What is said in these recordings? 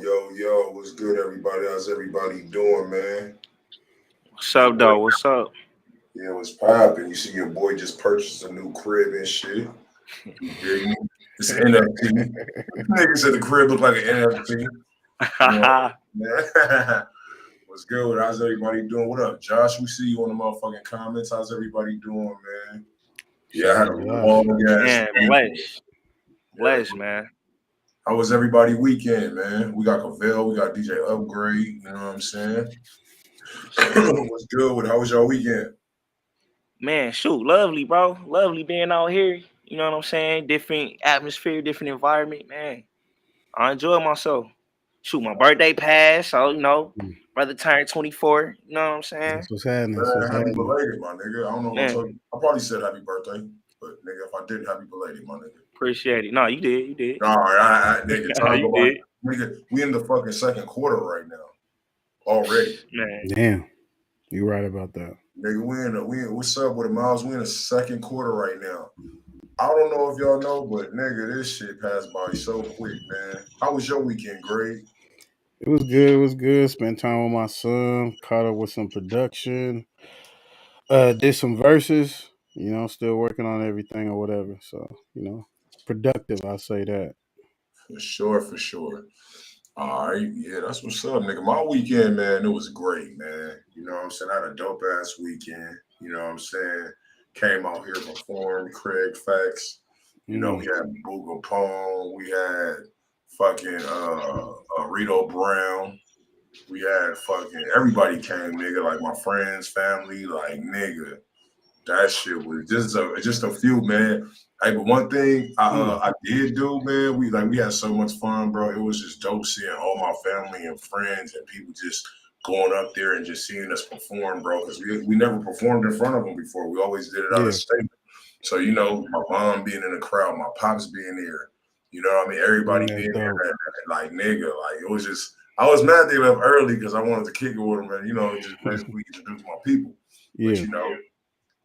Yo, what's good, everybody? How's everybody doing, man? What's up, though? What's up? Yeah, what's poppin'? You see your boy just purchased a new crib and shit. You dig me? It's an NFT. Nigga said the crib look like an NFT. What's good? How's everybody doing? What up, Josh? We see you on the motherfucking comments. How's everybody doing, man? Yeah, I had a long ass blessed, man. How was everybody weekend, man? We got Kavell, we got DJ Upgrade, you know what I'm saying? What's good? How was your weekend? Man, shoot, lovely, bro. Lovely being out here. You know what I'm saying? Different atmosphere, different environment, man. I enjoy myself. Shoot, my birthday passed, so brother turned 24. You know what I'm saying? That's what's happening. Happy belated, my nigga. I don't know if I told you. I probably said happy birthday, but nigga, if I did, happy belated, my nigga. Appreciate it. No, you did. All right, nigga. You did. Nigga, we in the fucking second quarter right now. Already. Man. Damn. You right about that. Nigga, we in what's up with the Miles? We in the second quarter right now. I don't know if y'all know, but nigga, this shit passed by so quick, man. How was your weekend, Greg? It was good. It was good. Spent time with my son. Caught up with some production. Did some verses. Still working on everything or whatever. So, productive. I'll say that. For sure. All right, yeah, that's what's up, nigga. My weekend, man, it was great, man. You know what I'm saying? I had a dope ass weekend. You know what I'm saying? Came out here, performed Kraigfacts. You know, we had Booga Pong. We had fucking Rito Brown. We had fucking everybody came, nigga. Like my friends, family, like nigga. That shit was just a few, man. Hey, but one thing I did do, man, we had so much fun, bro. It was just dope seeing all my family and friends and people just going up there and just seeing us perform, bro. Because we never performed in front of them before. We always did it out of state. So, my mom being in the crowd, my pops being there, you know what I mean? Everybody being there, like, nigga, like, it was just, I was mad they left early because I wanted to kick it with them and, just basically introduce my people. Yeah.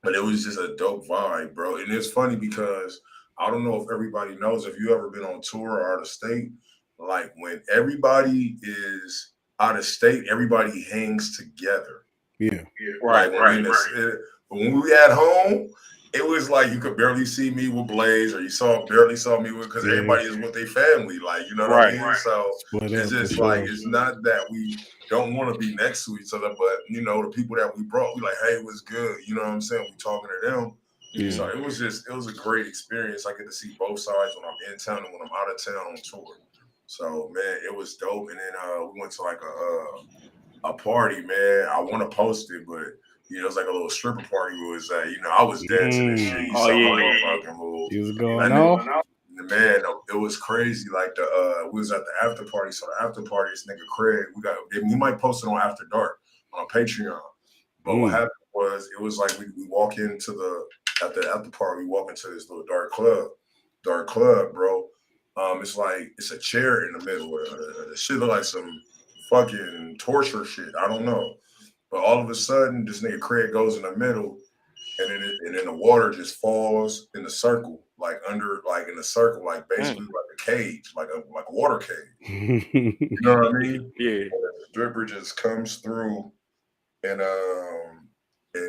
But it was just a dope vibe, bro. And it's funny because I don't know if everybody knows, if you ever been on tour or out of state, like when everybody is out of state, everybody hangs together. Yeah. Right. But when we at home, it was like you could barely see me with Blaze, or you barely saw me with, because everybody is with their family, like, you know what I mean? Right. So it's just like, it's not that we don't want to be next to each other, but the people that we brought, we like, hey, it was good, you know what I'm saying? We talking to them. Yeah. So it was a great experience. I get to see both sides when I'm in town and when I'm out of town on tour. So man, it was dope. And then we went to like a party, man. I want to post it, but it was like a little stripper party. We was at, I was dancing and shit. You saw my fucking move. You was going off? Man, it was crazy. Like we was at the after party. So the after party, this nigga Craig, we might post it on After Dark on Patreon. But what happened was, it was like we walk into at the after party, we walk into this little dark club, bro. It's a chair in the middle. The shit look like some fucking torture shit. I don't know. But all of a sudden, this nigga Craig goes in the middle, and then the water just falls in a circle, in a circle, like basically like a cage, like a water cage. You know what I mean? Yeah. And the stripper just comes through and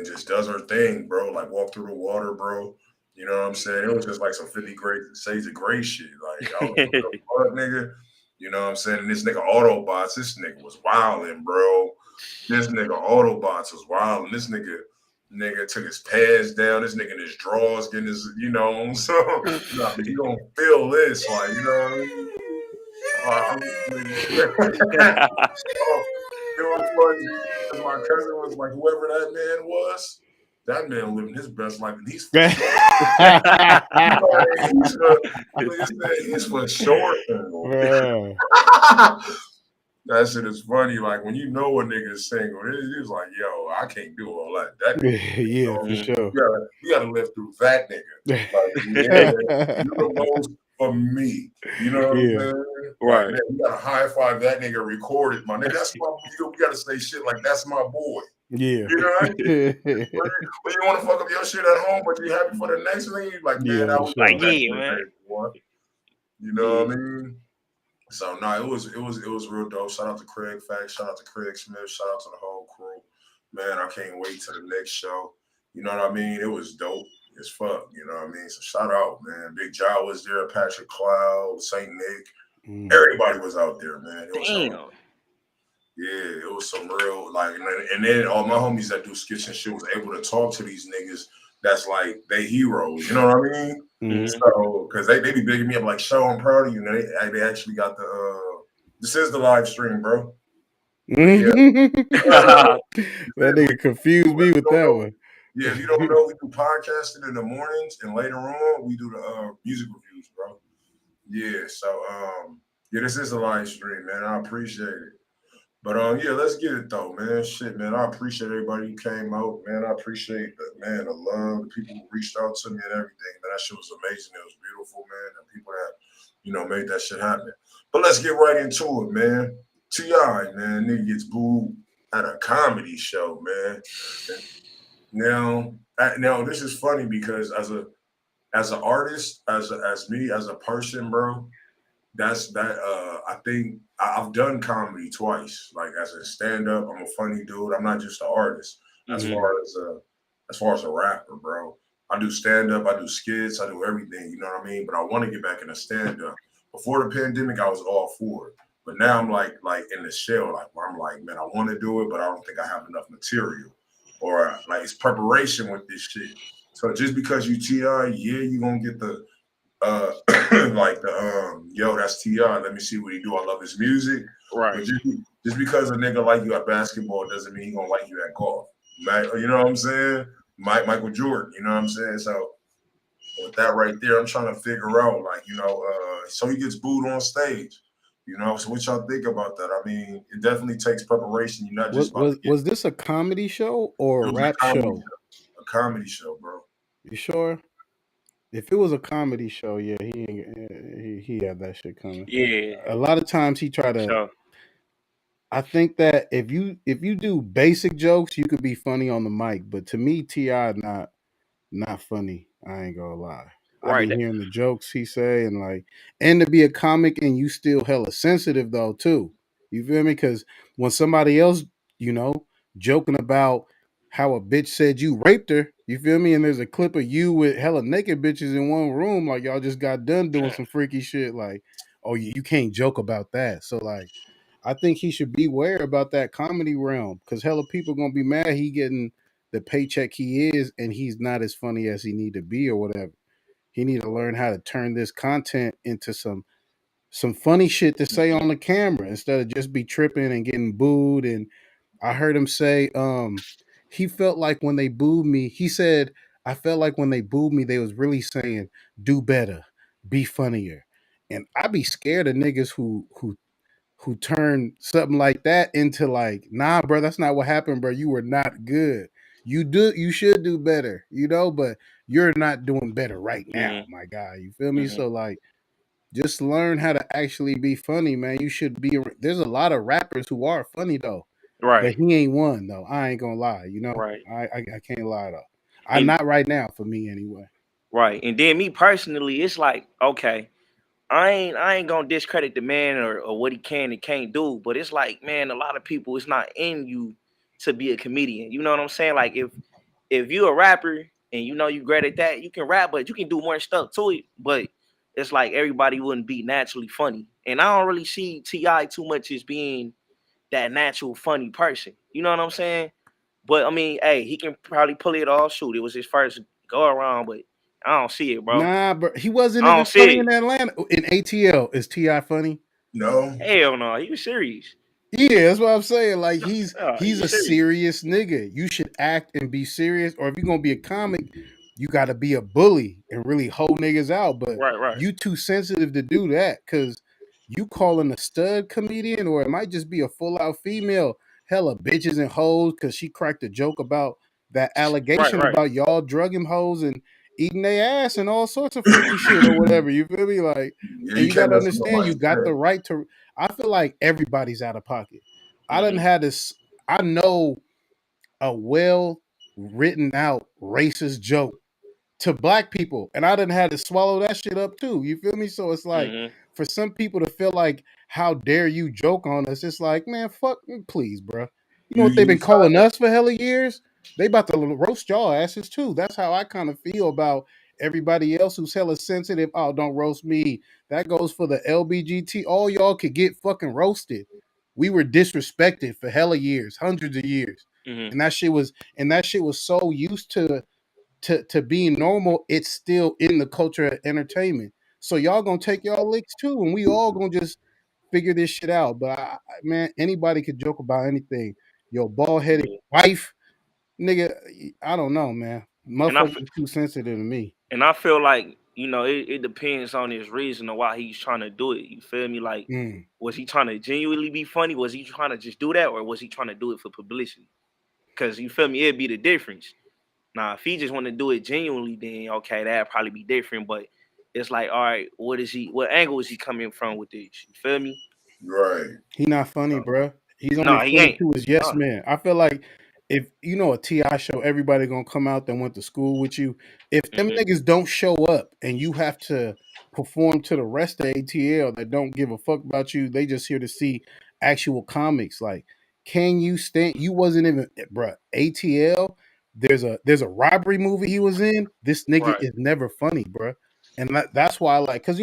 just does her thing, bro. Like walk through the water, bro. You know what I'm saying? It was just like some 50 Shades of Grey shit. Like, I was like, what the fuck, nigga? You know what I'm saying? And this nigga Autobots, this nigga was wilding, bro. This nigga Autobots was wild, and this nigga took his pads down. This nigga in his drawers getting his, so you don't feel this, like, you know what I mean? It was funny because my cousin was like, whoever that man was, that man living his best life, and he's for sure. He's for sure. That shit is funny. Like when a nigga is single, he's like, yo, I can't do all that. For sure. You gotta live through that nigga. Like, you're the most for me. You know what I'm saying? Right. Like, man, you gotta high five that nigga, record it, my nigga. That's my we gotta say shit like that's my boy. Yeah. You know what I mean? When you want to fuck up your shit at home, but you happy for the next thing, you like, man, that was like, yeah, man. You know what I mean? So no, it was real dope. Shout out to Kraigfacts, shout out to Craig Smith, shout out to the whole crew. Man, I can't wait to the next show. You know what I mean? It was dope as fuck. You know what I mean? So shout out, man. Big Jaw was there, Patrick Cloud, Saint Nick. Everybody was out there, man. It was Damn. yeah, it was some real like, and then all my homies that do skits and shit was able to talk to these niggas. That's like they heroes. You know what I mean? Mhm. So because they be bigging me up like, show, I'm proud of you. And they actually got the this is the live stream, bro. Yeah. That nigga confused me with that one. Yeah, if you don't know, we do podcasting in the mornings, and later on we do the music reviews, bro. Yeah, so yeah, this is a live stream, man. I appreciate it. But yeah, let's get it though, man. Shit, man. I appreciate everybody who came out, man. I appreciate the love, the people who reached out to me and everything. Man, that shit was amazing. It was beautiful, man. The people that made that shit happen. But let's get right into it, man. T.I., man, nigga gets booed at a comedy show, man. Now this is funny because as an artist, as me, as a person, bro, I think I've done comedy twice. Like as a stand-up, I'm a funny dude. I'm not just an artist. As far as a rapper, bro. I do stand-up, I do skits, I do everything, you know what I mean? But I want to get back into stand-up. Before the pandemic, I was all for it. But now I'm like in the shell, like where I'm like, man, I want to do it, but I don't think I have enough material. Or like it's preparation with this shit. So just because you TI, yeah, you're gonna get the like the yo, that's T.I. Let me see what he do. I love his music. Right. But just because a nigga like you at basketball doesn't mean he gonna like you at golf. You know what I'm saying? Michael Jordan, you know what I'm saying? So with that right there, I'm trying to figure out, like, so he gets booed on stage. You know, so what y'all think about that? I mean, it definitely takes preparation. You're not just was this a comedy show or a rap show? A comedy show, bro. You sure? If it was a comedy show, yeah, he had that shit coming. Yeah. A lot of times he try to. Sure. I think that if you do basic jokes, you could be funny on the mic. But to me, T.I. not funny. I ain't gonna lie. I Right. be hearing the jokes he say and to be a comic and you still hella sensitive though too. You feel me? Because when somebody else, joking about how a bitch said you raped her, you feel me? And there's a clip of you with hella naked bitches in one room, like y'all just got done doing some freaky shit. Like, oh, you can't joke about that. So like, I think he should beware about that comedy realm because hella people gonna be mad he getting the paycheck he is and he's not as funny as he need to be or whatever. He need to learn how to turn this content into some funny shit to say on the camera instead of just be tripping and getting booed. And I heard him say, he felt like when they booed me, he said, I felt like when they booed me, they was really saying, do better, be funnier. And I be scared of niggas who turn something like that into like, nah, bro, that's not what happened, bro. You were not good. You should do better, but you're not doing better right now, my guy. You feel me? So like, just learn how to actually be funny, man. You should be. There's a lot of rappers who are funny though, Right. but he ain't one though. I ain't gonna lie, Right. I can't lie though. I'm not right now for me anyway. Right. And then me personally, it's like, okay, I ain't gonna discredit the man or what he can and can't do, but it's like, man, a lot of people, it's not in you to be a comedian. You know what I'm saying? Like if you're a rapper and you great at that, you can rap, but you can do more stuff to it. But it's like everybody wouldn't be naturally funny. And I don't really see T.I. too much as being that natural funny person. You know what I'm saying? But I mean, hey, he can probably pull it off. Shoot, it was his first go around, but I don't see it, bro. Nah, bro, he wasn't I even don't funny see it. in Atlanta. In ATL, is T.I. funny? No. Hell no, he was serious. Yeah, that's what I'm saying. Like he's He a was serious. serious nigga. You should act and be serious. Or if you're gonna be a comic, you gotta be a bully and really hold niggas out. But Right. you too sensitive to do that because you calling a stud comedian, or it might just be a full out female, hella bitches and hoes because she cracked a joke about that allegation Right. about y'all drugging hoes and eating their ass and all sorts of freaky shit or whatever. You feel me? Like, Yeah, and you you can't gotta mess with understand, you nobody's got the head. right to. I feel like everybody's out of pocket. I done had this. I know a well written out racist joke to black people, and I done had to swallow that shit up too. You feel me? So it's like for some people to feel like, how dare you joke on us? It's like, man, fuck, please, bro. You know what they've been calling us for hella years? They about to roast y'all asses too. That's how I kind of feel about everybody else who's hella sensitive. Oh, don't roast me. That goes for the LBGT. All y'all could get fucking roasted. We were disrespected for hella years, hundreds of years. Mm-hmm. And that shit was so used to being normal, it's still in the culture of entertainment. So y'all gonna take y'all licks too, and we all gonna just figure this shit out. But man, anybody could joke about anything. Your bald headed Yeah. wife, nigga. I don't know, man. And I Motherfuckers too sensitive to me. and I feel like it depends on his reason of why he's trying to do it. You feel me? Like, Mm. was he trying to genuinely be funny? Was he trying to just do that, or was he trying to do it for publicity? Because you feel me, it'd be the difference. Now, if he just want to do it genuinely, then okay, that'd probably be different. But it's like, all right, what angle is he coming from with this? You feel me? Right. He not funny, So, bro. He's only no, he funny ain't. to his yes No. man. I feel like if you know a Ti show, everybody gonna come out that went to school with you. If them Mm-hmm. niggas don't show up and you have to perform to the rest of ATL that don't give a fuck about you, they just here to see actual comics. Like, can you stand? You wasn't even, bruh. ATL. There's a robbery movie he was in. This nigga Right. is never funny, bruh. And that's why I like, cause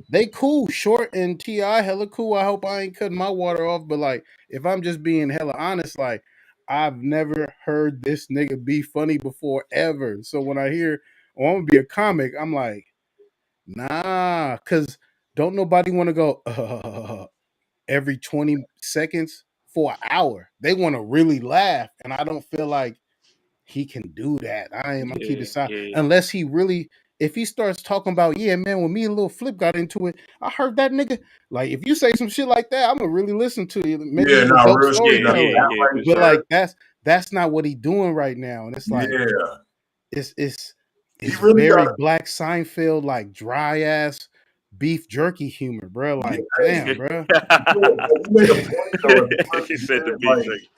they cool, Short and Ti hella cool. I hope I ain't cutting my water off, but like, if I'm just being hella honest, like, I've never heard this nigga be funny before ever. So when I hear, oh, I'm gonna be a comic, I'm like, nah, cause don't nobody want to go every 20 seconds for an hour. They want to really laugh, and I don't feel like he can do that. I'm keeping Yeah, silent yeah, unless he really. If he starts talking about, yeah, man, when me and Lil Flip got into it, I heard that nigga. Like, if you say some shit like that, I'm gonna really listen to you. Maybe Yeah, you a no, dope real shit. Now, storyteller. yeah, that for right But sure. like, there, that's not what he doing right now. And it's like, yeah. it's it's He it's really very got Black Seinfeld, like dry ass beef jerky humor, bro. yeah, Like, hey, damn, bro. you made a point though. If he He really said the did, beef like, jerky.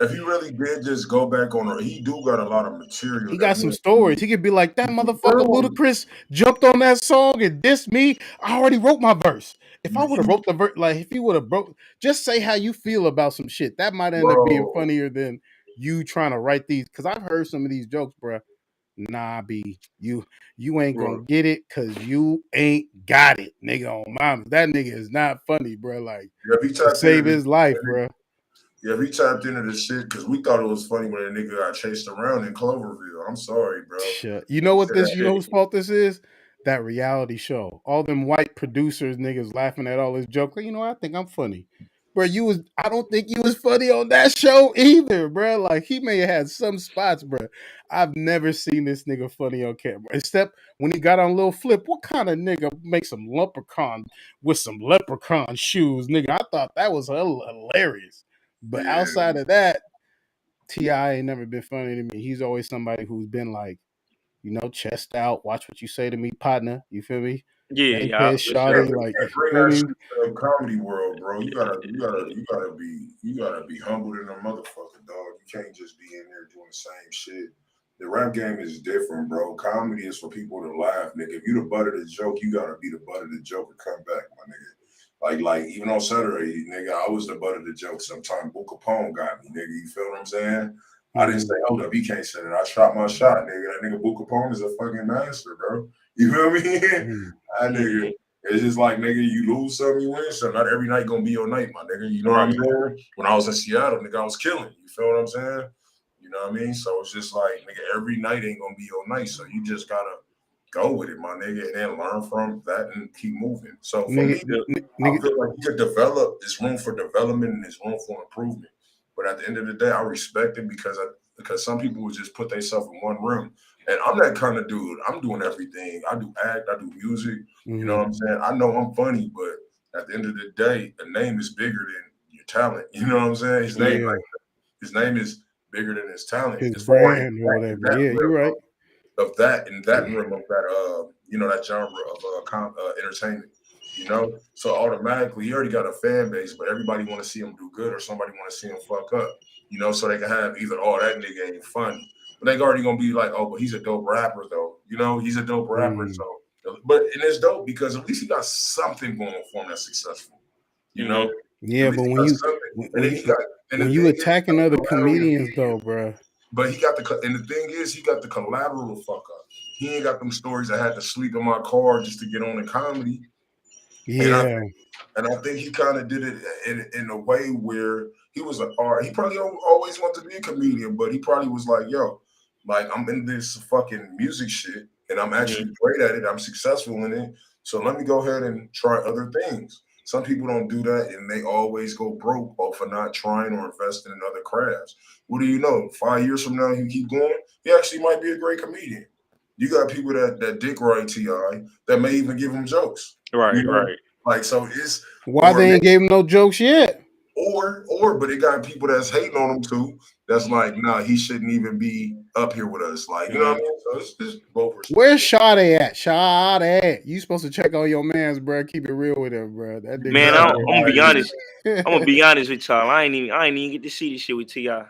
if he really did just go back on her, he do got a lot of material He that got some went stories. He could be like, that motherfucker Ludacris jumped on that song and dissed me. I already wrote my verse. If I would have wrote the verse, like if he would have broke, just say how you feel about some shit. That might end up being bro. funnier than you trying to write these. Cause I've heard some of these jokes, bro. Nah, B, you ain't gonna Bro. get it because you ain't got it, nigga. On mama, that nigga is not funny, bro. Like, Yeah, if he to tapped into save this, his life, bro. yeah, if he tapped into this shit, because we thought it was funny when a nigga got chased around in Cloverville. I'm sorry, bro. Shit. You know what Yeah, this? You know whose fault this is? That reality show. All them white producers, niggas laughing at all his jokes. Like, I think I'm funny, bro. I don't think you was funny on that show either, bro. Like, he may have had some spots, bro. I've never seen this nigga funny on camera, except when he got on Lil Flip. What kind of nigga makes some leprechaun with some leprechaun shoes, nigga? I thought that was hilarious. But yeah, outside of that, Ti ain't never been funny to me. He's always somebody who's been like, chest out, watch what you say to me, partner. You feel me? Yeah, yeah, Bankhead for yeah, sure. shawty, but you like, you can't bring feel that me? shit to the comedy world, bro. You gotta be humble than a motherfucker, dog. You can't just be in there doing the same shit. The rap game is different, bro. Comedy is for people to laugh, nigga. If you the butt of the joke, you gotta be the butt of the joke and come back, my nigga. Like even on Saturday, nigga, I was the butt of the joke. Sometimes Bill Capone got me, nigga. You feel what I'm saying? I didn't say, hold up, he can't say that. I shot my shot, nigga. That nigga Bill Capone is a fucking master, bro. You feel me? Mm. That nigga. Mhm. It's just like, nigga, you lose some, you win some. Not every night gonna be your night, my nigga. You know what I'm Right. saying? When I was in Seattle, nigga, I was killing. You feel what I'm saying? You know what I mean? So it's just like, nigga, every night ain't gonna be your night. So you just gotta go with it, my nigga, and then learn from that and keep moving. So for Nigga, me, I nigga, feel like you could develop. There's room for development and there's room for improvement. But at the end of the day, I respect it because some people would just put themselves in one room. And I'm that kind of dude. I'm doing everything. I do act, I do music. You know mm-hmm. what I'm saying? I know I'm funny, but at the end of the day, a name is bigger than your talent. You know what I'm saying? Yeah, His name is bigger than his talent. his As far as brand or whatever. that Yeah, you're right. of that in that realm of that that genre of entertainment. So automatically he already got a fan base, but everybody want to see him do good or somebody want to see him fuck up. So they can have either that nigga ain't funny, but they already gonna be like, oh, but he's a dope rapper though. He's a dope rapper, Mm. so But and it's dope because at least he got something going for him that's successful. You know? Yeah, At least but he when got you something. And then he got and when the you thing is, attacking other collateral comedians to though, bro. But he got the thing is he got the collateral to fuck up. He ain't got them stories I had to sleep in my car just to get on the comedy. Yeah. And I think he kind of did it in a way where he was an art. He probably always wanted to be a comedian, but he probably was like, yo, like I'm in this fucking music shit and I'm actually great at it. I'm successful in it. So let me go ahead and try other things. Some people don't do that and they always go broke off of not trying or investing in other crafts. What do you know? 5 years from now, you keep going, he actually might be a great comedian. You got people that dick ride T.I. that may even give him jokes. Right, you know? right. Like, so it's why they ain't gave him no jokes yet? But it got people that's hating on him too. That's like, nah, he shouldn't even be up here with us. Like, you know what I mean? So it's both perspectives. Where's Sade at? Sade, you supposed to check on your man's, bro. Keep it real with him, bro. That nigga. Man, I'm gonna be honest. I'm gonna be honest with y'all. I ain't even get to see this shit with T.I.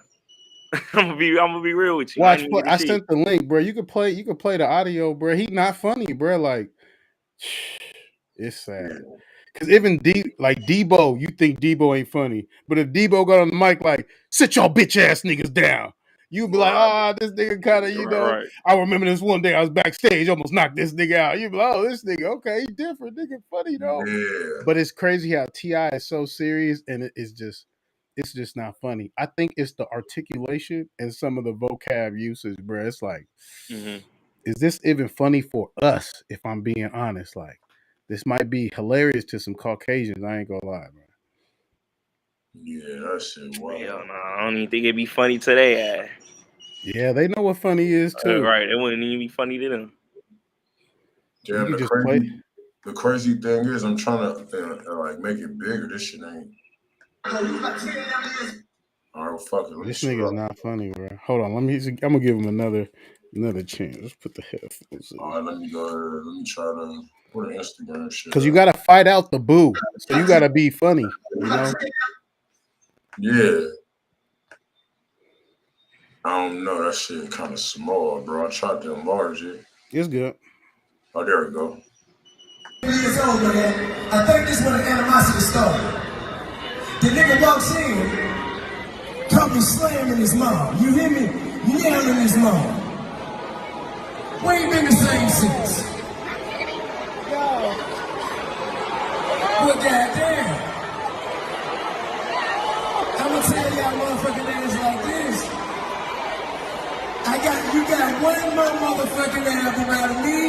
I'm gonna be real with you. Watch, I I sent the link, bro. You could play the audio, bro. He not funny, bro. Like, it's sad. Yeah. Cause even Debo, you think Debo ain't funny, but if Debo got on the mic like, sit y'all bitch ass niggas down, you be like, this nigga kind of, you know. Right. I remember this one day I was backstage, almost knocked this nigga out. You be like, oh, this nigga, okay, he different, nigga, funny though. Yeah. But it's crazy how T.I. is so serious, and it's just not funny. I think it's the articulation and some of the vocab usage, bro. It's like, is this even funny for us? If I'm being honest, like. This might be hilarious to some Caucasians. I ain't gonna lie, bro. Yeah, that shit wild. Hell no, I don't even think it'd be funny today. Yeah, they know what funny is too. Right, it wouldn't even be funny to them. Damn, the crazy thing is, I'm trying to like make it bigger. This shit ain't. All right, fuck it. This nigga's not funny, bro. Hold on, I'm gonna give him another chance. Let's put the headphones in. All right, let me go. Let me try to put an Instagram shit. Because you gotta fight out the boo, so you gotta be funny, you know. Yeah. I don't know. That shit kind of small, bro. I tried to enlarge it. It's good. Oh, there we go. Years old, man. I think this is when the animosity started. The nigga walks in, caught me slamming his mom. You hear me? Yelling his mom. We ain't been the same since. Well, goddamn. I'ma tell y'all motherfucking ass like this. You got one more motherfucking album out of me.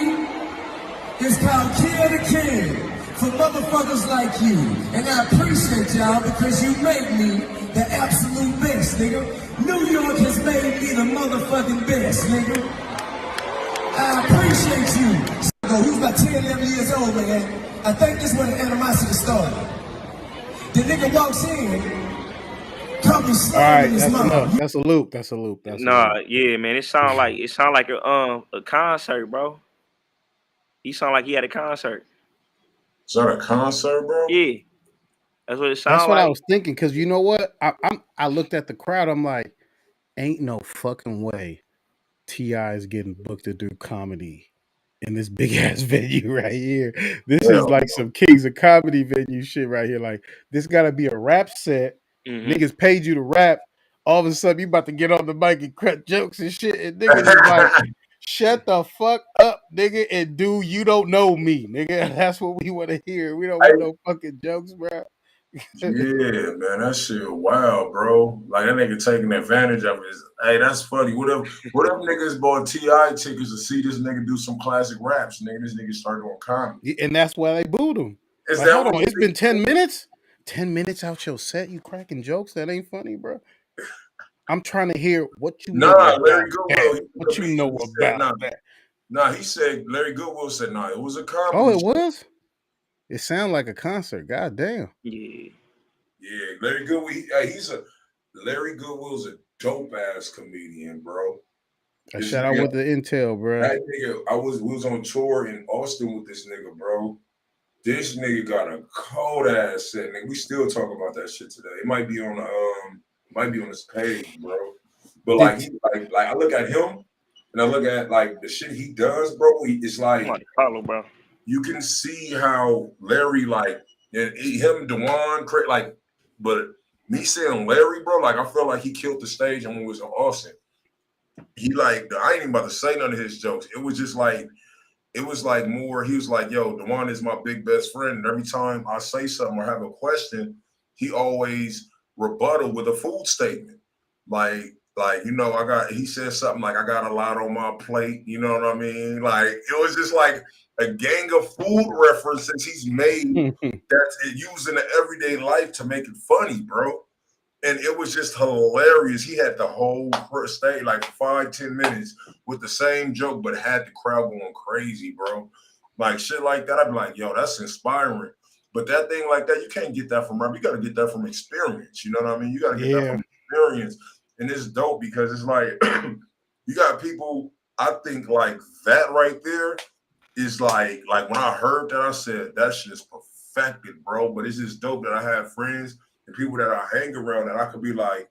It's called Kill the King for motherfuckers like you. And I appreciate y'all because you make me the absolute best, nigga. New York has made me the motherfucking best, nigga. I appreciate you. He was about 10, 11 years old, man. I think this is when the animosity started. The nigga walks in. All right, that's a loop. Yeah, man. It sound like a concert, bro. He sound like he had a concert. Is that a concert, bro? Yeah, that's what it sounds like. That's what I was thinking. Because you know what, I looked at the crowd. I'm like, ain't no fucking way T.I. is getting booked to do comedy in this big ass venue right here. This is like some Kings of Comedy venue shit right here. Like, this got to be a rap set. Niggas paid you to rap. All of a sudden, you about to get on the mic and crack jokes and shit. And niggas is like, shut the fuck up, nigga, and do you don't know me, nigga. That's what we want to hear. We don't want no fucking jokes, bro. Yeah, man, that shit wild, bro. Like, that nigga taking advantage of it. Hey, that's funny. What if niggas bought T.I. tickets to see this nigga do some classic raps? Nigga, this nigga started on comedy. And that's why they booed him. Is like, that hold what on, it's been 10 minutes? 10 minutes out your set, you cracking jokes? That ain't funny, bro. I'm trying to hear what you know about Larry Goodwill. that. What you know about that? Nah, he said, Larry Goodwill said, nah, it was a comedy. Oh, it was? It sounded like a concert. God damn. Yeah. Yeah, Larry Goodwill, Larry Goodwill's a dope ass comedian, bro. I shout out with the intel, bro. That nigga, we was on tour in Austin with this nigga, bro. This nigga got a cold ass set, nigga. We still talk about that shit today. It might be on his page, bro. But like I look at him and I look at like the shit he does, bro. It's like follow, bro. you can see how Larry, like, and him, Dewan, like, but me saying Larry, bro, like, I felt like he killed the stage when we was in Austin. He, like, I ain't even about to say none of his jokes. It was just like, it was like more, he was like, yo, Dewan is my big best friend. And every time I say something or have a question, he always rebuttal with a food statement. Like, you know, he said something like, I got a lot on my plate. You know what I mean? Like, it was just like a gang of food references he's made that's used in the everyday life to make it funny, bro. And it was just hilarious. He had the whole stage, like 5-10 minutes with the same joke, but had the crowd going crazy, bro. Like shit like that. I'd be like, yo, that's inspiring. But that thing like that, you can't get that from rap. You got to get that from experience. You know what I mean? You got to get that from experience. And it's dope because it's like, you got people, I think like that right there is like when I heard that, I said, that shit is perfected, bro. But it's just dope that I have friends and people that I hang around that I could be like,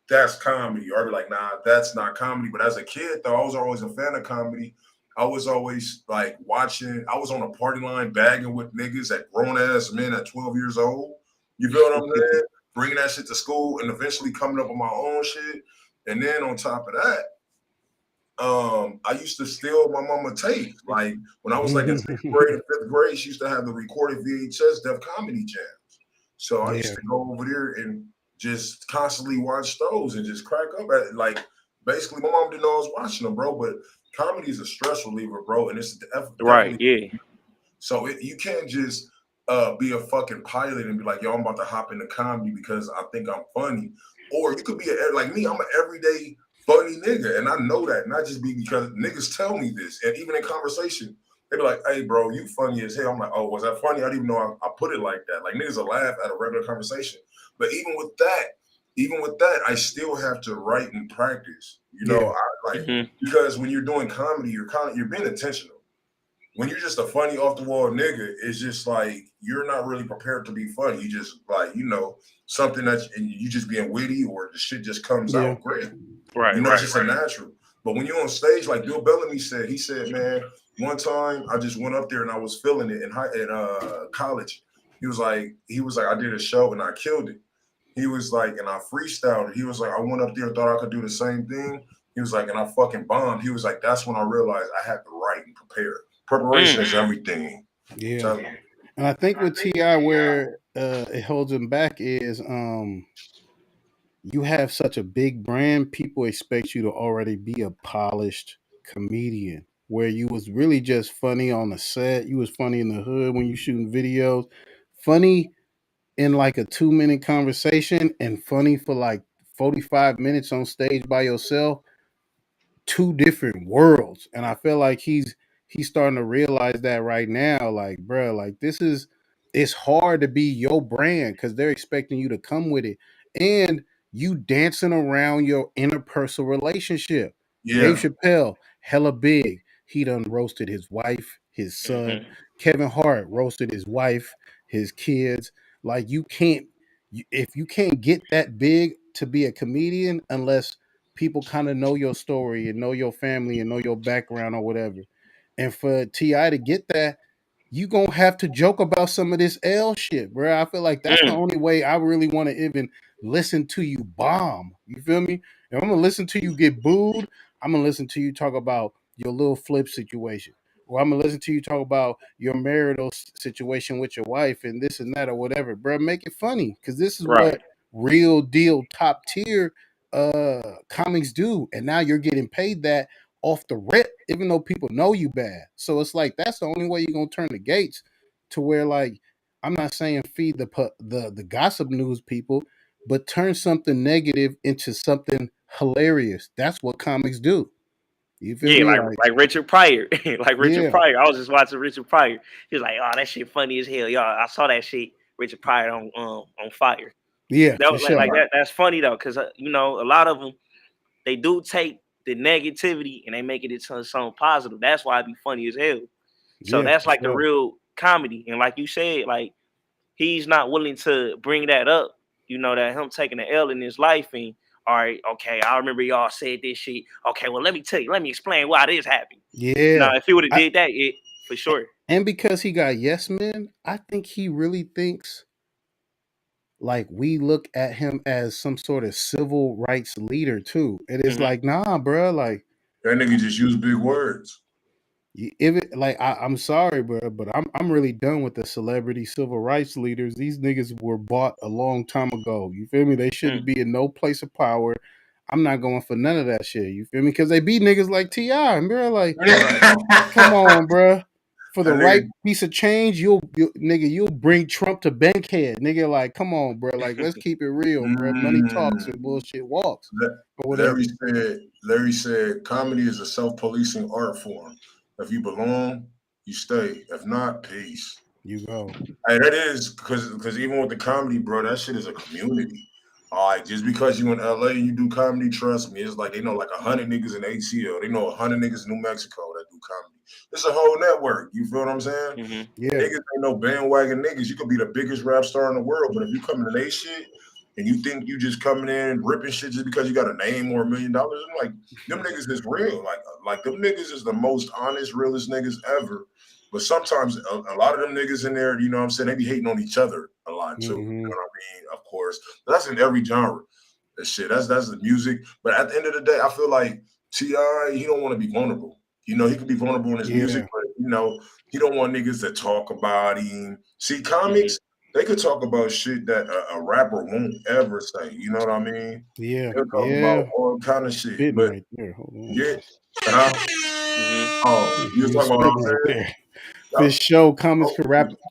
that's comedy. Or I'd be like, nah, that's not comedy. But as a kid, though, I was always a fan of comedy. I was always like watching, I was on a party line bagging with niggas at grown-ass men at 12 years old. You feel what I'm saying? Bringing that shit to school and eventually coming up with my own shit. And then on top of that, I used to steal my mama tapes. Like when I was like in 6th grade and 5th grade, she used to have the recorded VHS Def Comedy Jams. So I used to go over there and just constantly watch those and just crack up at it. Like basically my mom didn't know I was watching them, bro. But comedy is a stress reliever, bro. And it's right, yeah. So you can't just be a fucking pilot and be like, yo, I'm about to hop into comedy because I think I'm funny. Or you could be like me, I'm an everyday funny nigga, and I know that, not just because niggas tell me this, and even in conversation, they be like, "Hey, bro, you funny as hell." I'm like, "Oh, was that funny?" I didn't even know I put it like that. Like niggas will laugh at a regular conversation, but even with that, I still have to write and practice. You know, because when you're doing comedy, you're being intentional. When you're just a funny off the wall nigga, it's just like you're not really prepared to be funny. You just like, you know, something that you just being witty or the shit just comes out great. Right. You know, it's just a natural. But when you're on stage, like Bill Bellamy said, he said, man, one time I just went up there and I was feeling it in college. He was like, I did a show and I killed it. He was like, and I freestyled it. He was like, I went up there and thought I could do the same thing. He was like, and I fucking bombed. He was like, that's when I realized I had to write and prepare. Preparation is everything. Yeah. So, and I think with T.I. where it holds him back is you have such a big brand, people expect you to already be a polished comedian. Where you was really just funny on the set, you was funny in the hood when you shooting videos, funny in like a 2-minute conversation, and funny for like 45 minutes on stage by yourself. Two different worlds, and I feel like he's starting to realize that right now. Like, bro, like it's hard to be your brand because they're expecting you to come with it, and you dancing around your interpersonal relationship. Dave Chappelle, hella big. He done roasted his wife, his son. Kevin Hart roasted his wife, his kids. Like, if you can't get that big to be a comedian unless people kind of know your story and know your family and know your background or whatever. And for T.I. to get that, you gonna have to joke about some of this L shit, bro. I feel like that's the only way I really want to even listen to you bomb. You feel me? If I'm gonna listen to you get booed, I'm gonna listen to you talk about your little flip situation. Or I'm gonna listen to you talk about your marital situation with your wife and this and that or whatever, bro. Make it funny because this is what real deal top tier comics do, and now you're getting paid that off the rip, even though people know you bad. So it's like that's the only way you're gonna turn the gates to where, like, I'm not saying feed the gossip news people, but turn something negative into something hilarious. That's what comics do. You feel me? Like Richard Pryor. Richard Pryor. I was just watching Richard Pryor. He was like, "Oh, that shit funny as hell, y'all. I saw that shit. Richard Pryor on Fire." Yeah, that was like that. That's funny though, because you know, a lot of them, they do take the negativity and they make it into something positive. That's why it be funny as hell. So that's like the real comedy. And like you said, like he's not willing to bring that up. You know, that him taking the L in his life and all right, okay, I remember y'all said this shit. Okay, well, let me explain why this happened. Yeah. Now, if he would have did that, for sure. And because he got yes men, I think he really thinks like we look at him as some sort of civil rights leader too. And it's like, nah, bro, like That nigga just use big words. if it like I'm sorry, bro, but I'm really done with the celebrity civil rights leaders. These niggas were bought a long time ago. You feel me? They shouldn't be in no place of power. I'm not going for none of that shit. You feel me? Because they be niggas like T.I. and bro, like, come on, bro. For the right piece of change, you'll bring Trump to Bankhead, nigga. Like, come on, bro. Like, let's keep it real, bro. Money talks and bullshit walks. Or whatever. Larry said, comedy is a self-policing art form. If you belong, you stay. If not, peace. You go. Hey, that is because even with the comedy, bro, that shit is a community. All right, just because you in LA and you do comedy, trust me, it's like they know like 100 niggas in ATL. They know 100 niggas in New Mexico that do comedy. It's a whole network. You feel what I'm saying? Yeah. Niggas ain't no bandwagon niggas. You could be the biggest rap star in the world, but if you come to they shit and you think you just coming in and ripping shit just because you got a name or $1 million, I'm like, them niggas is real. Like them niggas is the most honest, realest niggas ever. But sometimes a lot of them niggas in there, you know what I'm saying, they be hating on each other a lot too. You know what I mean? Of course. But that's in every genre. That shit. That's the music. But at the end of the day, I feel like T.I., he don't want to be vulnerable. You know, he could be vulnerable in his music, but you know, he don't want niggas to talk about him. See, comics, they could talk about shit that a rapper won't ever say. You know what I mean? Yeah. They'll talk about all kind of shit. Spitting But right there. Hold on. yeah. Oh, you talking about what I'm saying? There. For sure, comics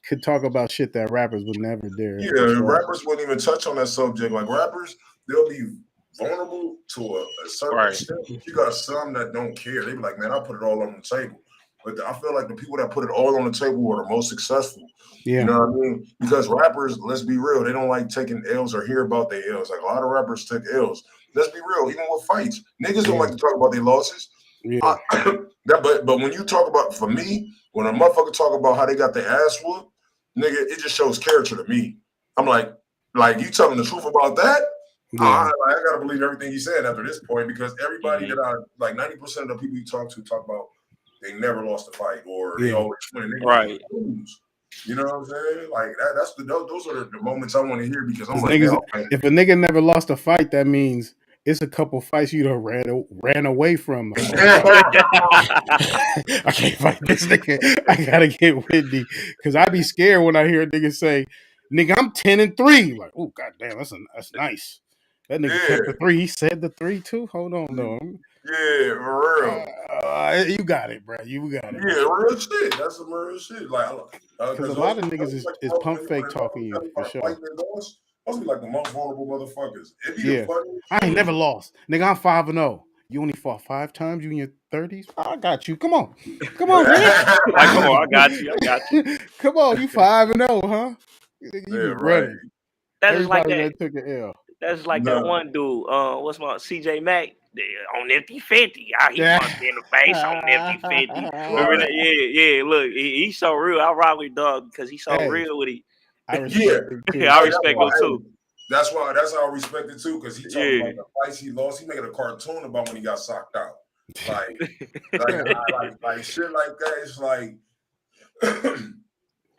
could talk about shit that rappers would never dare. Yeah, rappers wouldn't even touch on that subject. Like rappers, they'll be vulnerable to a certain extent. You got some that don't care. They be like, man, I put it all on the table. But I feel like the people that put it all on the table are the most successful. Yeah. You know what I mean? Because rappers, let's be real, they don't like taking L's or hear about their L's. Like a lot of rappers take L's. Let's be real, even with fights. Niggas don't like to talk about their losses. Yeah. But when you talk about, for me, when a motherfucker talk about how they got their ass whooped, nigga, it just shows character to me. I'm like you telling the truth about that? I gotta believe everything you said after this point, because everybody that I like, 90% of the people you talk about, they never lost a fight or they always win. They lose. You know what I'm saying? Like those are the moments I want to hear, because I'm like, niggas, if a nigga never lost a fight, that means it's a couple fights you done ran away from. I can't fight this nigga. I gotta get Whitney, because I be scared when I hear a nigga say, "Nigga, I'm 10-3." Like, oh goddamn, that's nice. That nigga kept the 3. He said the 3 too. Hold on, though. Yeah, for real. You got it, bro. You got it. Yeah, real shit. That's some real shit. Like, because a lot of niggas is pump fake talking you for sure. Those be like the most vulnerable motherfuckers. I ain't never lost. Nigga, I'm 5-0. You only fought 5 times. You in your 30s? I got you. Come on, man. Come on, I got you. Come on, you 5-0, huh? You be running. That's like that. Took an L. That's like that one dude. What's my CJ Mack? On Nifty 50. He punched me in the face on Nifty 50. Remember that? Yeah. Look, he's so real. I rock with dog because he's so real with it. I respect him too. I respect him too. That's how I respect it too, because he talking about the fights he lost. He making a cartoon about when he got socked out. Like shit like that. It's like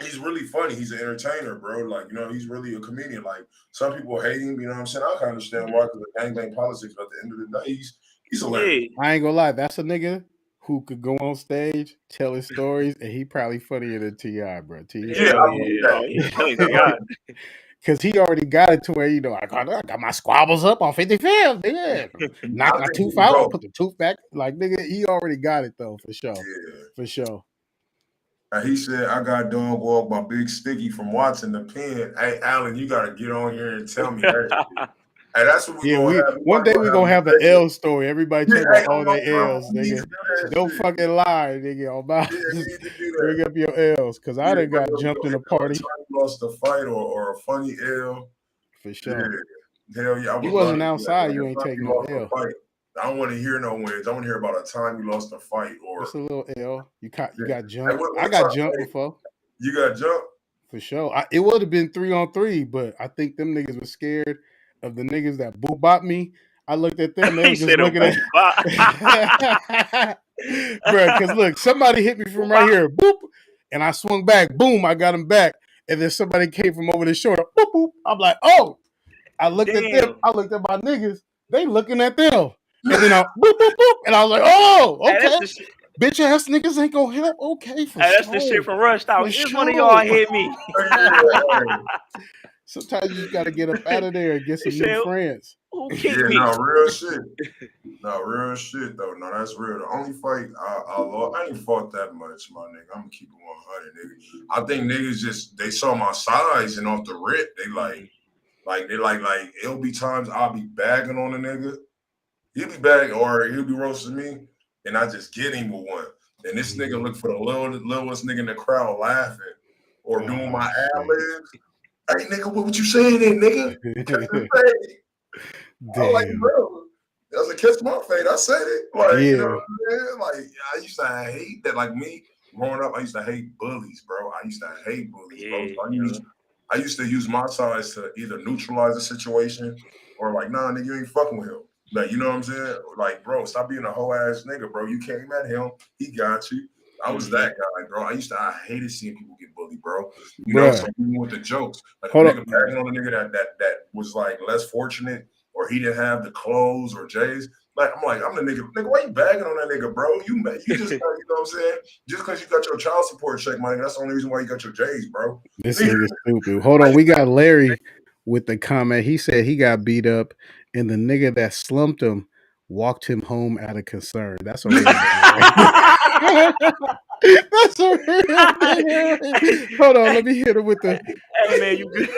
he's really funny. He's an entertainer, bro. Like, you know, he's really a comedian. Like, some people hate him, you know what I'm saying? I can understand why, because of gangbang politics, but at the end of the day, he's hilarious. I ain't gonna lie, that's a nigga who could go on stage, tell his stories, and he probably funnier than T.I., bro. Because he already got it to where, you know, I got my squabbles up on 55th. Yeah. Knock my tooth out, put the tooth back. Like, nigga, he already got it, though, for sure. Yeah. For sure. And he said, I got dog walk by Big Sticky from watching the pen. Hey, Alan, you got to get on here and tell me that. Hey, that's what we're going to have. One day we're going to have the L story. Everybody talk about all their L's, nigga. Don't fucking lie, nigga. Bring up your L's, because I done got jumped in a party. Lost a fight or a funny L. For sure. Yeah. Hell yeah. You wasn't outside, you ain't taking no L. I don't want to hear no wins. I want to hear about a time you lost a fight or just a little L. You got jumped. I got jumped before. You got jumped? For sure. It would have been 3-on-3, but I think them niggas were scared of the niggas that boop-bop me. I looked at them, they were just looking at bro, because look, somebody hit me from right here. Boop. and I swung back. Boom! I got him back, and then somebody came from over the shoulder. Boop, boop. I'm like, oh! I looked at them. I looked at my niggas. They looking at them, and then I boop boop boop, and I was like, oh, okay. Hey, bitch ass niggas ain't gonna help. Okay, for hey, sure. that's the shit from Rush Hour. For If sure. one of y'all hit me. Sometimes you just gotta get up out of there and get some new friends. Who kicked me? No, real shit. No, real shit though. No, that's real. The only fight I ain't fought that much, my nigga. I'm gonna keep it 100, nigga. I think niggas just they saw my size and off the rip, they like it'll be times I'll be bagging on a nigga. He'll be bagging or he'll be roasting me, and I just get him with one. And this nigga look for the littlest nigga in the crowd laughing or doing my ad-libs. Hey, nigga, what you saying then, nigga? I'm like, bro, that was a kiss my fade. I said it. Like, you know what I'm saying? Like, I used to hate that. Like me, growing up, I used to hate bullies, bro. I used to hate bullies, bro. So I used to use my size to either neutralize the situation or like, nah, nigga, you ain't fucking with him. Like, you know what I'm saying? Like, bro, stop being a whole ass nigga, bro. You came at him. He got you. I was that guy, bro. I hated seeing people get bullied, bro. You know, so even with the jokes, like a nigga bagging on a nigga that was like less fortunate, or he didn't have the clothes or J's. Like I'm the nigga. Why you bagging on that nigga, bro? You just you know what I'm saying? Just because you got your child support check, my nigga, that's the only reason why you got your J's, bro. This nigga's stupid. Hold on, we got Larry with the comment. He said he got beat up, and the nigga that slumped him walked him home out of concern. That's a real thing. That's a real thing. Hold on, let me hit him with the. Hey man, you good?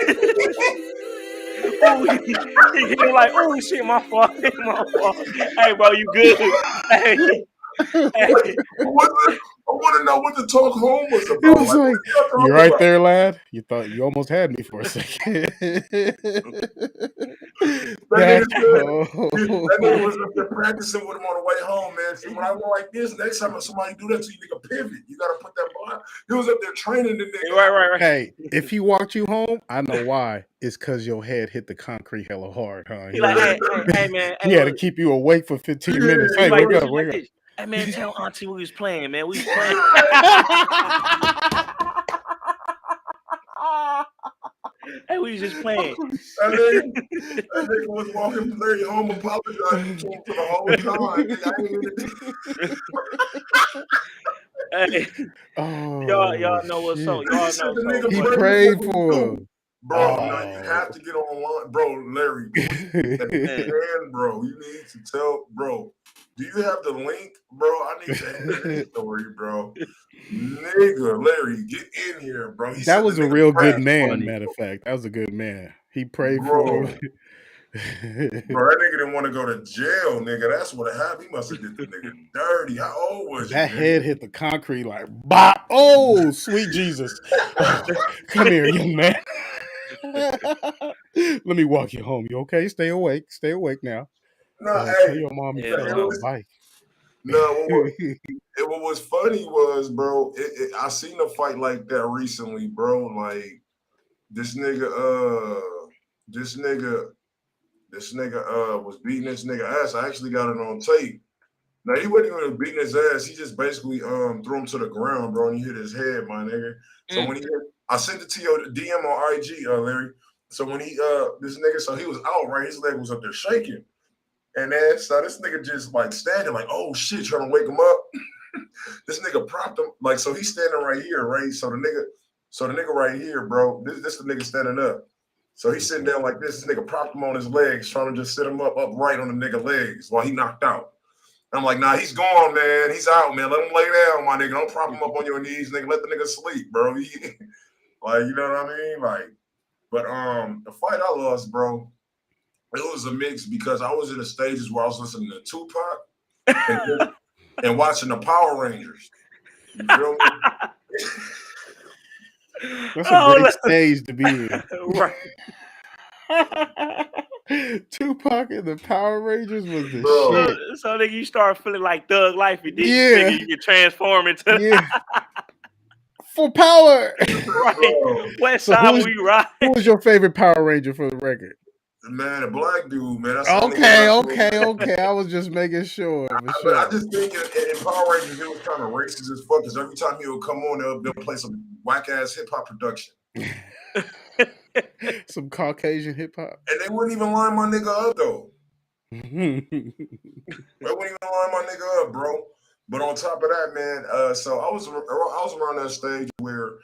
He hit him like, oh shit, my fault, my fault. Hey bro, you good? Hey. I want to know what the talk home was about. It was like, you right there, lad. You thought you almost had me for a second. That nigga was up there practicing with him on the way home, man. See, when I go like this, next time somebody do that to you, nigga, pivot. You gotta put that behind. He was up there training the nigga. Right. Hey, if he walked you home, I know why. It's because your head hit the concrete hella hard, huh? He like, hey man. He had to keep you awake for 15 minutes. Hey, like wake up. Hey man, tell Auntie we was playing, man. We was playing. Hey, we was just playing. That nigga was walking Larry home apologizing to him for the whole time. Hey, y'all know what's up. Y'all know. He prayed for him. Bro, no, you have to get online. Bro, Larry, bro, you need to tell, bro. Do you have the link, bro? I need to hear this story, bro. Nigga, Larry, get in here, bro. That was a real good man, matter of fact. That was a good man. He prayed for him. Bro, that nigga didn't want to go to jail, nigga. That's what happened. He must have did the nigga dirty. How old was that head hit the concrete like bop. Oh, sweet Jesus. Come here, young man. Let me walk you home. You okay? Stay awake. Stay awake now. No, tell your mom you fell on the bike. No, what was funny was, bro, I seen a fight like that recently, bro. Like this nigga was beating this nigga ass. I actually got it on tape. Now he wasn't even beating his ass. He just basically threw him to the ground, bro, and he hit his head, my nigga. So when I sent it to your DM on IG, Larry. So when he this nigga, so he was out, right? His leg was up there shaking. And then so this nigga just like standing like, oh shit, trying to wake him up. This nigga propped him, like, so he's standing right here, right? So the nigga right here, bro, this the nigga standing up. So he's sitting down like this. This nigga propped him on his legs, trying to just sit him upright on the nigga legs while he knocked out. I'm like, nah, he's gone, man. He's out, man. Let him lay down, my nigga. Don't prop him up on your knees, nigga. Let the nigga sleep, bro. Like, you know what I mean? Like, but the fight I lost, bro, it was a mix because I was in the stages where I was listening to Tupac and watching the Power Rangers. You feel me? That's a great stage to be in. Right. Tupac and the Power Rangers was the shit. So then you start feeling like Thug Life, and then you can transform into for power. Right. West Side, we ride. Who was your favorite Power Ranger for the record? Man, a black dude, man. That's okay. I was just making sure. I just think in Power Rangers, it was kind of racist as fuck. Because every time he would come on, they'll play some whack ass hip hop production. Some Caucasian hip hop. And they wouldn't even line my nigga up though. They wouldn't even line my nigga up, bro. But on top of that, man, so I was around that stage where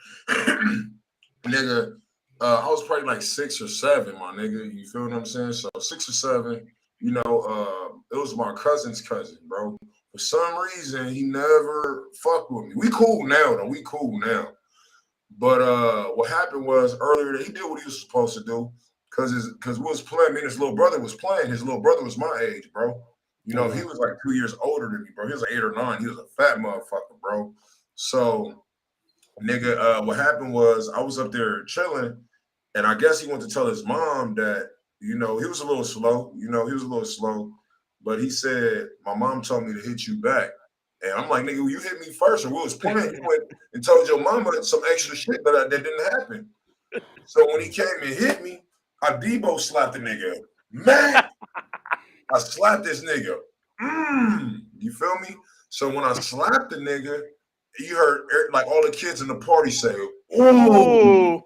nigga, I was probably like 6 or 7, my nigga. You feel what I'm saying? So 6 or 7, you know, it was my cousin's cousin, bro. For some reason, he never fucked with me. We cool now, though. We cool now. But what happened was earlier, he did what he was supposed to do. Cause we was playing, me and his little brother was playing. His little brother was my age, bro. You know, he was like 2 years older than me, bro. He was like 8 or 9. He was a fat motherfucker, bro. So, nigga, what happened was I was up there chilling, and I guess he went to tell his mom that, you know, he was a little slow. You know, he was a little slow. But he said, my mom told me to hit you back. And I'm like, nigga, you hit me first, or we was playing. You went and told your mama some extra shit that didn't happen. So when he came and hit me, I Debo slapped the nigga. Man, I slapped this nigga. You feel me? So when I slapped the nigga, you heard like all the kids in the party say, "Ooh!"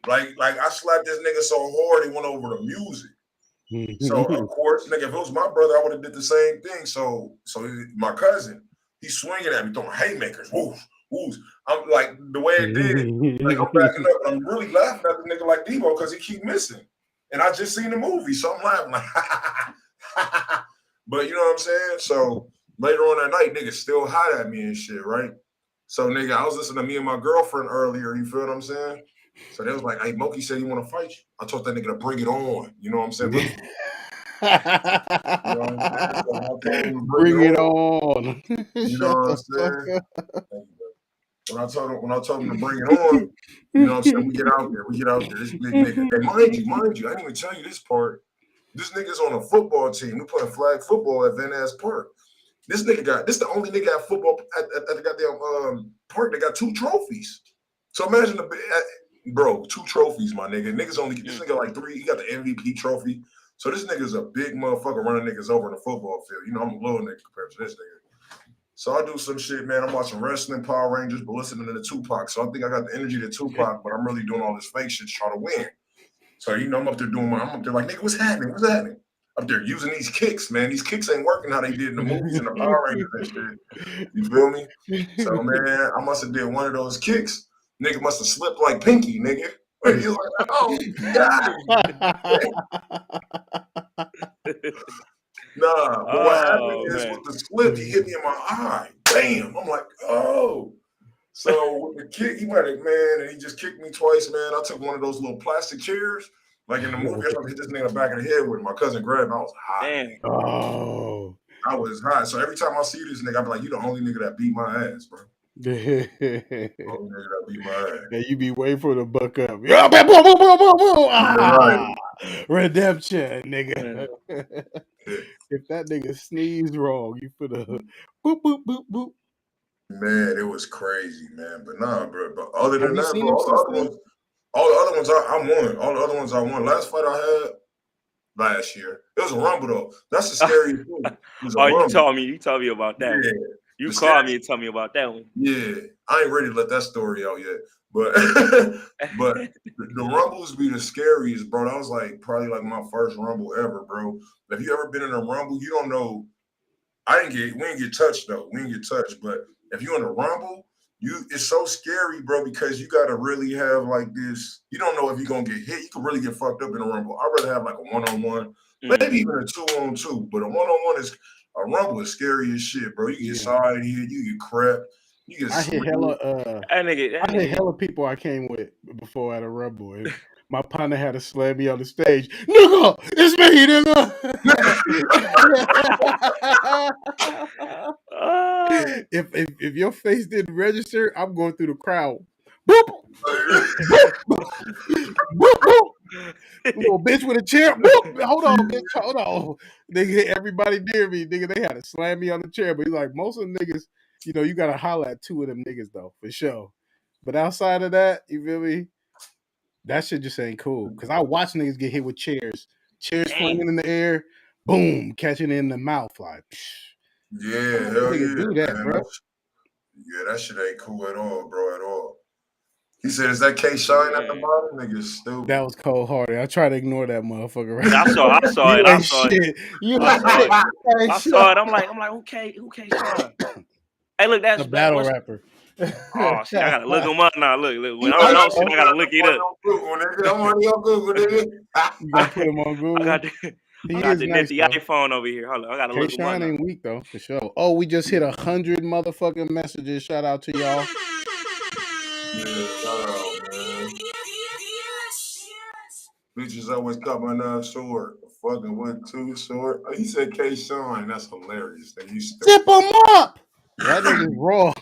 like I slapped this nigga so hard he went over the music. So of course, nigga, if it was my brother, I would have did the same thing. So my cousin, he's swinging at me, throwing haymakers. Whoosh, whoosh. I'm like the way it did. Like I'm backing up, and I'm really laughing at the nigga like Debo because he keep missing. And I just seen the movie, so I'm laughing like, but you know what I'm saying? So later on that night, niggas still hot at me and shit, right? So nigga, I was listening to me and my girlfriend earlier, you feel what I'm saying? So they was like, hey, Moki said he want to fight you. I told that nigga to bring it on. You know what I'm saying? You know what I'm saying? So bring it on. You know what I'm saying? When I told him to bring it on, you know what I'm saying? We get out there. This big nigga. And mind you, I didn't even tell you this part. This nigga's on a football team. We playing flag football at Van Ness Park. This the only nigga at football at the goddamn park that got 2 trophies. So imagine bro, 2 trophies, my nigga. Niggas only this nigga like 3. He got the MVP trophy. So this nigga's a big motherfucker running niggas over in the football field. You know, I'm a little nigga compared to this nigga. So I do some shit, man. I'm watching wrestling, Power Rangers, but listening to the Tupac. So I think I got the energy to Tupac, but I'm really doing all this fake shit to try to win. So, you know, I'm up there like, nigga, what's happening? What's happening? Up there using these kicks, man. These kicks ain't working how they did in the movies and the Power Rangers and shit. You feel me? So, man, I must have did one of those kicks. Nigga must have slipped like Pinky, nigga. And he was like, oh, God. Nah, but what happened is with the slip, he hit me in my eye. Bam! I'm like, oh. So with the kick, he went it, man, and he just kicked me twice, man. I took one of those little plastic chairs, like in the movie. I hit this nigga in the back of the head with it. My cousin grabbed me. I was hot. Damn. Oh. I was hot. So every time I see this nigga, I be like, you the only nigga that beat my ass, bro. Only nigga that beat my ass. Yeah, you be waiting for the buck up. Boom, boom, boom, boom, boom, boom. Ah, redemption, nigga. If that nigga sneezed wrong, you put a boop, boop, boop, boop. Man, it was crazy, man. But nah, bro. But other than that, bro, all the other ones I won. All the other ones I won. Last fight I had last year. It was a rumble though. That's the scariest thing. You told me about that. Yeah. You called me and told me about that one. Yeah. I ain't ready to let that story out yet. But the rumbles be the scariest, bro. That was like probably like my first rumble ever, bro. If you ever been in a rumble, you don't know. We ain't get touched though. We ain't get touched. But if you in a rumble, it's so scary, bro, because you gotta really have like this. You don't know if you're gonna get hit. You could really get fucked up in a rumble. I'd rather have like a 1-on-1, maybe even a 2-on-2. But a 1-on-1 is a rumble is scary as shit, bro. You get side hit, you get crept. I hit hella people I came with before at a rumble. And my partner had to slam me on the stage. Nigga, it's me, nigga. If your face didn't register, I'm going through the crowd. Boop, boop, boop, boop. Little bitch with a chair. Boop. Hold on, bitch. Hold on. Nigga, everybody near me, nigga, they had to slam me on the chair. But he's like, most of them niggas, you know, you gotta holler at 2 of them niggas though, for sure. But outside of that, you feel me? That shit just ain't cool. Cause I watch niggas get hit with chairs flinging in the air, boom, catching it in the mouth, like. Psh. Yeah, hell yeah, do that, man. bro. That shit ain't cool at all, bro, at all. He said, "Is that K Shine at the bottom?" Nigga, stupid. That was cold hearted. I try to ignore that motherfucker. Right? I saw it. I saw it. You I saw it. ain't I shit. saw it. I'm like, who K Shine? Hey, look, that's A battle rapper. Oh shit, I gotta look him up now. Look. When I don't know shit, I gotta look it up. I'm on your Google, nigga. You gotta put him on Google. I got the nice, nifty iPhone over here. Hold on, I gotta look him up. K-Shine ain't weak though, for sure. Oh, we just hit 100 motherfucking messages. Shout out to y'all. Yeah, shout out, man. Bitches always cut my knife short. Fucking went too short. Oh, he said K Shine. That's hilarious. Then you Zip him up. That nigga's raw.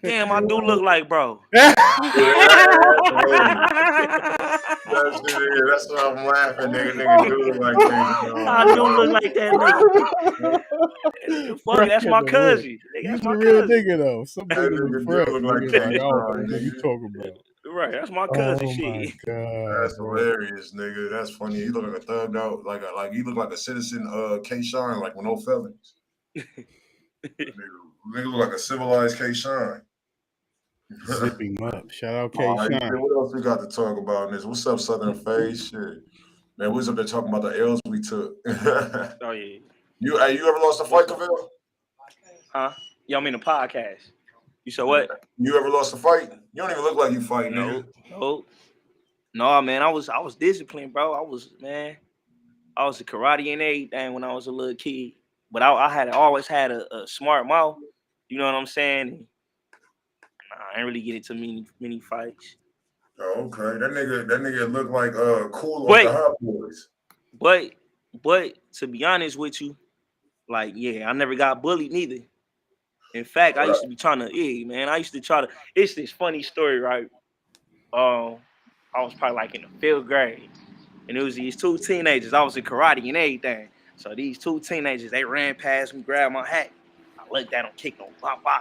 Damn, I do look like bro. That's why I'm laughing, nigga. Do look like K Shine. I do look like that nigga. Fuck, that's my cousin. That's my real cousin. nigga though. Some niggas do front. look like Niggas K like, oh, Shine, what you nigga. talking about? Right, that's my cousin. Shit. My God, that's hilarious, nigga. That's funny. He look like a thugged out, like he look like a citizen. K Shine, like with no feelings. Nigga look like a civilized K Shine. Zip him up. Shout out K Right, Shine. what else we got to talk about in this? What's up, Southern Face? Shit, man, we was up there talking about the L's we took. Oh yeah. You ever lost a fight, Kavell? Huh? Y'all mean the podcast? You said what? You ever lost a fight? You don't even look like you fight, nigga. No, man. I was disciplined, bro. I was a karate and everything when I was a little kid. But I had always had a smart mouth. You know what I'm saying? I didn't really get into many fights. Oh, okay. That nigga looked like cool off the Hot Boys. But to be honest with you, like, yeah, I never got bullied neither. In fact, I used to be trying to, it's this funny story, right? I was probably like in the 5th grade, and it was these 2 teenagers. I was in karate and everything. So these 2 teenagers, they ran past me, grabbed my hat. I looked at them, kicked them,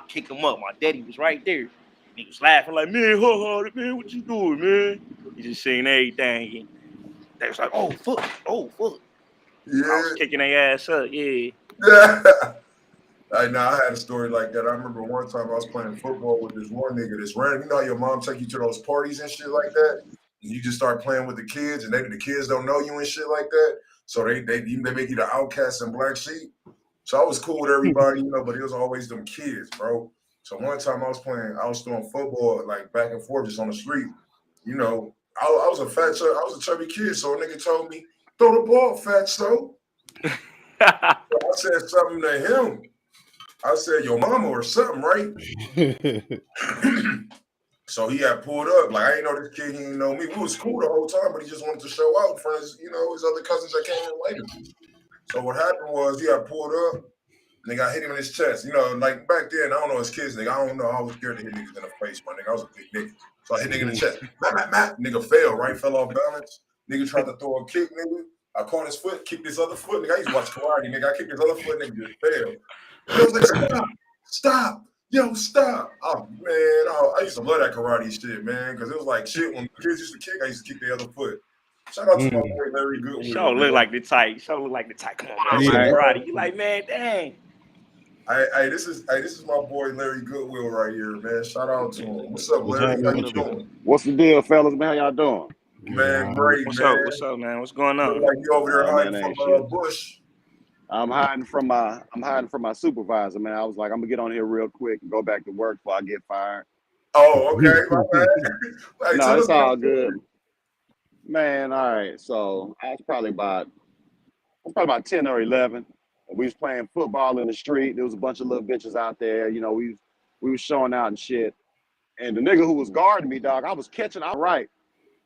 kicked them up. My daddy was right there. He was laughing like, man, man, what you doing, man? He just saying everything. And they was like, oh, fuck. Yeah. I was kicking their ass up, yeah. I had a story like that. I remember one time I was playing football with this one nigga that's random. You know how your mom take you to those parties and shit like that? And you just start playing with the kids, and the kids don't know you and shit like that. So they make you the outcast and black sheep. So I was cool with everybody, but it was always them kids, bro. So one time I was throwing football like back and forth just on the street. I was a chubby kid, so a nigga told me, throw the ball, fatso. So I said something to him. I said, your mama or something, right? So he had pulled up. Like, I didn't know this kid, he didn't know me. We was cool the whole time, but he just wanted to show out in front of his, his other cousins that came in later. So what happened was he had pulled up, and I hit him in his chest. Like back then, I don't know, as kids, nigga, I don't know. I was scared to hit niggas in the face, my nigga. I was a big nigga. So I hit nigga in the chest. Nigga fell, right? Fell off balance. Nigga tried to throw a kick, nigga. I caught his foot, kicked his other foot. Nigga, I used to watch karate, nigga. I kicked his other foot, nigga just fell. I was like, stop. Yo, stop. Oh, man. I used to love that karate shit, man, because it was like shit. When kids used to kick, I used to kick the other foot. Shout out to my boy Larry Goodwill. Show look like the type. Come on, man. Karate. You like, man, dang. Hey, this is my boy Larry Goodwill right here, man. Shout out to him. What's up, Larry? How you doing? What's the deal, fellas? Man, how y'all doing? Man, great, What's man. What's up, man? What's going on? Like you over there hiding from Bush. I'm hiding from my supervisor, man. I was like, I'm gonna get on here real quick and go back to work before I get fired. Oh, okay, my bad. No, it's all good. Man, all right. So I was probably about 10 or 11. We was playing football in the street. There was a bunch of little bitches out there. We was showing out and shit. And the nigga who was guarding me, dog, I was catching out right.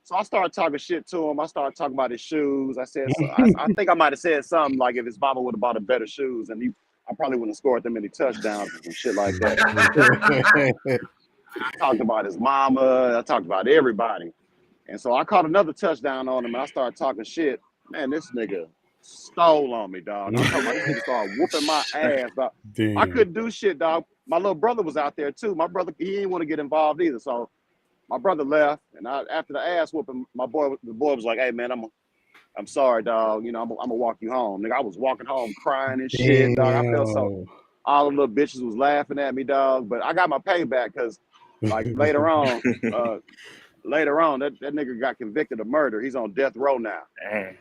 So I started talking shit to him. I started talking about his shoes. I said, I think I might have said something like if his mama would have bought him better shoes, and I probably wouldn't have scored that many touchdowns and shit like that. I talked about his mama. I talked about everybody. And so I caught another touchdown on him, and I started talking shit. Man, this nigga stole on me, dog. I'm talking about this nigga started whooping my ass, dog. I couldn't do shit, dog. My little brother was out there, too. My brother, he didn't want to get involved either, so my brother left, and after the ass whooping, the boy was like, "Hey man, I'm sorry, dog. I'm gonna walk you home." Nigga, I was walking home crying and shit, dog. I felt so all the little bitches was laughing at me, dog. But I got my payback because, like, later on, that nigga got convicted of murder. He's on death row now. Damn.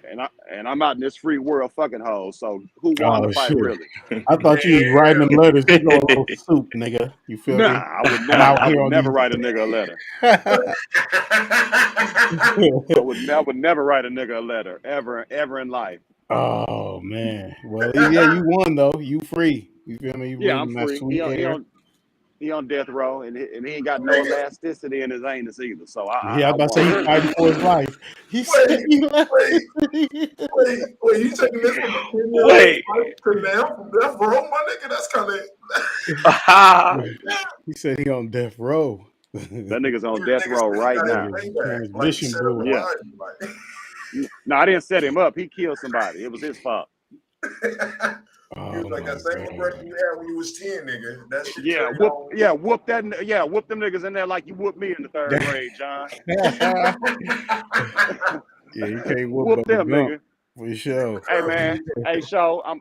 And I'm out in this free world fucking hole. So who won the fight, shit. really? I thought you was writing them letters. You go a little soup, nigga. You feel Nah, me? I would I'm out never, here on these. write a nigga a letter. I would never write a nigga a letter ever in life. Oh man. Well, yeah, you won though. You free. You feel me? You Yeah, I'm breathing that free. sweet air. He on death row, and he ain't got no elasticity in his anus either. So Yeah, I was I about to say he's fighting for his life. He said he left. Wait, you taking this from a 10-year-old Wait. to now from death row, my nigga? That's kind of. He said he on death row. That nigga's on death row right now. Transmission blew Yeah. No, I didn't set him up. He killed somebody. It was his fault. He was like that same aggression you had when you was 10, nigga. That shit. Whoop them niggas in there like you whooped me in the 3rd grade, John. Yeah, you can't whoop them, nigga. For sure. Hey man, I'm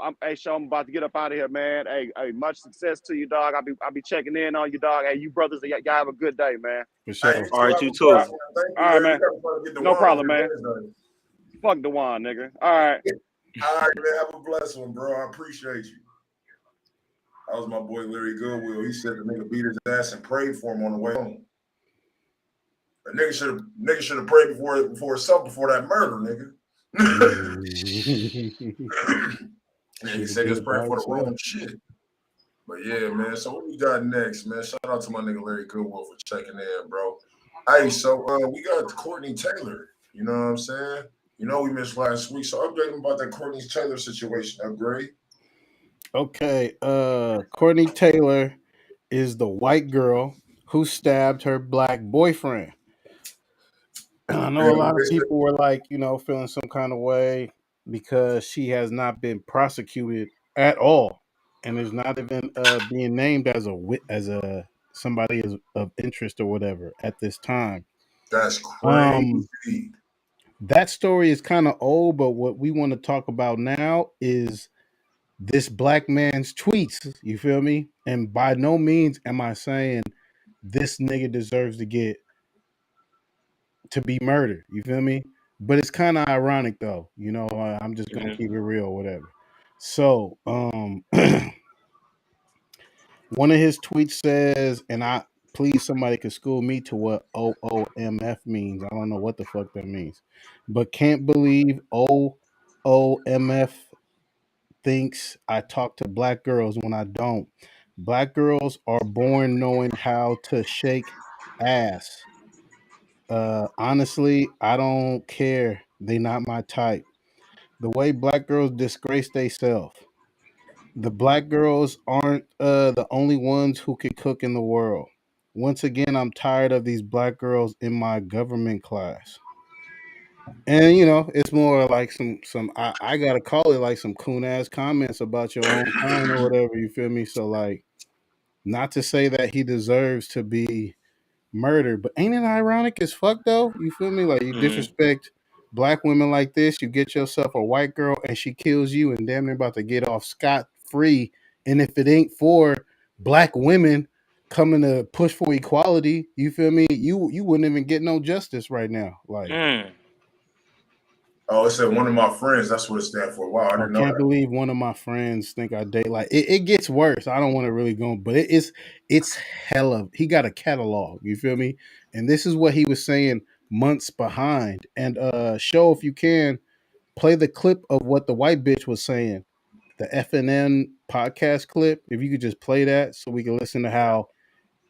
about to get up out of here, man. Hey, much success to you, dog. I'll be checking in on you, dog. Hey, you brothers, y'all have a good day, man. For sure. All right, you too. All right, man. No problem, man. Fuck Dewan, nigga. All right. All right, man. Have a blessed one, bro. I appreciate you. That was my boy Larry Goodwill. He said the nigga beat his ass and prayed for him on the way home. A nigga should have prayed before that murder, nigga. He said just pray for the wrong shit. But yeah, man. So what we got next, man? Shout out to my nigga Larry Goodwill for checking in, bro. Hey, so we got Courtney Taylor. You know what I'm saying? You know we missed last week, so update them about that Courtney Taylor situation. Upgrade. Okay, Courtney Taylor is the white girl who stabbed her black boyfriend. I know a lot of people were like, feeling some kind of way because she has not been prosecuted at all, and is not even being named as a somebody of interest or whatever at this time. That's crazy. That story is kind of old, but what we want to talk about now is this black man's tweets. You feel me? And by no means am I saying this nigga deserves to be murdered. You feel me? But it's kind of ironic though. I'm just gonna keep it real, whatever. So, one of his tweets says, and please somebody could school me to what OOMF means. I don't know what the fuck that means, but can't believe OOMF thinks I talk to black girls when I don't. Black girls are born knowing how to shake ass. Honestly, I don't care. They not my type. The way black girls disgrace theyself. The black girls aren't the only ones who can cook in the world. Once again, I'm tired of these black girls in my government class. And it's more like I gotta call it like some coon ass comments about your own kind or whatever. You feel me? So like, not to say that he deserves to be murdered, but ain't it ironic as fuck though? You feel me? Like you disrespect black women like this, you get yourself a white girl and she kills you, and damn near about to get off scot free. And if it ain't for black women coming to push for equality, you feel me? You wouldn't even get no justice right now. Like. Oh, it said one of my friends. That's what it stands for. Wow, I didn't know. Can't believe one of my friends think I date. Like it gets worse. I don't want to really go, but it's hella. He got a catalog. You feel me? And this is what he was saying months behind. And show if you can play the clip of what the white bitch was saying. The FNN podcast clip. If you could just play that, so we can listen to how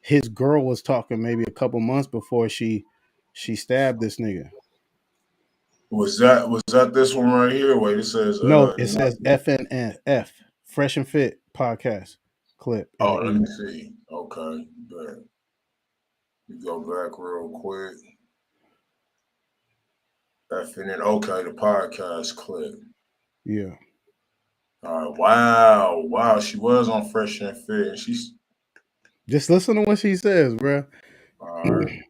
his girl was talking maybe a couple months before she stabbed this nigga. Was that this one right here? Wait, it says no. It says FNF, Fresh and Fit podcast clip. Oh, let me see. Okay, but you go back real quick. FNN. Okay, the podcast clip. Yeah. All right. Wow. She was on Fresh and Fit, and she's just listen to what she says, bro. All right.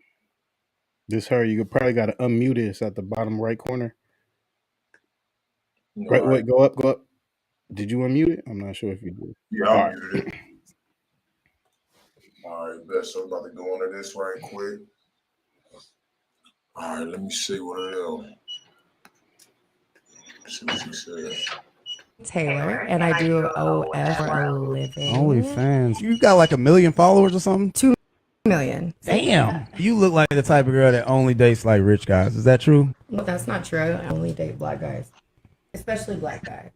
Just her. You could probably got to unmute this at the bottom right corner. No, right, wait, go up. Did you unmute it? I'm not sure if you did. Yeah, I muted it. All right, bet. So I'm about to go into this right quick. All right, let me see what it is. See what she said. Taylor, and I do OF for a living. OnlyFans. You got like 1 million followers or something? 2 million. Damn. You look like the type of girl that only dates like rich guys. Is that true? No, that's not true. I only date black guys, especially black guys.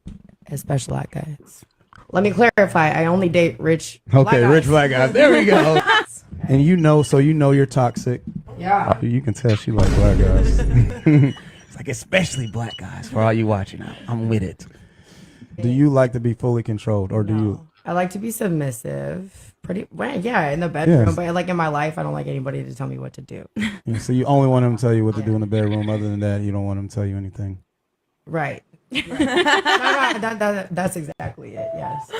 Especially black guys. Let me clarify. I only date rich. Okay, rich black guys. There we go. And you know you're toxic. Yeah. You can tell she like black guys. It's like especially black guys. For all you watching out, I'm with it. Do you like to be fully controlled, or do you? I like to be submissive. Pretty well, yeah, in the bedroom, Yes. but like in my life, I don't like anybody to tell me what to do. Yeah, so you only want him to tell you what to do in the bedroom. Other than that, you don't want him to tell you anything. Right. No, that's exactly it. Yes.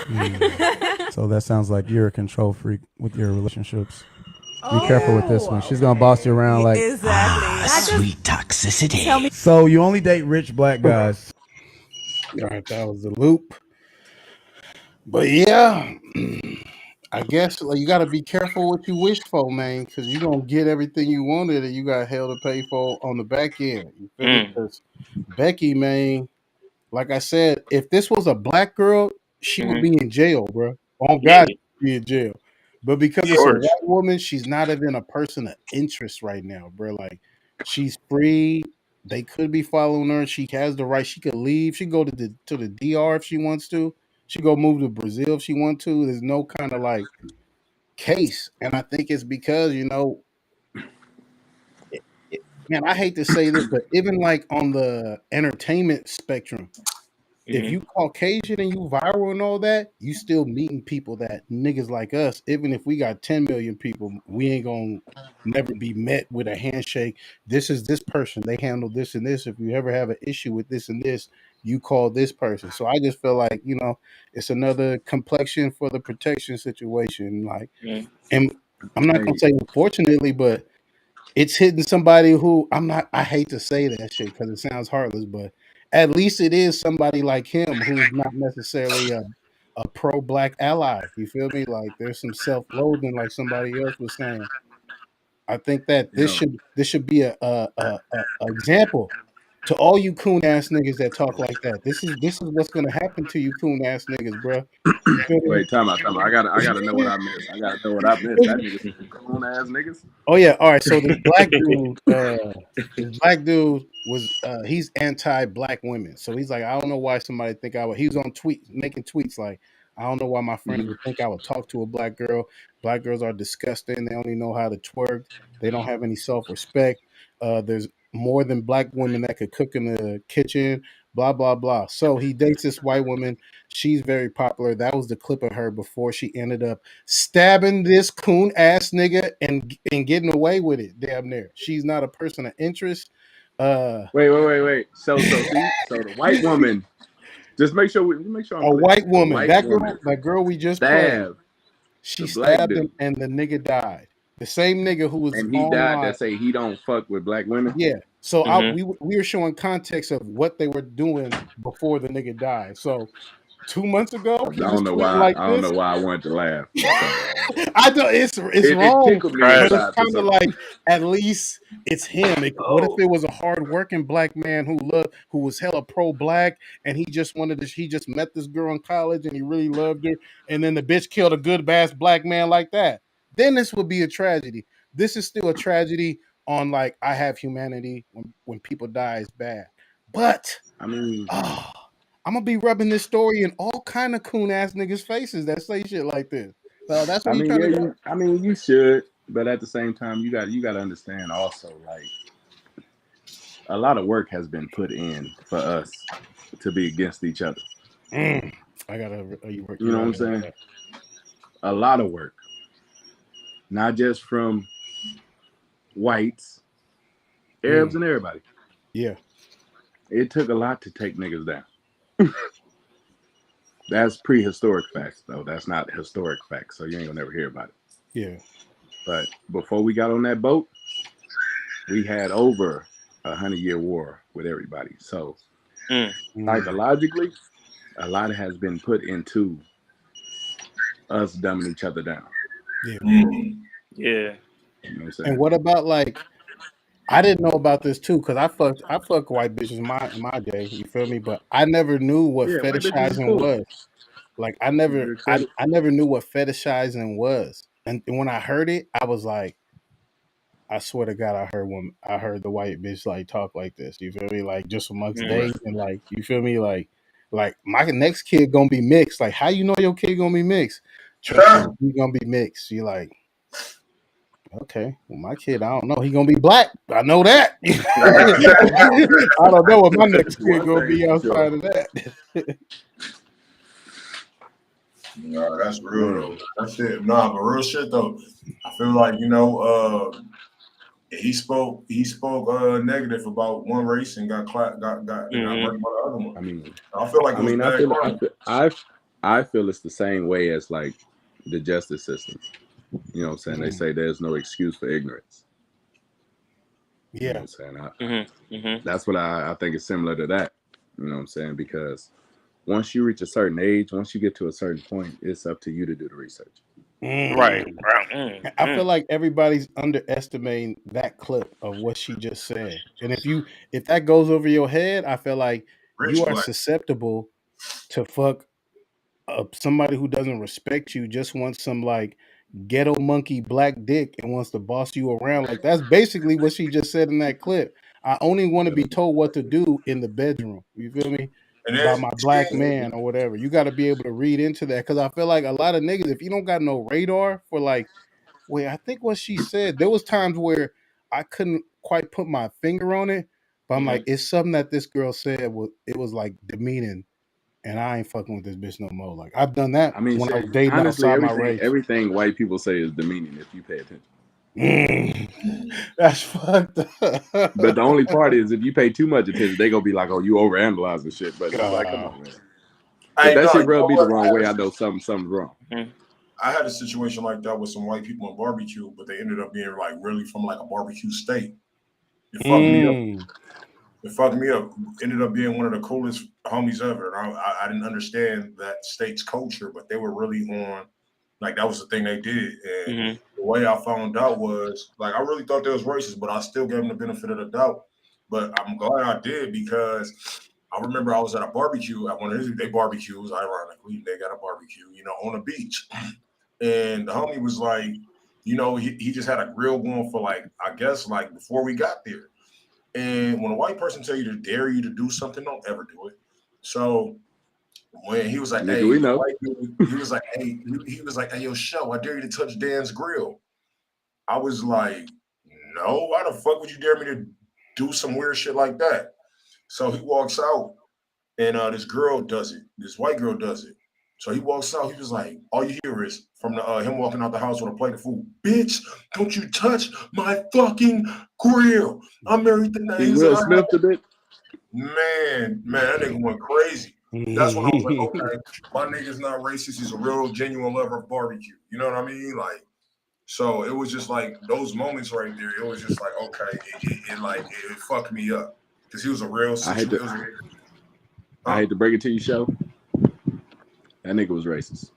So that sounds like you're a control freak with your relationships. Be careful with this one. She's gonna boss you around like Exactly. sweet toxicity. So you only date rich black guys. All right, that was the loop. But yeah, I guess like, you got to be careful what you wish for, man, because you're going to get everything you wanted and you got hell to pay for on the back end. You feel me? Because Becky, man, like I said, if this was a black girl, she would be in jail, bro. Oh, God, she'd be in jail. But because it's a white woman, she's not even a person of interest right now, bro. Like, she's free. They could be following her. She has the right. She could leave. She go to the DR if she wants to. She go move to Brazil if she wants to. There's no kind of like case, and I think it's because man, I hate to say this, but even like on the entertainment spectrum, if you Caucasian and you viral and all that, you still meeting people that niggas like us. Even if we got 10 million people, we ain't gonna never be met with a handshake. This is this person. They handle this and this. If you ever have an issue with this and this, you call this person. So I just feel like, it's another complexion for the protection situation. Like, and I'm not gonna say unfortunately, but it's hitting somebody who I hate to say that shit because it sounds heartless, but at least it is somebody like him who's not necessarily a pro-black ally. You feel me? Like there's some self-loathing, like somebody else was saying. I think that this should be a example to all you coon ass niggas that talk like that. This is what's gonna happen to you coon ass niggas, bro. Wait, time out. I gotta know what I missed. That nigga some coon ass niggas. Oh yeah, all right. So this black dude was he's anti-black women. So he's like, I don't know why somebody think I would. He was on making tweets like, I don't know why my friends would think I would talk to a black girl. Black girls are disgusting. They only know how to twerk. They don't have any self-respect. There's more than black women that could cook in the kitchen. Blah blah blah. So he dates this white woman. She's very popular. That was the clip of her before she ended up stabbing this coon ass nigga and getting away with it. Damn near. She's not a person of interest. Wait. So the white woman. Just make sure I'm a white woman. That girl we just played. She stabbed him and the nigga died. The same nigga who was and he died that say he don't fuck with black women. Yeah. So we were showing context of what they were doing before the nigga died. So 2 months ago, I don't know why I wanted to laugh. I don't. It's wrong. But it's kind of like at least it's him. What if it was a hardworking black man who was hella pro-black and he just met this girl in college and he really loved her, and then the bitch killed a good ass black man like that? Then this would be a tragedy. This is still a tragedy on like I Have Humanity when people die is bad. But I mean, I'm gonna be rubbing this story in all kind of coon ass niggas' faces that say shit like this. So that's what trying to do. I mean, you should, but at the same time, you got to understand also, like a lot of work has been put in for us to be against each other. I gotta, you know what I'm saying? A lot of work, not just from whites, Arabs, and everybody. Yeah, it took a lot to take niggas down. That's prehistoric facts, though. That's not historic facts, so you ain't gonna never hear about it. Yeah. But before we got on that boat, we had over 100-year war with everybody. So psychologically, a lot has been put into us dumbing each other down. Yeah. Yeah. You know what I'm saying? And what about like? I didn't know about this too because I fucked white bitches in my day. You feel me? But I never knew what Yeah, white bitches is fetishizing cool. was. Like I never knew what fetishizing was. And when I heard it, I was like, I swear to God, I heard the white bitch like talk like this. You feel me? Like just amongst dating and like you feel me? Like my next kid gonna be mixed. Like how you know your kid gonna be mixed? Trust me, he gonna be mixed. You like. Okay, well, my kid, I don't know. He gonna be black. I know that. I don't know what my next kid gonna be outside of that. Nah, that's real though. That shit. Nah, but real shit though. I feel like he spoke negative about one race and got right by the other one. I mean, I feel like it was bad karma. I feel it's the same way as like the justice system. You know what I'm saying? They say there's no excuse for ignorance. Yeah. You know what I'm saying? That's what I think is similar to that. You know what I'm saying? Because once you reach a certain age, once you get to a certain point, it's up to you to do the research. Right. I feel like everybody's underestimating that clip of what she just said. And if that goes over your head, I feel like you are susceptible to fuck somebody who doesn't respect you, just wants some like ghetto monkey black dick and wants to boss you around. Like that's basically what she just said in that clip. I only want to be told what to do in the bedroom. You feel me? By my black man or whatever. You got to be able to read into that because I feel like a lot of niggas, if you don't got no radar for like, wait, I think what she said, there was times where I couldn't quite put my finger on it, but I'm like, it's something that this girl said it was like demeaning. And I ain't fucking with this bitch no more. Like I've done that I mean, when I was dating honestly, outside my race. everything white people say is demeaning if you pay attention. That's fucked up. But the only part is if you pay too much attention, they gonna be like, "Oh, you overanalyzing shit." But it's like, come on, man. If that shit rub me the wrong way, I know something's wrong. I had a situation like that with some white people in barbecue, but they ended up being like really from like a barbecue state. It fucked me up. It fucked me up. Ended up being one of the coolest homies ever. And I didn't understand that state's culture, but they were really on, like that was the thing they did. And the way I found out was, like, I really thought they was racist, but I still gave them the benefit of the doubt. But I'm glad I did because I remember I was at a barbecue at one of their barbecues, ironically, they got a barbecue, on the beach. And the homie was like, he just had a grill going for like, I guess like before we got there. And when a white person tell you to dare you to do something, don't ever do it. So when he was like, "Hey," we know. He was like, "Hey, yo, show, I dare you to touch Dan's grill." I was like, "No, why the fuck would you dare me to do some weird shit like that?" So he walks out, and this white girl does it. So he walks out. He was like, all you hear is from him walking out the house with a plate of food. "Bitch, don't you touch my fucking grill. I'm married to He Will Smith a bit. Man, that nigga went crazy. That's when I was like, okay, my nigga's not racist. He's a real, genuine lover of barbecue. You know what I mean? Like, so it was just like those moments right there. It was just like, okay, it fucked me up because he was a real. I hate to break it to you, show. That nigga was racist.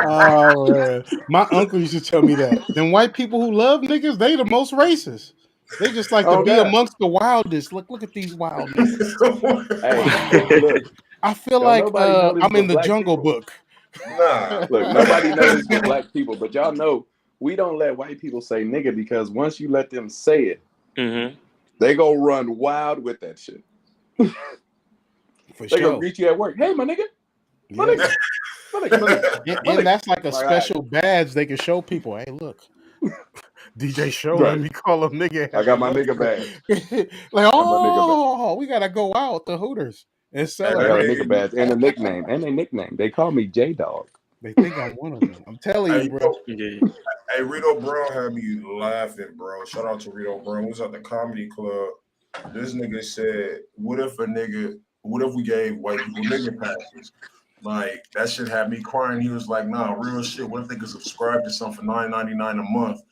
Oh man, my uncle used to tell me that. Then white people who love niggas, they the most racist. They just like to be amongst the wildest. Look at these wild niggas. Hey, look, I feel like I'm in the Jungle Book. Nah, look, nobody knows this but black people, but y'all know we don't let white people say nigga because once you let them say it, they go run wild with that shit. They gonna greet you at work. Hey, my nigga. My nigga. My nigga. And that's like a special badge they can show people. Hey, look. DJ Show, let me call him nigga. I got my nigga badge. Like, we gotta go out the Hooters and sell it. I got a nigga badge and a nickname. And a nickname. They call me J-Dog. They think I'm one of them. I'm telling you, bro. Hey, Rito Brown had me laughing, bro. Shout out to Rito Brown. We was at the comedy club. This nigga said, what if we gave white people nigga passes? Like, that shit had me crying. He was like, nah, real shit. What if they could subscribe to something for $9.99 a month?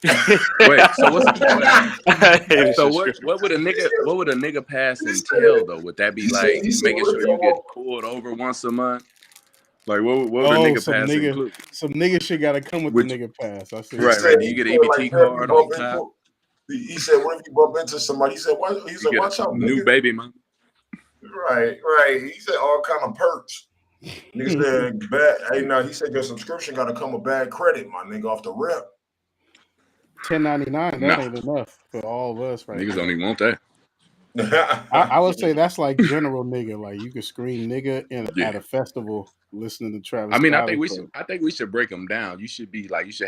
Wait, so what's This so is what? true. What would a nigga pass entail though? Would that be like making sure you get pulled over once a month? Like what would a nigga some pass nigga, include? some nigga shit got to come with Which- the nigga pass. I see. Right, right. Do you get an EBT card on top? He said, "What if you bump into somebody?" He said, "What?" He said, You get "Watch a out, new nigga." baby mom. Right. He said all kind of perks. Nigga said, "Bad." Hey, no, he said your subscription got to come with bad credit, my nigga, off the rip. 1099. That ain't enough for all of us, right? Niggas don't even want that. I would say that's like general nigga. Like you could scream nigga at a festival listening to Travis. I mean, Scott I think we should break them down. You should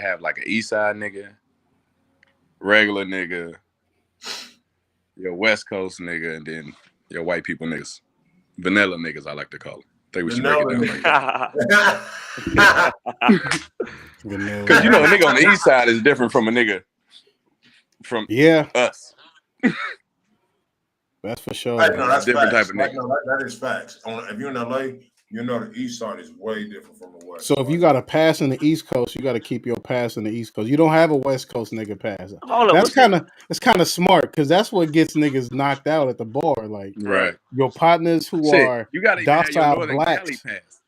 have like an East Side nigga, regular nigga, your West Coast nigga, and then your white people niggas, vanilla niggas. I like to call them. I think we should break it down like that. Because you know, a nigga on the East Side is different from a nigga from us. That's for sure. No, that's different facts. type of nigga. No, that is facts. If you're in LA, you know the East Side is way different from the West. So if you got a pass in the East Coast, you got to keep your pass in the East Coast. You don't have a West Coast nigga pass. That's kind of smart because that's what gets niggas knocked out at the bar. Like your partners who are you gotta docile have your blacks. Cali pass.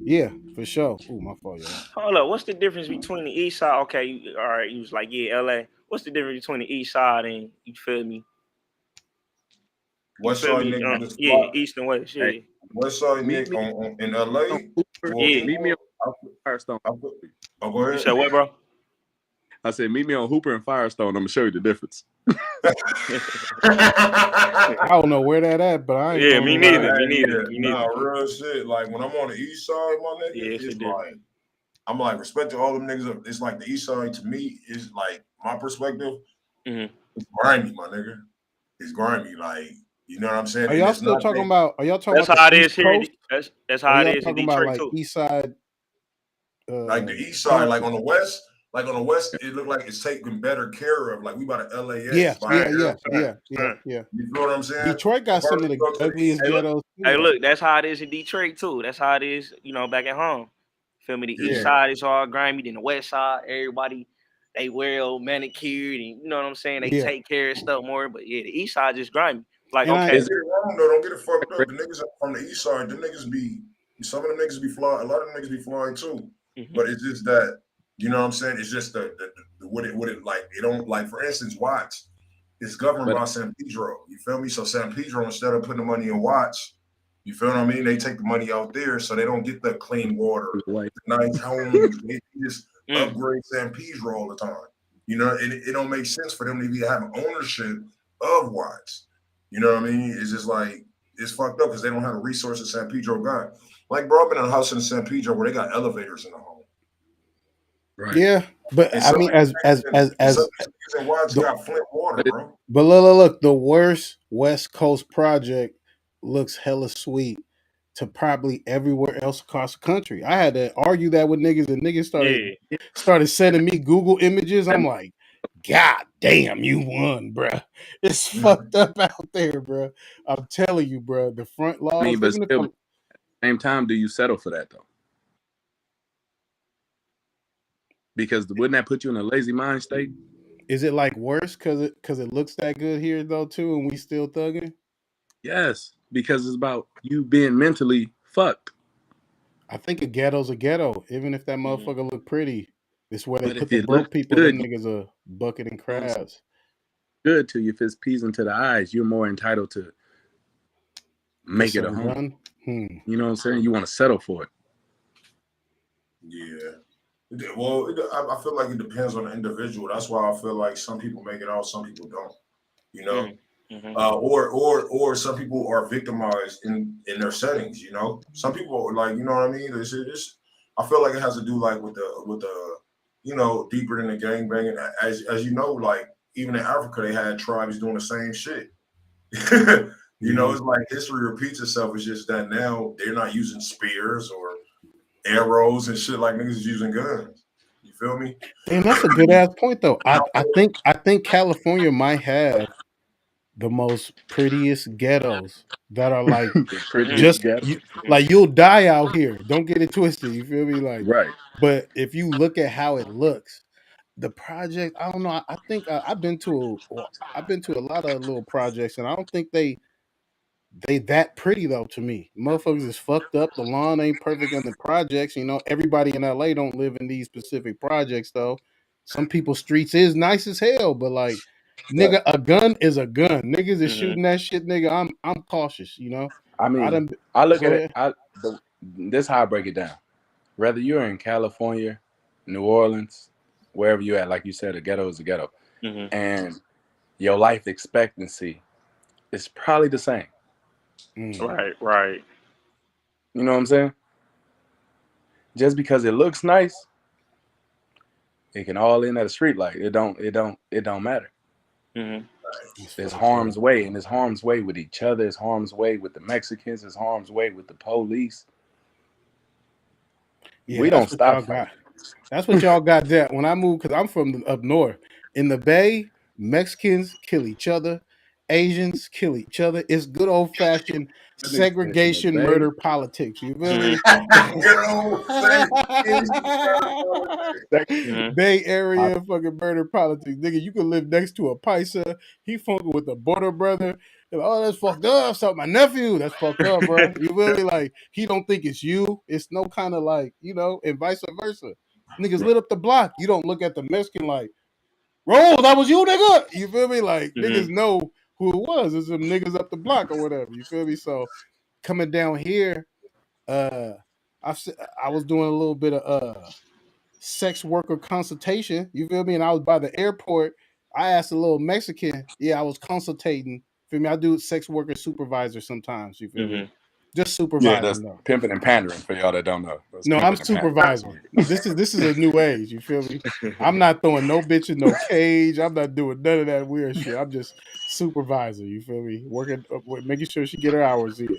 Yeah, for sure. Ooh, my fault, y'all. Hold up, what's the difference between the East Side? Okay, all right, you was like, yeah, LA. What's the difference between the East Side and you feel me? West Side nigga, East and West, yeah. West Side nigga in LA. Meet me on Firestone. Oh, go ahead. You said what, bro? I said, meet me on Hooper and Firestone. I'm gonna show you the difference. I don't know where that at, but I ain't. Yeah, me neither. Nah, real shit. Like when I'm on the East Side, my nigga, it's like I'm like respecting all them niggas. It's like the East Side to me is like my perspective. It's grimy, my nigga. It's grimy, like. You know what I'm saying? Are y'all still talking about? Are y'all talking about? That's how it is here. That's how it is in Detroit like too. East Side, like the East Side, like on the West, it looked like it's taken better care of. Like we about to LAX. Yeah. You know what I'm saying? Detroit got some of the ugliest ghettos. Hey, look, that's how it is in Detroit too. That's how it is, back at home. Feel me? The East Side is all grimy. Then the West Side, everybody they well manicured, and you know what I'm saying. They take care of stuff more. But yeah, the East Side just grimy. Like, okay. Is it wrong though? Don't get it fucked up. The niggas from the East Side, some of the niggas be flying, a lot of the niggas be flying too. But it's just that, you know what I'm saying? It's just the what it like, it don't like, for instance, Watts is governed by San Pedro. You feel me? So San Pedro, instead of putting the money in Watts, you feel what I mean? They take the money out there so they don't get the clean water, the nice homes. They just upgrade San Pedro all the time. You know, it don't make sense for them to be having ownership of Watts. You know what I mean? It's just like, it's fucked up because they don't have the resources San Pedro got. Like, bro, I've been in a house in San Pedro where they got elevators in the home. Right. Yeah, but I mean, as Watts got Flint water, bro. But look, the worst West Coast project looks hella sweet to probably everywhere else across the country. I had to argue that with niggas, and niggas started sending me Google images. I'm like, God damn, you won, bro. It's fucked up out there, bro. I'm telling you, bro. The front laws. I mean, but still, at the same time, do you settle for that though? Because wouldn't that put you in a lazy mind state? Is it like worse because it looks that good here though too, and we still thugging? Yes, because it's about you being mentally fucked. I think a ghetto's a ghetto, even if that motherfucker look pretty. It's where they put the broke people. Them niggas a bucket and crabs. Good to you if it's peasing to the eyes. You're more entitled to make it a home. You know what I'm saying? You want to settle for it. Yeah. Well, I feel like it depends on the individual. That's why I feel like some people make it out, some people don't. You know, or some people are victimized in their settings. You know, some people are like, you know what I mean. I feel like it has to do like with the you know, deeper than the gangbanging. As you know, like even in Africa, they had tribes doing the same shit. You know, it's like history repeats itself. It's just that now they're not using spears or arrows and shit like niggas is using guns. You feel me? And that's a good ass point though. I think California might have the most prettiest ghettos that are like just like you'll die out here. Don't get it twisted. You feel me? Like right. But if you look at how it looks, the project, I don't know. I think I've been to a lot of little projects, and I don't think they that pretty though to me. Motherfuckers is fucked up. The lawn ain't perfect in the projects. You know, everybody in LA don't live in these specific projects though. Some people's streets is nice as hell, but like, Right. nigga, a gun is a gun. Niggas is Mhm. shooting that shit, nigga. I'm cautious. You know. I mean, done. I look Go at it. ahead. This how I break it down. Whether you're in California, New Orleans, wherever you at, like you said, a ghetto is a ghetto, Mhm. and your life expectancy is probably the same. Right. You know what I'm saying? Just because it looks nice, it can all end at a street light. It don't matter. Mhm. There's harm's way, and there's harm's way with each other. There's harm's way with the Mexicans. There's harm's way with the police. Yeah, We don't that's what y'all stop got. fighting. That's what y'all got there. When I moved, because I'm from up north, in the Bay, Mexicans kill each other, Asians kill each other. It's good old fashioned That nigga said in the segregation, Bay. murder politics. You feel me? Good old segregation. Mhm. Bay Area fucking murder politics. Nigga, you can live next to a paisa. He fucking with a border brother. And, oh, that's fucked up. So my nephew, that's fucked up, bro. You really like he don't think it's you. It's no kind of like, you know, and vice versa. Niggas lit up the block. You don't look at the Mexican like, roll, that was you, nigga. You feel me? Like niggas Mhm. know who it was. It's some niggas up the block or whatever. You feel me? So coming down here, uh I was doing a little bit of sex worker consultation. You feel me? And I was by the airport. I asked a little Mexican. Yeah, I was consultating. Feel me? I do sex worker supervisor sometimes. You feel me? Mhm. Just Yeah, supervising that's though. pimping and pandering for y'all that don't know. That's No, I'm pimping and pandering. supervising. This is a new age. You feel me? I'm not throwing no bitch in no cage. I'm not doing none of that weird shit. I'm just supervisor. You feel me? Working, making sure she get her hours in.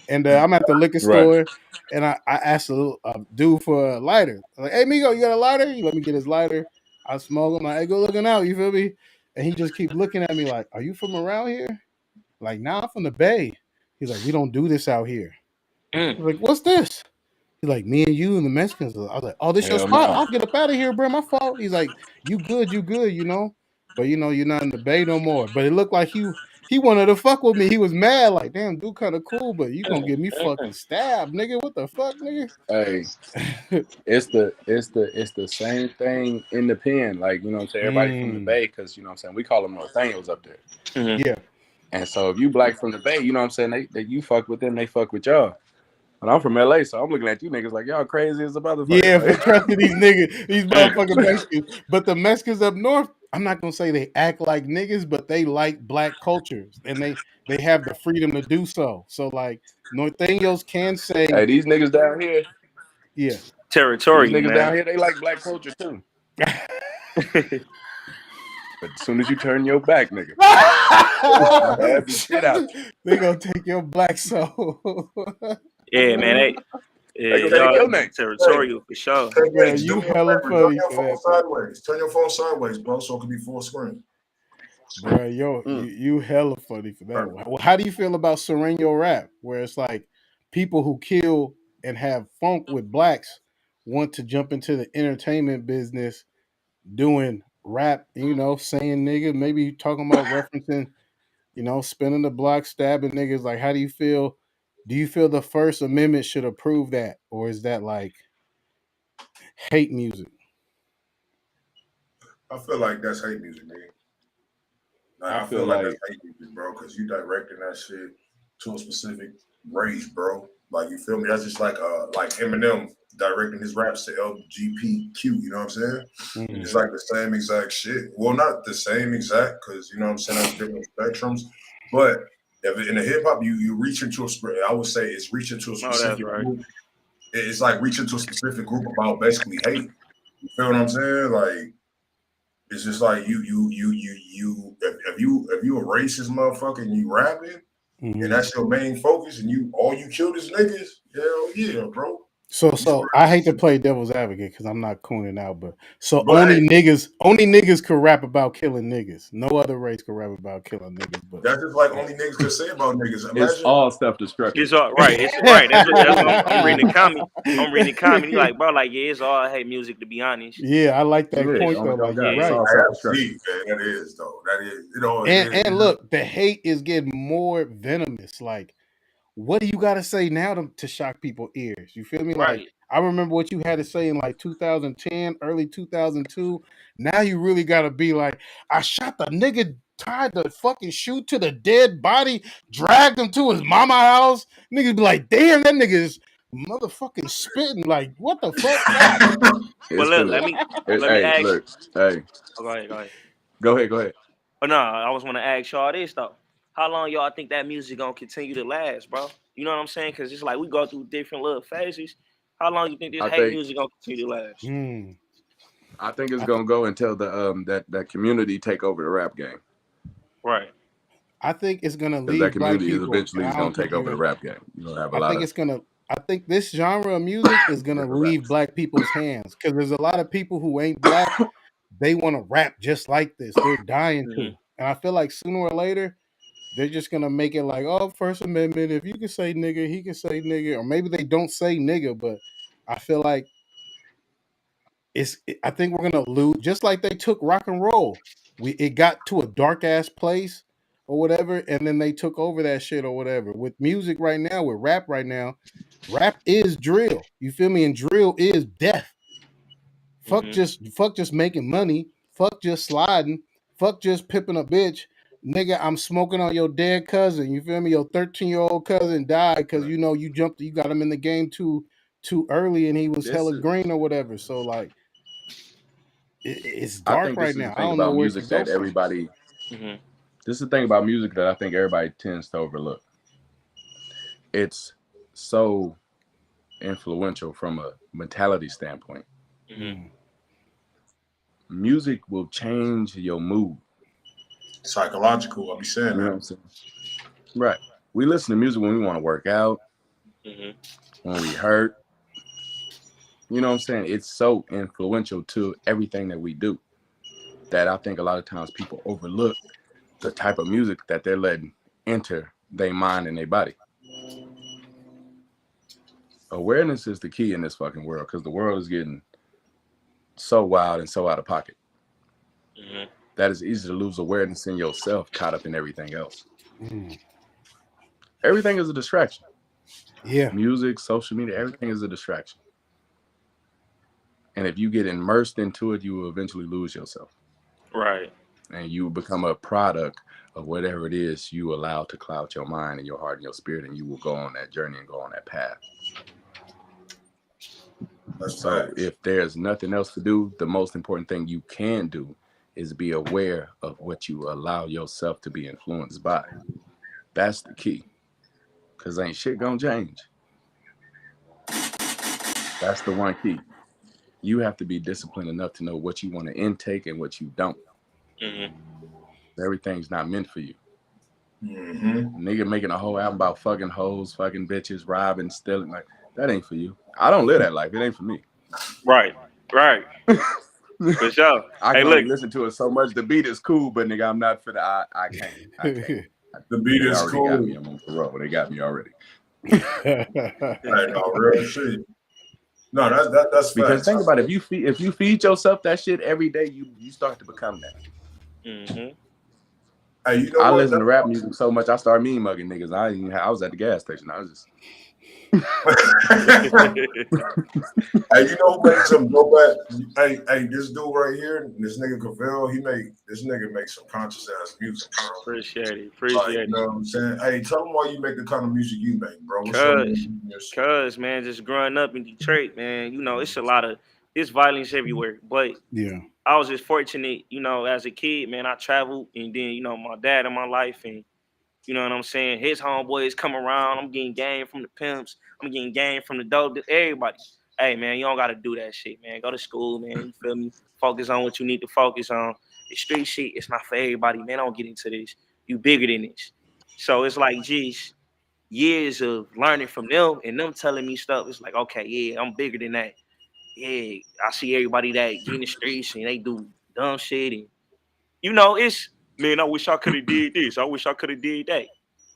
And I'm at the liquor Right. store, and I asked a little dude for a lighter. I'm like, hey, Migo, you got a lighter? He let me get his lighter. I smoke. I'm like, hey, go looking out. You feel me? And he just keep looking at me like, are you from around here? Like, nah, I'm from the Bay. He's like, we don't do this out here. I was like, what's this? He's like, me and you and the Mexicans. I was like, oh, this your Hell spot? no. I'll get up out of here, bro. My fault. He's like, you good, you know. But you know, you're not in the Bay no more. But it looked like he wanted to fuck with me. He was mad, like, damn, dude kind of cool, but you gonna get me fucking stabbed, nigga. What the fuck, nigga? Hey, it's the same thing in the pen. Like, you know what I'm saying? Everybody from the Bay, because, you know what I'm saying, we call them Norteños up there. Mhm. Yeah. And so if you black from the Bay, you know what I'm saying, they you fuck with them, they fuck with y'all. And I'm from LA, so I'm looking at you niggas like y'all crazy as a motherfucker. Yeah, for Like, trusting these niggas, these motherfucking Mexicans. But the Mexicans up north, I'm not gonna say they act like niggas, but they like black cultures and they have the freedom to do so. So like Norteños can say, hey, these niggas down here, yeah. Territorial, man. they like black culture too. But as soon as you turn your back, nigga, stab the shit out you. They gonna take your black soul. Yeah, man. They gonna take Y'all your name. territorial for sure. Hey, Bro, H, do you me a hella favor. Turn funny your for phone that. sideways. Turn your phone sideways, bro, so it can be full screen. Bro, you hella funny for that. Perfect. Well, how do you feel about Sureno rap, where it's like people who kill and have funk with blacks want to jump into the entertainment business doing rap, you know, saying nigga, maybe talking about referencing, you know, spinning the block, stabbing niggas. Like, how do you feel? Do you feel the First Amendment should approve that? Or is that like hate music? I feel like that's hate music, man. Like, I I feel feel like that's like hate music, bro, because you directing that shit to a specific race, bro. Like, you feel me? That's just like Eminem directing his raps to LGBTQ. You know what I'm saying? Mhm. It's like the same exact shit. Well, not the same exact, because you know what I'm saying, that's different spectrums. But if in the hip hop, you reach into I would say it's reaching to a Oh, that's specific right. group. It's like reaching to a specific group about basically hate. You feel what I'm saying? Like, it's just like if you a racist motherfucker and you rapping and Mhm. that's your main focus and you all you killed is niggas, hell yeah, bro. So I hate to play devil's advocate because I'm not cooning out, but But only hey, niggas could rap about killing niggas. No other race could rap about killing niggas. But that's just like only niggas could say about niggas. It's Imagine. all self-destruction. It's all right. It's right. That's what I'm reading the comment. I'm reading the comment. He like, bro, like, yeah, it's all hate music to be honest. yeah, I like that Yeah, point though. oh Like God, you're it's Yeah. right. all Hey, that's self-destruction. deep, man. That is though. That is. And look, the hate is getting more venomous. Like, what do you got to say now to shock people's ears? You feel me? Like, Right. I remember what you had to say in like 2010, early 2002. Now you really got to be like, I shot the nigga, tied the fucking shoe to the dead body, dragged him to his mama house. Niggas be like, damn, that nigga is motherfucking spitting. Like, what the fuck? Like, But It's look, finna. let me Hey, ask. look. Hey, Oh, go ahead, go ahead. go ahead. Go ahead. But no, I was want to ask y'all this though. How long y'all think that music gonna continue to last, bro? You know what I'm saying? Because it's like we go through different little phases. How long you think this I hate think music gonna continue to last? it's I, gonna go until the that community take over the rap game. Right. I think it's gonna Because that leave black community is people, and eventually I is gonna don't think take over the you. rap game. You're gonna have a I lot think of it's gonna. I think this genre of music is gonna different leave rappers. black people's hands because there's a lot of people who ain't black. They want to rap just like this. They're dying Mm-hmm. to, and I feel like sooner or later they're just gonna make it like, oh, First Amendment. If you can say nigga, he can say nigga, or maybe they don't say nigga, but I feel like I think we're gonna lose, just like they took rock and roll. It got to a dark ass place or whatever, and then they took over that shit or whatever. With music right now, with rap right now, rap is drill. You feel me? And drill is death. Mm-hmm. Fuck just making money. Fuck just sliding. Fuck just pipping a bitch. Nigga, I'm smoking on your dead cousin. You feel me? Your 13-year-old cousin died because Right. you got him in the game too early and he was This hella is, green or whatever. So like it's I dark think right this is the now. I thing don't know about where it music could go that from. everybody. Mm-hmm. This is the thing about music that I think everybody tends to overlook. It's so influential from a mentality standpoint. Mm-hmm. Music will change your mood. Psychological. I'll be saying You know what that. I'm saying? Right. We listen to music when we want to work out, Mm-hmm. when we hurt. You know what I'm saying? It's so influential to everything that we do that I think a lot of times people overlook the type of music that they're letting enter their mind and their body. Awareness is the key in this fucking world because the world is getting so wild and so out of pocket Mm-hmm. that it's easy to lose awareness in yourself caught up in everything else. Mm. Everything is a distraction. Yeah. Music, social media, everything is a distraction. And if you get immersed into it, you will eventually lose yourself. Right. And you become a product of whatever it is you allow to cloud your mind and your heart and your spirit, and you will go on that journey and go on that path. That's So facts. if there's nothing else to do, the most important thing you can do is be aware of what you allow yourself to be influenced by. That's the key. Because ain't shit gonna change. That's the one key. You have to be disciplined enough to know what you want to intake and what you don't. Mm-hmm. Everything's not meant for you. Mm-hmm. Nigga making a whole album about fucking hoes, fucking bitches, robbing, stealing, like that ain't for you. I don't live that life. It ain't for me. Right. Right. For sure. I Hey, can look. only listen to it so much. The beat is cool, but nigga, I'm not for the. I can't. The beat They is already got me. cool. I'm on parole. They got me already. Hey, no, real shit. No, that's Because facts. think about it, if you feed yourself that shit every day, you start to become that. Mm-hmm. Hey, you know I what? listen to rap music so much, I started mean mugging niggas. I was at the gas station. I was just. Hey, you know who makes some dope ass? Hey, this dude right here, this nigga Kavell, this nigga make some conscious ass music, bro. Appreciate it. Like, Appreciate you it. know what I'm saying? Hey, tell them why you make the kind of music you make, bro. What's up, Cause man, just growing up in Detroit, man, you know, it's a lot of it's violence everywhere. But Yeah. I was just fortunate, you know, as a kid, man, I traveled and then, you know, my dad in my life and you know what I'm saying? His homeboys come around. I'm getting game from the pimps. I'm getting game from the dope. Everybody. Hey, man, you don't got to do that shit, man. Go to school, man. You feel me? Focus on what you need to focus on. The street shit, it's not for everybody, man. Don't get into this. You bigger than this. So it's like, geez, years of learning from them and them telling me stuff. It's like, okay, yeah, I'm bigger than that. Yeah, I see everybody that get in the streets and they do dumb shit, and it's, man, I wish I could have did this. I wish I could have did that.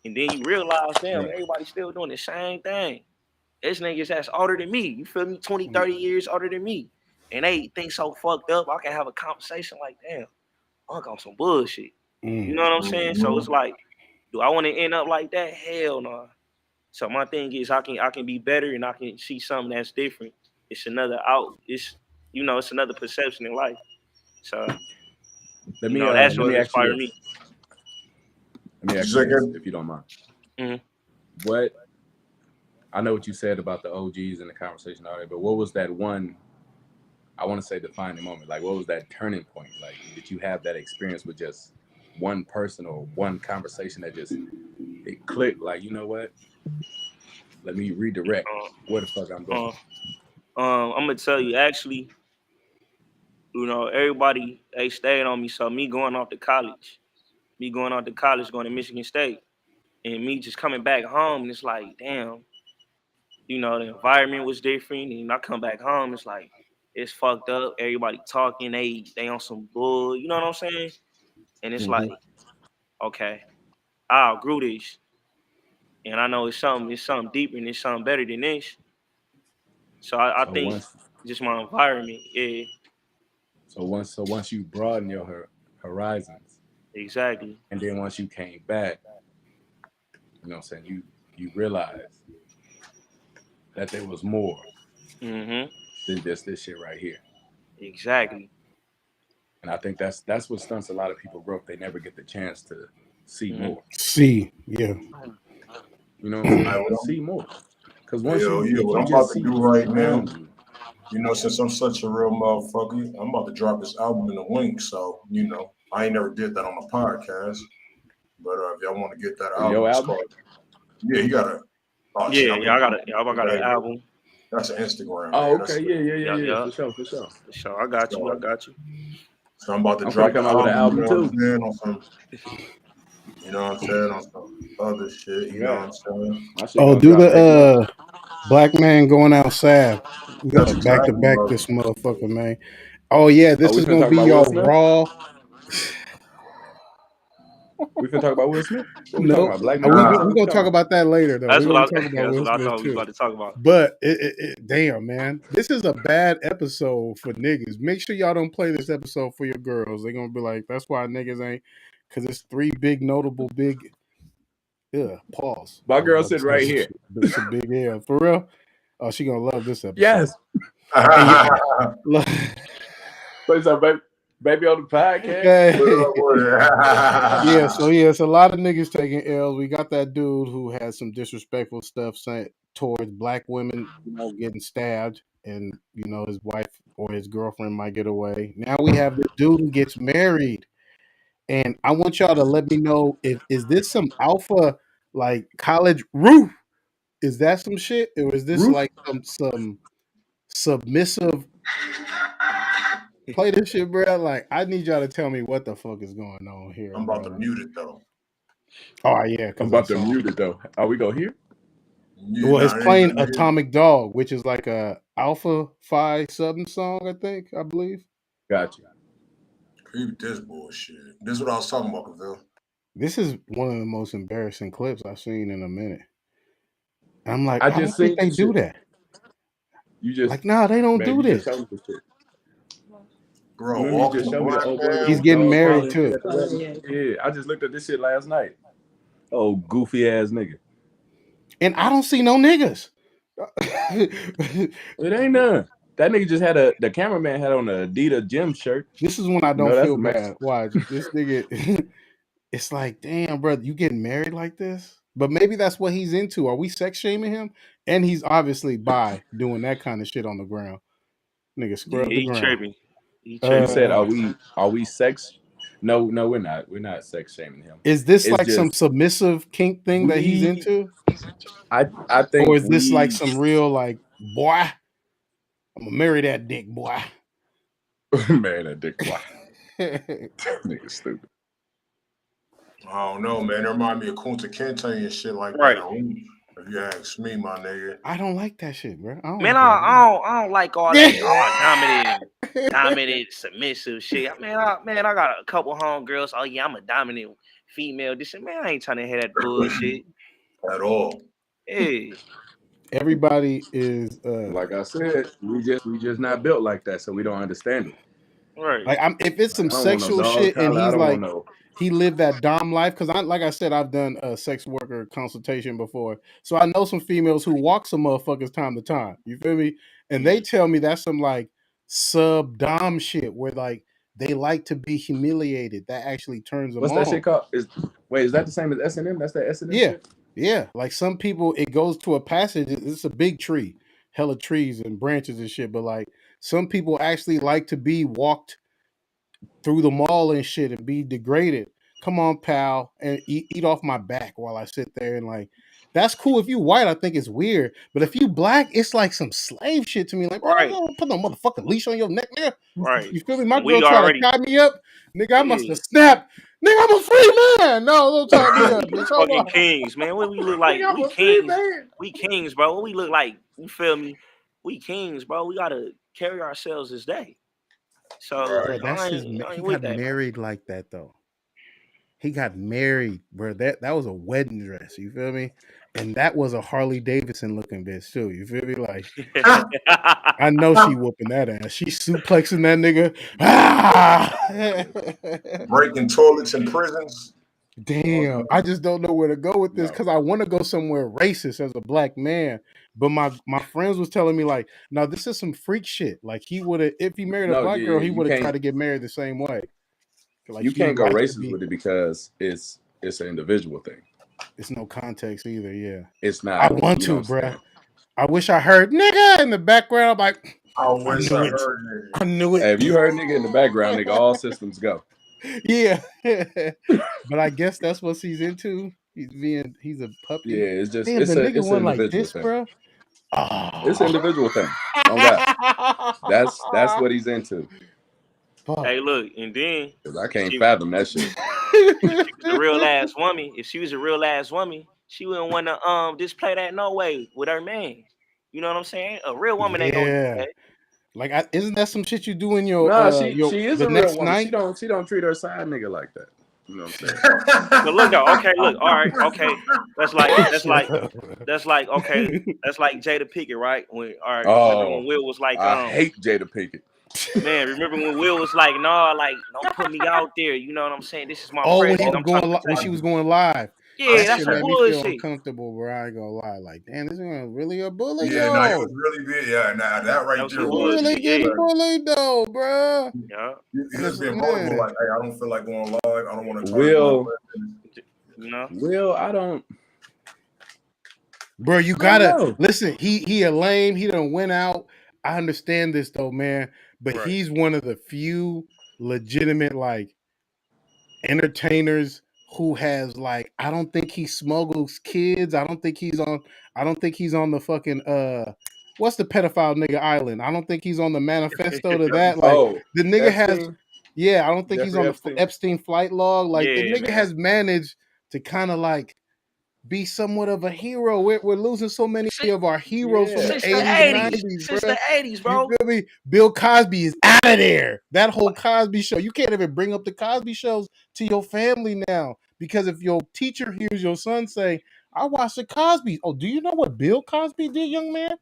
And then you realize, damn, everybody's still doing the same thing. There's niggas that's older than me. You feel me? 20, 30 years older than me. And they think so fucked up. I can have a conversation like, damn, I'm on some bullshit. You know what I'm saying? So it's like, do I want to end up like that? Hell no. So my thing is I can be better and I can see something that's different. It's another it's another perception in life. So that's what inspired me. Let me ask you this, if you don't mind. Mm-hmm. What, I know what you said about the OGs and the conversation all that, but what was that one, I want to say, defining moment? Like, what was that turning point? Like, did you have that experience with just one person or one conversation that just, it clicked? Like, you know what? Let me redirect where the fuck I'm going. I'm gonna tell you, actually, everybody, they stayed on me. So me going off to college, going to Michigan State, and me just coming back home, and it's like, damn, the environment was different, and I come back home, it's like, it's fucked up. Everybody talking, they on some bull, you know what I'm saying? And it's like, okay, I outgrew this, and I know it's something deeper and it's something better than this. So I think just my environment, yeah. So once you broaden your horizons, exactly, and then once you came back, you know what I'm saying, you realized that there was more than just this shit right here. Exactly. And I think that's what stunts a lot of people growth. They never get the chance to see more. See, yeah. You know what I'm saying? See more. Because once what I'm about to do right now, since I'm such a real motherfucker, I'm about to drop this album in a wink. So, I ain't never did that on my podcast. But if y'all want to get that album, it's called, you gotta. Oh, yeah, I got an album. That's an Instagram. Oh, okay, yeah. For sure. I got you. So I'm about to drop the album, with an album too. On some, on some other shit. You know what I'm saying? Oh, do the Black Man Going Outside. We got to back this motherfucker, man. Oh yeah, this is gonna be y'all raw. We finna talk about Will Smith? No, we're gonna talk about that later, though. That's we're what gonna talk about Will I Smith thought we too. were about to talk about. But damn, man, this is a bad episode for niggas. Make sure y'all don't play this episode for your girls. They're gonna be like, that's why niggas ain't, because it's 3 big notable big. Yeah, pause. My girl sitting right here. It's a big L for real. Oh, she gonna love this episode. Yes. What's up, baby on the podcast? It's a lot of niggas taking L's. We got that dude who had some disrespectful stuff sent towards black women, getting stabbed, and his wife or his girlfriend might get away. Now we have the dude who gets married, and I want y'all to let me know is this some alpha like college roof? Is that some shit, or is this like some submissive? Play this shit, bro. Like, I need y'all to tell me what the fuck is going on here. I'm about to mute it though. Oh yeah, I'm about to mute it though. Are we go here? Well, it's playing Atomic Dog, which is like a Alpha Phi Southern song, I believe. Gotcha. Keep this bullshit. This is what I was talking about, Kavell. This is one of the most embarrassing clips I've seen in a minute. I'm like, I don't think they do that. You just like, nah, they don't do this. Bro, he's getting married too. Yeah, I just looked at this shit last night. Oh, goofy ass nigga. And I don't see no niggas. It ain't none. That nigga just had the cameraman had on a Adidas gym shirt. This is when I don't feel bad. Watch this nigga. It's like, damn, brother, you getting married like this? But maybe that's what he's into. Are we sex shaming him? And he's obviously bi doing that kind of shit on the ground. Nigga, scrub the ground. Tripping. He said, "Are we sex? No, we're not. We're not sex shaming him. Is this like some submissive kink thing that he's into? I think. Or is this like some real like, boy, I'm gonna marry that dick, boy. Marry that dick, boy. Nigga stupid. I don't know, man. It remind me of Kunta Kinte and shit like Right. that. If you ask me, my nigga. I don't like that shit, bro. I don't Man, like that. I don't like all that dominant, submissive shit. I got a couple homegirls. Oh yeah, I'm a dominant female. This shit, man, I ain't trying to hear that bullshit At all. Hey, Everybody is Like I said, we just not built like that, so we don't understand it. right. like if it's some I don't want no sexual dog shit and collar. I he's don't like want no. he lived that dom life, because like I said, I've done a sex worker consultation before, so I know some females who walk some motherfuckers time to time. You feel me? And they tell me that's some like sub dom shit where like they like to be humiliated. That actually turns them What's on. that shit called? Is that the same as S&M? That's that S&M Yeah, shit? yeah. Like some people, it goes to a passage. It's a big tree, hella trees and branches and shit. But like some people actually like to be walked through the mall and shit and be degraded. Come on, pal, and eat off my back while I sit there and like. That's cool. If you white, I think it's weird. But if you black, it's like some slave shit to me. Like, bro, Right. don't put no motherfucking leash on your neck, nigga. Right. You feel me? My We girl tried already to tie me up. Nigga, I must Yeah. have snapped. Nigga, I'm a free man. No, don't tie me up, bitch. Hold fucking on. kings, man. What we look like? I'm We a free kings. man. We kings, bro. What we look like? You feel me? We kings, bro. We gotta carry ourselves this day. So Bro, that's I his. ain't He with got that. married like that though. He got married, bro. That was a wedding dress. You feel me? And that was a Harley Davidson looking bitch too. You feel me? Like I know she whooping that ass. She suplexing that nigga. Ah! Breaking toilets in prisons. Damn, I just don't know where to go with this because I want to go somewhere racist as a black man. But my friends was telling me like, no, this is some freak shit. Like he would have, if he married a black girl, he you would have tried can't. to get married the same way. Like You he can't go liked to racist be. with it because it's an individual thing. It's no context either. Yeah, It's not. I want you to, know what I'm bruh. saying? I wish I heard nigga in the background. I'm like, I wish I knew it. heard it. I knew Hey, it. if you heard nigga in the background, nigga, all systems go. Yeah, but I guess that's what he's into. He's a puppy. Yeah, it's just Damn, the nigga it's an went like individual this, thing. bro. It's an individual thing. Oh God, that's what he's into. Fuck. Hey, look, and then 'Cause I can't she fathom that shit. was a real ass woman. If she was a real ass woman, she wouldn't want to display that no way with her man. You know what I'm saying? A real woman ain't gonna do Yeah, that. like isn't that some shit you do in your Nah, she is the a real next woman. night? She don't treat her side nigga like that. You know what I'm saying? But look though, okay, look, all right, okay. That's like Shut up. okay, that's like Jada Pinkett, right? When remember when Oh, Will was like, I hate Jada Pinkett. man, remember when Will was like, no, like, don't put me out there. You know what I'm saying? This is my Oh, when president. I'm trying to when protect she you. was going live, Yeah, that that's shit some made me feel bullshit. uncomfortable, bro. I ain't gonna lie. Like, damn, this is really a bully, Yeah, no, it yo. was really big. Yeah, nah, that right That was there some You was. really bullshit. Yeah, getting bullied though, bro. yeah. You And just it's being vulnerable, man, like, hey, I don't feel like going live. I don't want to target my Will, president. You know. I don't. bro. You I don't gotta know. listen. He a lame. He done went out. I understand this though, man. But Right. he's one of the few legitimate like entertainers who has like I don't think he smuggles kids. I don't think he's on the fucking what's the pedophile nigga island? I don't think he's on the manifesto to that. Like Oh, the nigga has Epstein? yeah, I don't think he's Jeffrey on the Epstein? Epstein flight log. Like the Yeah, nigga man. has managed to kind of like be somewhat of a hero. We're losing so many of our heroes from the Since the 80s and 80s. 90s, Since bro. the 80s, You bro. feel me? Bill Cosby is out of there. That whole Cosby show. You can't even bring up the Cosby shows to your family now. Because if your teacher hears your son say, I watched the Cosby. Oh, do you know what Bill Cosby did, young man?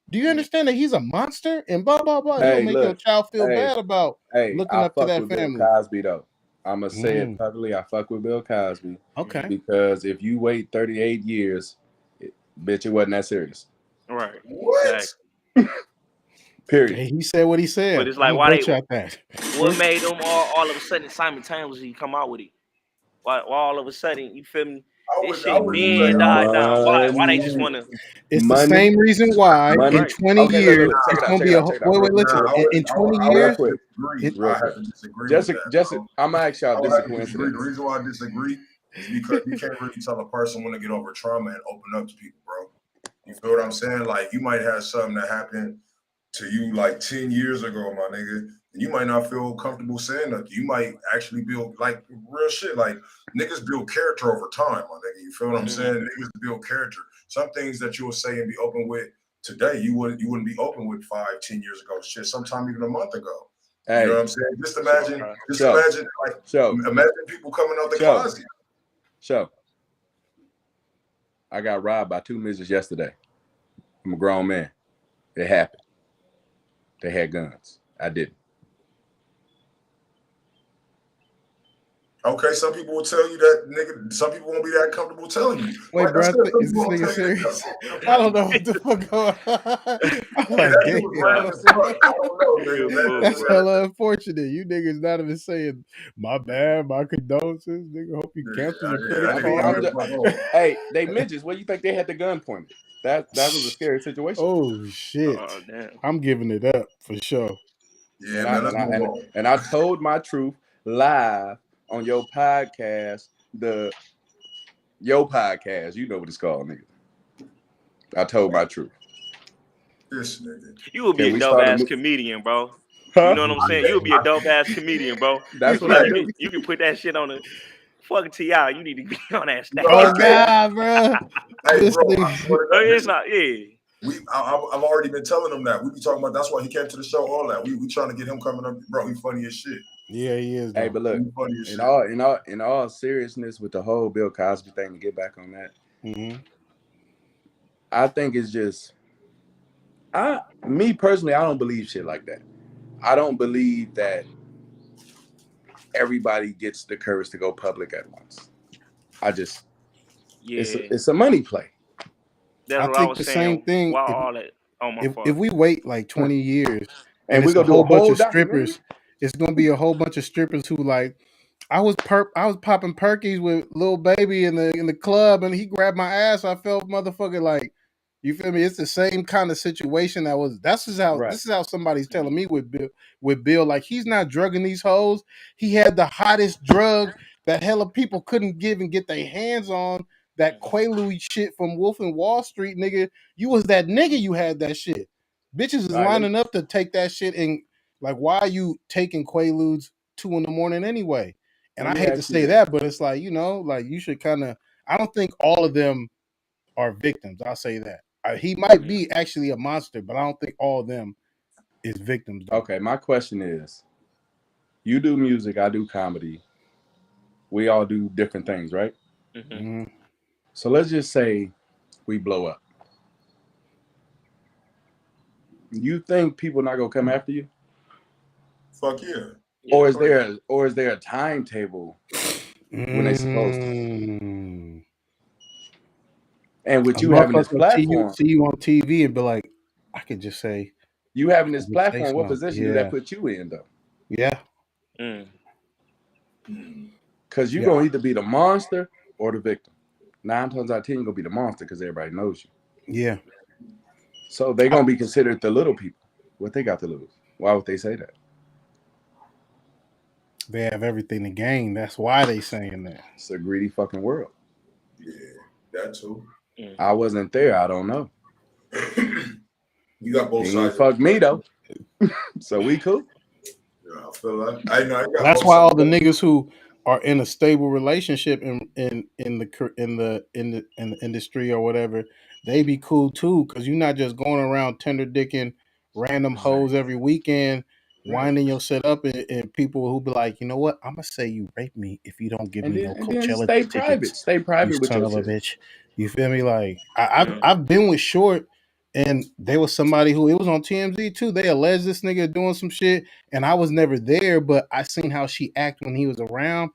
Do you understand that he's a monster? And blah, blah, blah. You'll Hey, make your look. child feel Hey, bad about looking I up to fuck that with Bill family. Cosby though. I'm gonna say it publicly. I fuck with Bill Cosby. Okay. Because if you wait 38 years, bitch, it wasn't that serious. Right. What? Exactly. Period. Hey, he said what he said. But it's like, I'm why gonna they? that. What made them all of a sudden simultaneously come out with it? Why all of a sudden, you feel me? This shit been died down. Why they just want to? It's the same reason why in 20 Okay, years look, it's going to be a wait, listen. In 20 years, real quick. Jessica, I'm gonna ask y'all this is a coincidence. The reason why I disagree is because you can't really tell a person when to get over trauma and open up to people, bro. You feel what I'm saying? Like you might have something that happened to you like 10 years ago, my nigga, and you might not feel comfortable saying that. You might actually build like real shit. Like niggas build character over time, my nigga. You feel what I'm saying? Niggas build character. Some things that you'll say and be open with today, you wouldn't be open with 5-10 years ago. Shit, sometime even a month ago. Hey, you know what I'm saying? Just imagine, imagine people coming out the closet. I got robbed by 2 midgets yesterday. I'm a grown man. It happened. They had guns. I didn't. Okay, some people will tell you that, nigga. Some people won't be that comfortable telling you. Wait, like bro, said, is this nigga serious? I don't know what the fuck going on. I'm like, damn. That's hella unfortunate. You niggas not even saying my bad, my condolences. Nigga, hope you cancel your credit card. Hey, they midgets. What do you think they had the gun pointed? That was a scary situation. Oh shit! Oh, damn. I'm giving it up for sure. Yeah, and I told my truth live on your podcast. Your podcast, you know what it's called, nigga. I told my truth. This nigga. You would be a dope ass comedian, bro. Huh? You know what I'm saying? You would be a dope ass comedian, bro. That's what I do. You can put that shit on the fucking T.I. You need to be on that stage. Oh God, bro. Hey, bro, it's not. Yeah. I've already been telling him that. We be talking about. That's why he came to the show. All that. We trying to get him coming up, bro. He funny as shit. Yeah, he is. Though. Hey, but look, in all seriousness, with the whole Bill Cosby thing, to get back on that, I think it's just, me personally, I don't believe shit like that. I don't believe that everybody gets the courage to go public at once. It's a money play. That's what I was saying. Same thing. If we wait like 20 years and we go do a whole bunch of strippers, it's gonna be a whole bunch of strippers who like, I was popping perkies with Lil Baby in the club and he grabbed my ass. I felt motherfucker like, you feel me? It's the same kind of situation this is how somebody's telling me with Bill, like he's not drugging these hoes. He had the hottest drug that hella people couldn't get their hands on. That Quaalude shit from Wolf and Wall Street, nigga. You was that nigga, you had that shit. Bitches is lining up to take that shit, and like, why are you taking Quaaludes 2 a.m. anyway? And I hate to say that, but it's like, like you should kind of, I don't think all of them are victims. I'll say that. He might be actually a monster, but I don't think all of them is victims. Though. Okay, my question is, you do music, I do comedy. We all do different things, right? Mm-hmm. So let's just say we blow up. You think people not gonna come after you? Fuck yeah. Or is there a timetable when they supposed to? And with you having this platform, see you on TV and be like, I could just say, you having this platform. What position does that put you in, though? Yeah. Because you're gonna either be the monster or the victim. 9 times out of 10, you're gonna be the monster because everybody knows you. Yeah. So they're gonna be considered the little people. What they got to lose? Why would they say that? They have everything to gain. That's why they saying that. It's a greedy fucking world. Yeah, that too. I wasn't there. I don't know. You got both sides. Fuck me though. So we cool. Yeah, I feel like I know. That's why all the niggas who are in a stable relationship in the industry or whatever, they be cool too, because you're not just going around tender dicking random hoes every weekend, winding your shit up, and people who be like, you know what, I'm gonna say you raped me if you don't give me no Coachella tickets. Stay private with son of a bitch. You feel me? Like I've been with Short, and there was somebody who, it was on TMZ too. They alleged this nigga doing some shit, and I was never there, but I seen how she acted when he was around.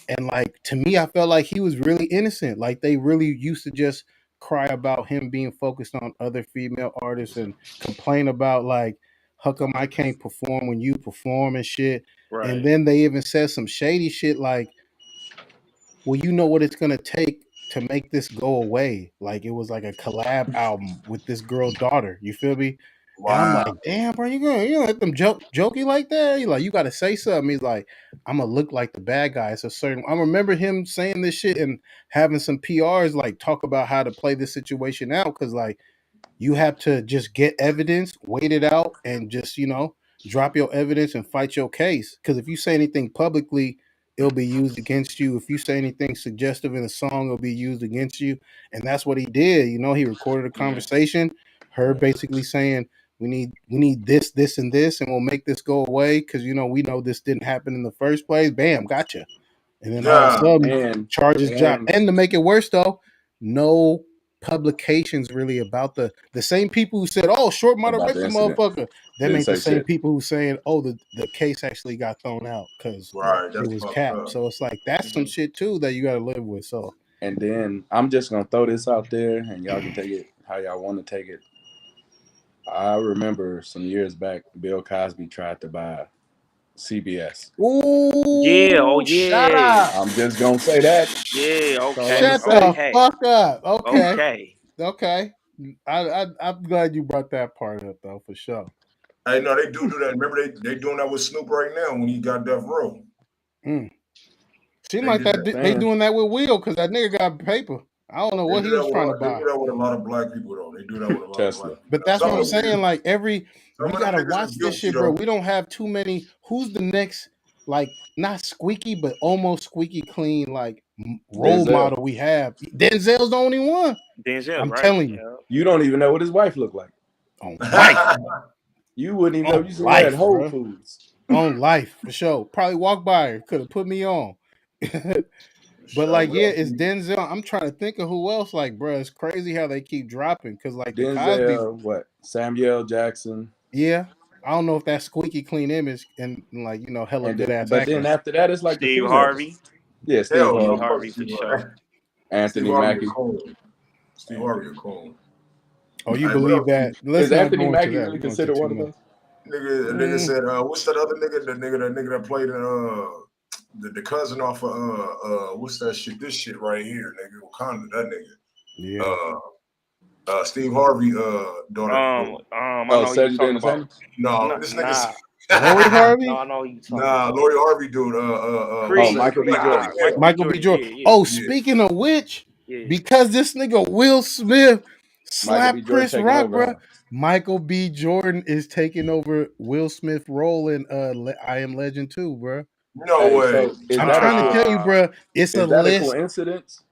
And like, to me, I felt like he was really innocent. Like they really used to just cry about him being focused on other female artists and complain about like, how come I can't perform when you perform and shit. Right. And then they even said some shady shit like, well, you know what it's gonna take to make this go away. Like it was like a collab album with this girl's daughter. You feel me? Wow. And I'm like, damn, bro, you gonna let them jokey like that? You like, you gotta say something. He's like, I'm gonna look like the bad guy. It's a certain. I remember him saying this shit and having some PRs like talk about how to play this situation out, because like You have to just get evidence, wait it out, and just drop your evidence and fight your case. Because if you say anything publicly, it'll be used against you. If you say anything suggestive in a song, it'll be used against you. And that's what he did. He recorded a conversation, her basically saying, we need this, this, and this, and we'll make this go away because we know this didn't happen in the first place. Bam, gotcha. And then all of a Yeah. sudden, And charges drop. And to make it worse, though, no publications really about the same people who said, "Oh, short might have about raped the the incident. motherfucker." Them Didn't ain't the say same shit. people who saying, "Oh, the case actually got thrown out because Right. it That's was fucked capped." up. So it's like that's some shit too that you got to live with. So And then I'm just gonna throw this out there, and y'all can take it how y'all want to take it. I remember some years back, Bill Cosby tried to buy CBS. ooh, Yeah, oh shut yeah. up. I'm just gonna say that. Yeah, That's all I'm okay, gonna Shut say. the okay, fuck up. Okay. okay. Okay. I'm glad you brought that part up though, for sure. Hey, no, they do that. Remember, they doing that with Snoop right now when he got Death Row. Mm. Seem They like did that that. they doing that with Will because that nigga got paper. I don't know They what do he that was with trying to they do buy. that with a lot of black people though. They do that with a lot of black Tesla. people. But that's Some what I'm of them, saying. Like we some of them gotta niggas watch is this guilty shit, bro. though. We don't have too many. Who's the next, like not squeaky, but almost squeaky clean, like role Denzel. model we have? Denzel's the only one. Denzel, I'm right? telling you, Yeah. You don't even know what his wife looked like. on life, You wouldn't even know on you seen her at life, Whole bro, Foods. on life for sure. Probably walk by her, could have put me on. But Sure like, yeah, will. it's Denzel. I'm trying to think of who else. Like, bro, it's crazy how they keep dropping because like the Cosby. Denzel, what? Samuel Jackson. Yeah, I don't know if that's squeaky clean image and like hella good ass But then actors. after that, it's like the Steve females. Harvey. Yeah, Steve Hell Steve no, Harvey, fuck Harvey Steve for Harvey. sure. Steve Anthony Harvey a Mackie. coon. Steve Harvey a coon. Oh, you Hey, what believe else? that? Let's Is not Anthony go into Mackie that. really We're going to considered too one of much. those? Nigga said, what's that other nigga? That nigga that played the cousin off of what's that shit? This shit right here, nigga. Wakanda, that nigga. Yeah. Steve Harvey daughter. I Oh, know who you Cedric the talking about. Entertainer? No, this nigga's Lori No, Harvey? I know who you talking nah, about. Lori Harvey dude. Oh, Chris, Michael B. Jordan. Michael B. Jordan. Yeah. Oh, speaking of which, Yeah. because this nigga Will Smith Michael B. slapped Jordan Chris taking Rock, over, bro. huh? Michael B. Jordan is taking over Will Smith role in I Am Legend 2, bro. No Hey, way. so is I'm that trying to tell you, bro. It's a is that a list. coincidence?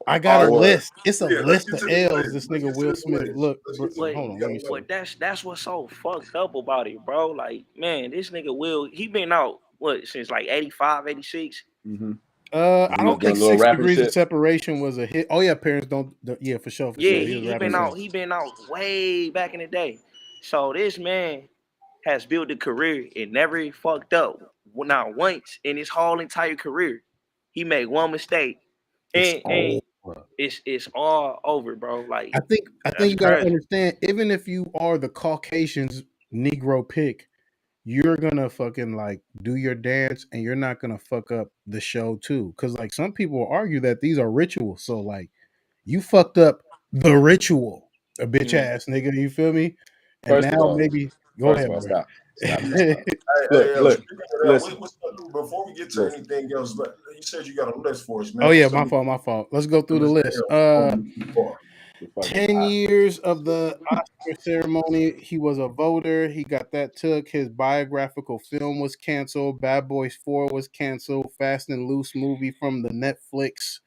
I got a All right, list. It's a yeah, let's list get of to this L's. list. This Let's nigga get to Will this Smith. list. Look, Let's bro, get to But hold on. Let me see. that's what's so fucked up about it, bro. Like, man, this nigga Will, he been out since like 85, 86? Mm-hmm. I He was don't doing think a little 6 degrees of rapping shit. separation was a hit. Oh yeah, parents don't. Yeah, for sure. Yeah, He was he rapping been songs. out way back in the day. So this man has built a career and never fucked up. Not once in his whole entire career. He made one mistake. It's And over. it's all over, bro. Like, I think that's you gotta crazy. understand. Even if you are the Caucasian's Negro pick, you're gonna fucking like do your dance, and you're not gonna fuck up the show too. Because like some people argue that these are rituals. So like you fucked up the ritual, a bitch ass nigga. You feel me? And First of now all, maybe go ahead, bro. stop. Hey, Look, speaking of that, listen. before we get to anything else, but you said you got a list for us, man. Oh yeah, my fault. Let's go through the list. 10 years of the Oscar ceremony. He was a voter. He got that took. His biographical film was canceled. Bad Boys 4 was canceled. Fast and Loose movie from the Netflix.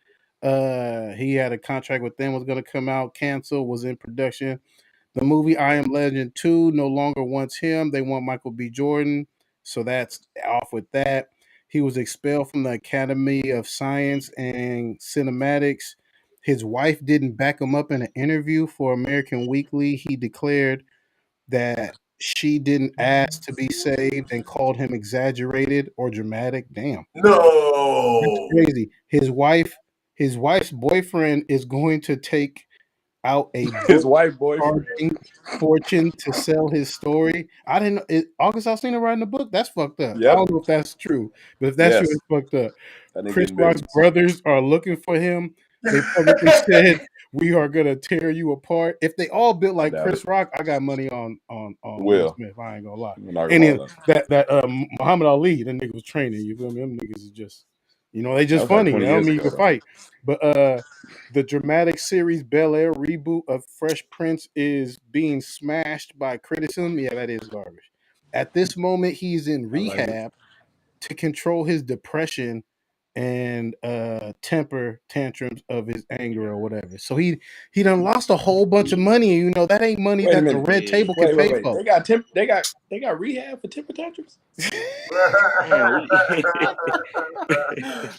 He had a contract with them, was going to come out, canceled, was in production. The movie I Am Legend 2 no longer wants him. They want Michael B. Jordan. So that's off with that. He was expelled from the Academy of Science and Cinematics. His wife didn't back him up in an interview for American Weekly. He declared that she didn't ask to be saved and called him exaggerated or dramatic. Damn. That's No. crazy. His wife's boyfriend is going to take out a His book wife boyfriend. charging fortune to sell his story. I didn't know August Alsina writing the book. That's fucked up. I Yep. don't know if that's true, but if that's true, Yes. it's fucked up. That nigga Chris getting Rock's billions. brothers are looking for him. They publicly said we are gonna tear you apart. If they all built like doubt Chris it. Rock, I got money on Will Will. Smith. I ain't gonna lie. I'm not And gonna then that Muhammad Ali, that nigga was training. You feel me? Them niggas is just You know, they just That was like funny. 20 I don't years mean you ago, can though. fight. But the dramatic series Bel Air reboot of Fresh Prince is being smashed by criticism. Yeah, that is garbage. At this moment, he's in I like it. rehab to control his depression and temper tantrums of his anger or whatever. So he done lost a whole bunch of money. You know, that ain't money Wait a that the minute. red table can Wait. pay for. They got rehab for temper tantrums. Man,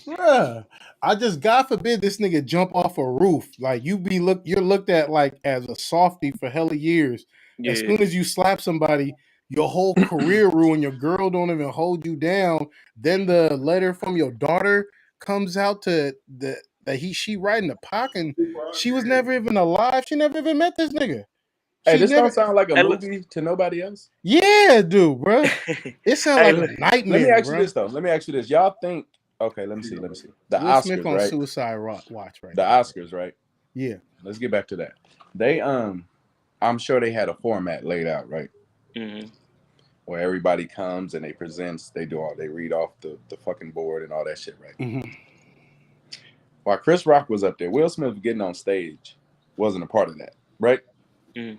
Bruh, I just God forbid this nigga jump off a roof. Like you're looked at like as a softy for hella years. As yeah. soon as you slap somebody, your whole career ruined. Your girl don't even hold you down. Then the letter from your daughter comes out to she writing the pocket. And she was never even alive. She never even met this nigga. Hey, She this never. don't sound like a Hey, look. movie to nobody else. Yeah, dude, bruh. It sounds Hey, like look. a Let nightmare. me ask you bruh. this though. Let me ask you this. Y'all think? Okay, let me see. The Will Smith Oscars, on right? Suicide Watch, right? The now. Oscars, right? Yeah. Let's get back to that. They I'm sure they had a format laid out, right? Mm-hmm. Where everybody comes and they read off the fucking board and all that shit, right? Mm-hmm. While Chris Rock was up there, Will Smith getting on stage wasn't a part of that, right? Mm.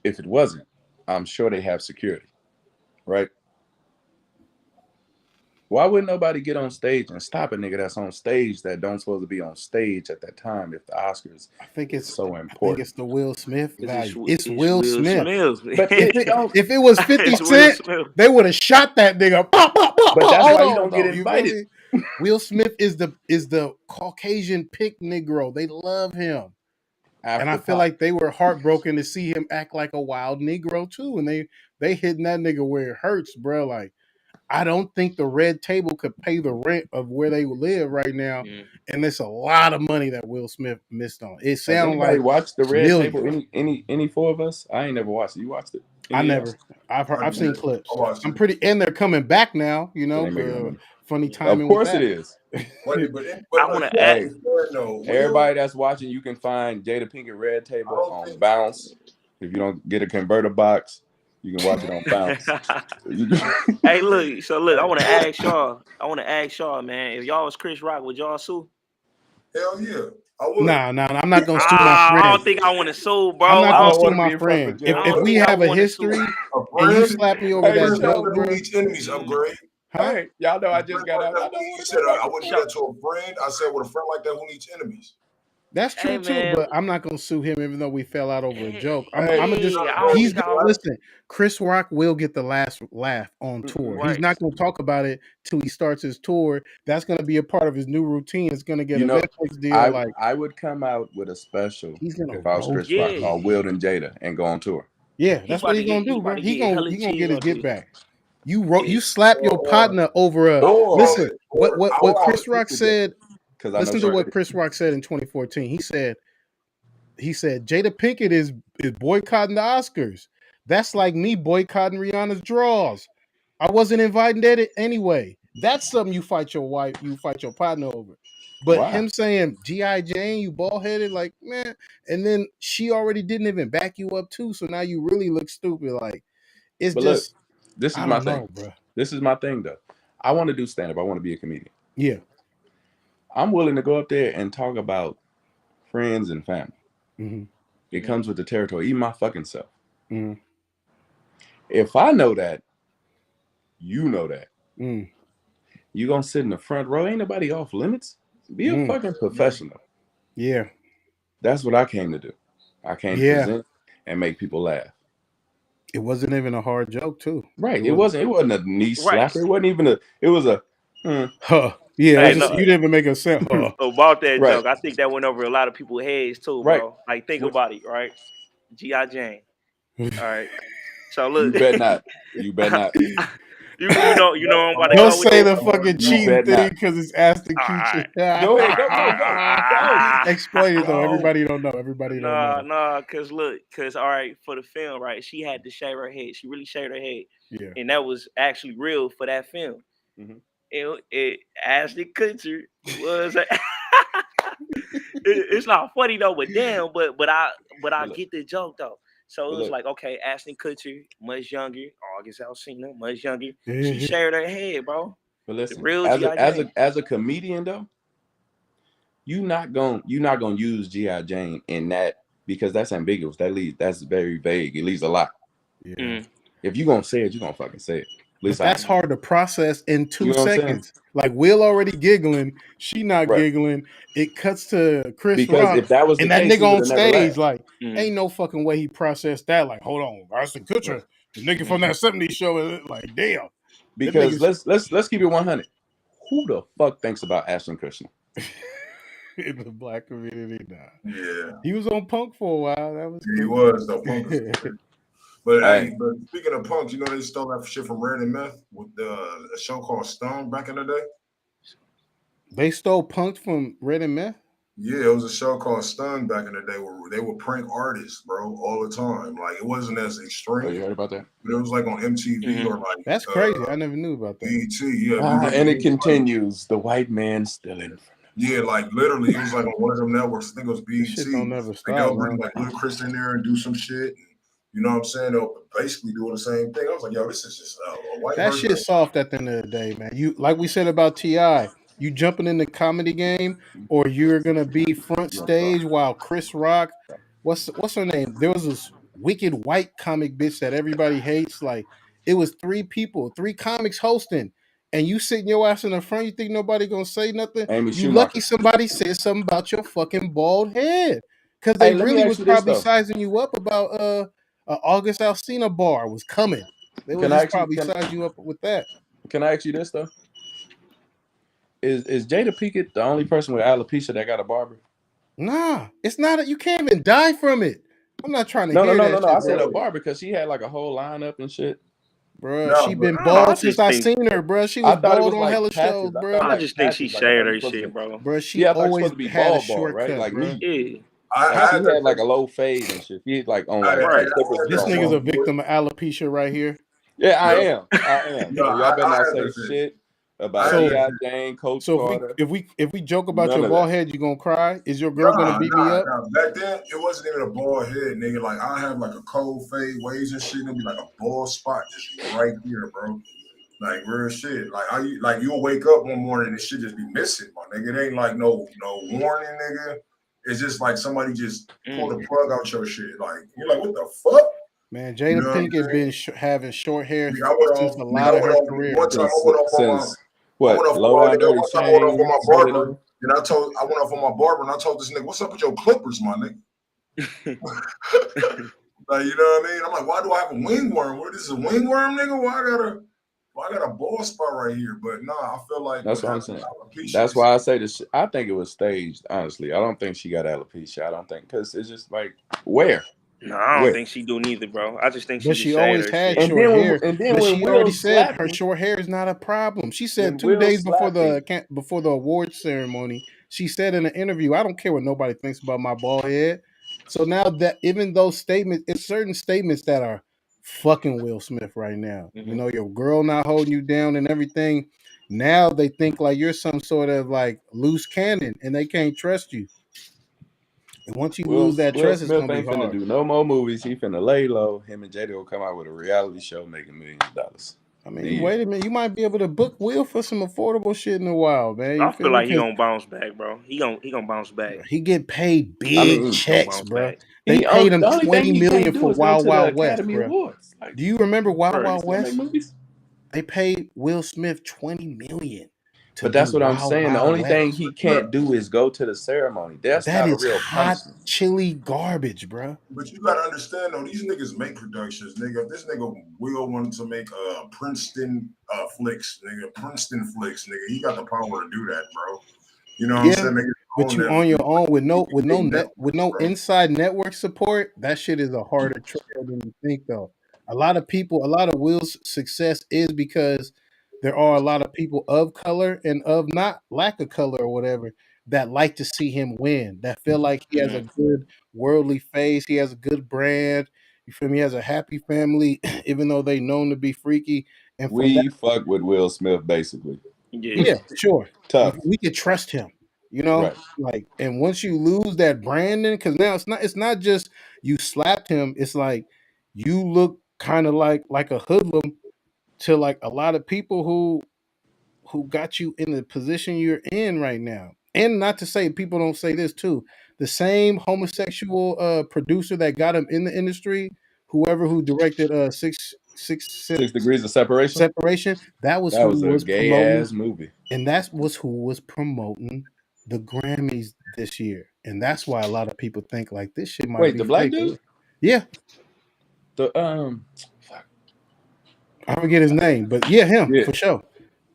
If it wasn't, I'm sure they have security, right? Why wouldn't nobody get on stage and stop a nigga that's on stage that don't supposed to be on stage at that time if the Oscars I think is so I think important? it's the Will Smith value. It's It's Will Smith. But if it don't, If it was 50 It's Will Cent, Smith. they would have shot that nigga. Pop, pop, pop, but pop. that's Hold why you on, don't get though. You feel invited. me? Will Smith is the Caucasian pick Negro. They love him. And I After feel Pop. like they were heartbroken to see him act like a wild Negro too. And they hitting that nigga where it hurts, bro. Like, I don't think the red table could pay the rent of where they live right now. Mm. And it's a lot of money that Will Smith missed on. It Has sounds anybody like watched the Red millions. Table? Any four of us? I ain't never watched it. You watched it? I Any of y'all? never. I've seen clips. I watched I'm it. pretty, and they're coming back now. You So know, they making no money. funny Of timing with course it that. is. But I like, want to yeah, add. Hey, no, everybody that's watching, you can find Jada Pinkett Red I Table don't on think. Bounce. If you don't get a converter box, you can watch it on Bounce. Hey, look. So look, I want to ask y'all, man. If y'all was Chris Rock, would y'all sue? Hell yeah, I would. Nah, I'm not gonna sue my I friend. don't think I want to sue, I'm bro. not I gonna don't sue want to my be in front of a friend. If I judge. if don't we think I have a want to sue. history A and you friend, slap me over Hey, a that friend like joke, that who bro, needs enemies upgrade. huh? hey, y'all know A I friend just got like out. that I who don't needs, want you to said go back I to wouldn't do jail. that to a friend. I said with a friend like that who needs enemies. That's true Hey, too, man. but I'm not gonna sue him even though we fell out over a joke. I'm Hey, gonna just Yeah, I don't Girl, he's think gonna I'll. listen. Chris Rock will get the last laugh on tour. He's Right. not gonna talk about it till he starts his tour. That's gonna be a part of his new routine. It's gonna get you a know, Netflix deal. Like I would come out with a special he's gonna if I was Chris roast Rock you. Yeah. called Wild and Jada and go on tour. Yeah, He that's what about to he's get. gonna He do, about bro. to He get gonna hella he gonna cheese get his out get there. back. You Yeah. you slap your partner over a listen. or What I would Chris speak Rock to Jada said. because I know Listen she to what ready. Chris Rock said in 2014. He said Jada Pinkett is boycotting the Oscars. That's like me boycotting Rihanna's draws. I wasn't invited at it anyway. That's something you fight your partner over. But Why? him saying G.I. Jane, you bald headed, like, man, and then she already didn't even back you up too. So now you really look stupid. Like, it's But look, just, this is I my don't thing. know, bro. This is my thing though. I want to do stand up. I want to be a comedian. Yeah. I'm willing to go up there and talk about friends and family. Mm-hmm. It comes with the territory, even my fucking self. Mm-hmm. If I know that, you know that. Mm. You gonna sit in the front row? Ain't nobody off limits. Be a fucking professional. Yeah. That's what I came to do. I came to Yeah. present and make people laugh. It wasn't even a hard joke, too. Right. It wasn't a knee Right. slapper. It wasn't even a. It was a. Huh. Yeah, Hey, you no. didn't even make a sense. Huh. About that Right. joke, I think that went over a lot of people's heads too, Right. bro. Like, think about it, right? G.I. Jane. All right. So You look, bet not. You bet not. you know I'm about to Don't go with say this. the fucking You cheating bet thing not. because it's Aston All Kutcher. right. Go ahead. Go. Explain it though. Go. Everybody don't know. Everybody don't know. Nah, cause all right, for the film, right? She had to shave her head. She really shaved her head, Yeah. and that was actually real for that film. Mhm. It Ashley Kutcher was. It's not funny though, but damn, but I look. get the joke though. So But it was look. like, okay, Ashton Kutcher, much younger, August Alsina, much younger. Yeah. She shaved her head, bro. But listen, real as G.I. Jane. a comedian though, you're not gonna use G.I. Jane in that because that's ambiguous. That's very vague. It leaves a lot. Yeah. If you're gonna say it, you're gonna fucking say it. At least But that's hard to process in 2 You know what I'm saying? seconds. Like Will already giggling, she not Right. giggling. It cuts to Chris Because Rock if that was the and that case, he nigga on would've never stage. laughed. Like, ain't no fucking way he processed that. Like, hold on, Ashton Kutcher, Right. the nigga from that '70s show. Like, damn. Because let's keep it 100. Who the fuck thinks about Ashton Kutcher? In the black community, nah. Yeah, he was on Punk for a while. That was he cool. was though. Punk was cool. But Hey. hey, but speaking of Punk, you know they stole that shit from Red and Meth with a show called Stone back in the day. They stole Punk from Red and Meth? Yeah, it was a show called Stun back in the day where they would prank artists, bro, all the time. Like it wasn't as extreme. Oh, you heard about that? But it was like on MTV or like That's crazy. I never knew about that. BET, yeah. And it continues. The white man stealing. Yeah, like literally, it was like on one of them networks. I think it was BET. Shit don't never Like stop, they'll bring man. like Little Chris in there and do some shit. You know what I'm saying? They'll basically doing the same thing. I was like, yo, this is just a white That version shit's soft at the end of the day, man. You like we said about T.I., you jumping in the comedy game, or you're gonna be front stage while Chris Rock, what's her name? There was this wicked white comic bitch that everybody hates. Like it was 3 people, 3 comics hosting, and you sitting your ass in the front. You think nobody gonna say nothing? Amy You Schumacher. lucky somebody said something about your fucking bald head because they Hey, let me really ask was you this, probably though. sizing you up about August Alsina bar was coming. They would just probably size you up with that. Can I ask you this though? Is Jada Pinkett the only person with alopecia that got a barber? Nah, it's not. You can't even die from it. I'm not trying to No. hear that shit, I said bro. a barber because she had like a whole lineup and shit. Bruh, No, she but- been I don't know, I bald since just I think- seen her, bruh. She I was thought it bald was on like hella patches. shows, I bruh. thought I just think she patches, like, shared I her thought it shit, was bro. Bruh, she Yeah, I thought it was always supposed to be had a bald, right? shortcut, Like bruh. me. Yeah. I Patches had had like a low fade and shit. He like on like Right. clippers. This Oh, nigga's a boy. victim of alopecia right here. Yeah, I Yeah. am. No, So y'all better I not had say that shit. shit about So- G.I. Jane, Coach So Carter. if we joke about None your of bald that. head, you gonna cry? Is your girl gonna beat me up? Nah. Back then, it wasn't even a bald head, nigga. Like I have like a cold fade waves and shit. It'll be like a bald spot just right here, bro. Like real shit. Like you'll wake up one morning and shit just be missing, my nigga. It ain't like no warning, nigga. It's just like somebody just pulled the plug out your shit. Like you're like, what the fuck? Man, Jada You know what I'm Pinkett been saying? having short hair Nigga, I went since off- a nigga, lot I of went her off- career. one time I went off on my- Since what? One Low down dirty time I went off on my chains, barber, and I went off on my barber, and I told this nigga, "What's up with your clippers, my nigga?" Like, you know what I mean? I'm like, why do I have a wingworm? What is this, a wingworm, nigga? Why I got a bald spot right here? But nah, I feel like That's what I'm saying. alopecia That's is- why I say this. I think it was staged. Honestly, I don't think she got alopecia. I don't think because it's just like where. No, I don't Wait. think she do neither, bro. I just think she But just she shaved always her had shit. And short then when- hair. and then But when she Will already said slapped her him- short hair is not a problem. She said When 2 Will days before slapped before the awards ceremony, she said in an interview, "I don't care what nobody thinks about my bald head." So now that even those statements, it's certain statements that are fucking Will Smith right now. You know, your girl not holding you down and everything. Now they think like you're some sort of like loose cannon and they can't trust you. And once you lose that Will trust, it's Smith gonna be ain't finna hard. do no more movies. He finna lay low. Him and Jada will come out with a reality show making $millions of dollars. I mean, wait a minute. You might be able to book Will for some affordable shit in a while, man. You I feel me? like he 'Cause gonna bounce back, bro. He gonna bounce back. he get paid big checks, bounce bro. back. They paid him The only thing $20 he million can't do for is go Wild to the Wild West, Academy bro. Awards. Like, Do you remember Wild bro, Wild he still make West? movies? They paid Will Smith $20 million. But that's what I'm saying. The only thing West. he can't do is go to the ceremony. That's That not a is real hot punishment. chili garbage, bro. But you gotta understand though, these niggas make productions, nigga. If this nigga Will wanted to make Princeton flicks, nigga, he got the power to do that, bro. You know what I'm saying? Make his But own you Netflix. on your own with no Netflix, bro. inside network support. That shit is a harder trail than you think, though. A lot of Will's success is because there are a lot of people of color and of not lack of color or whatever that like to see him win. That feel like he has a good worldly face. He has a good brand. You feel me? He has a happy family, even though they known to be freaky. And from that, We fuck with Will Smith, basically. yeah, sure. Tough. We could trust him, you know, Right. like, and once you lose that branding, because now it's not just you slapped him, it's like you look kind of like a hoodlum to like a lot of people who got you in the position you're in right now. And not to say people don't say this too. The same homosexual producer that got him in the industry, whoever who directed Six Degrees of Separation. Separation, that was who a was gay promoting, ass movie. and that was who was promoting the Grammys this year. And that's why a lot of people think like this shit might be the black fake. dude? Yeah. The I forget his name, but yeah, him for sure.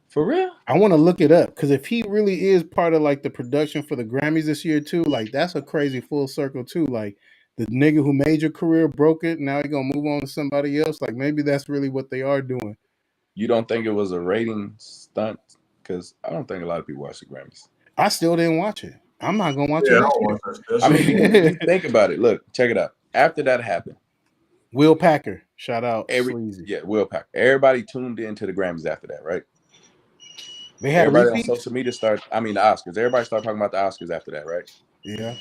For real? I want to look it up because if he really is part of like the production for the Grammys this year too, like that's a crazy full circle too. Like the nigga who made your career broke it, now he gonna move on to somebody else. Like maybe that's really what they are doing. You don't think it was a rating stunt? Because I don't think a lot of people watch the Grammys. I still didn't watch it. I'm not gonna watch it. I mean, you think about it. Look, check it out. After that happened, Will Packer, shout out. Will Packer. Everybody tuned into the Grammys after that, right? They had everybody repeats? on social media the Oscars. Everybody started talking about the Oscars after that, right? Yeah.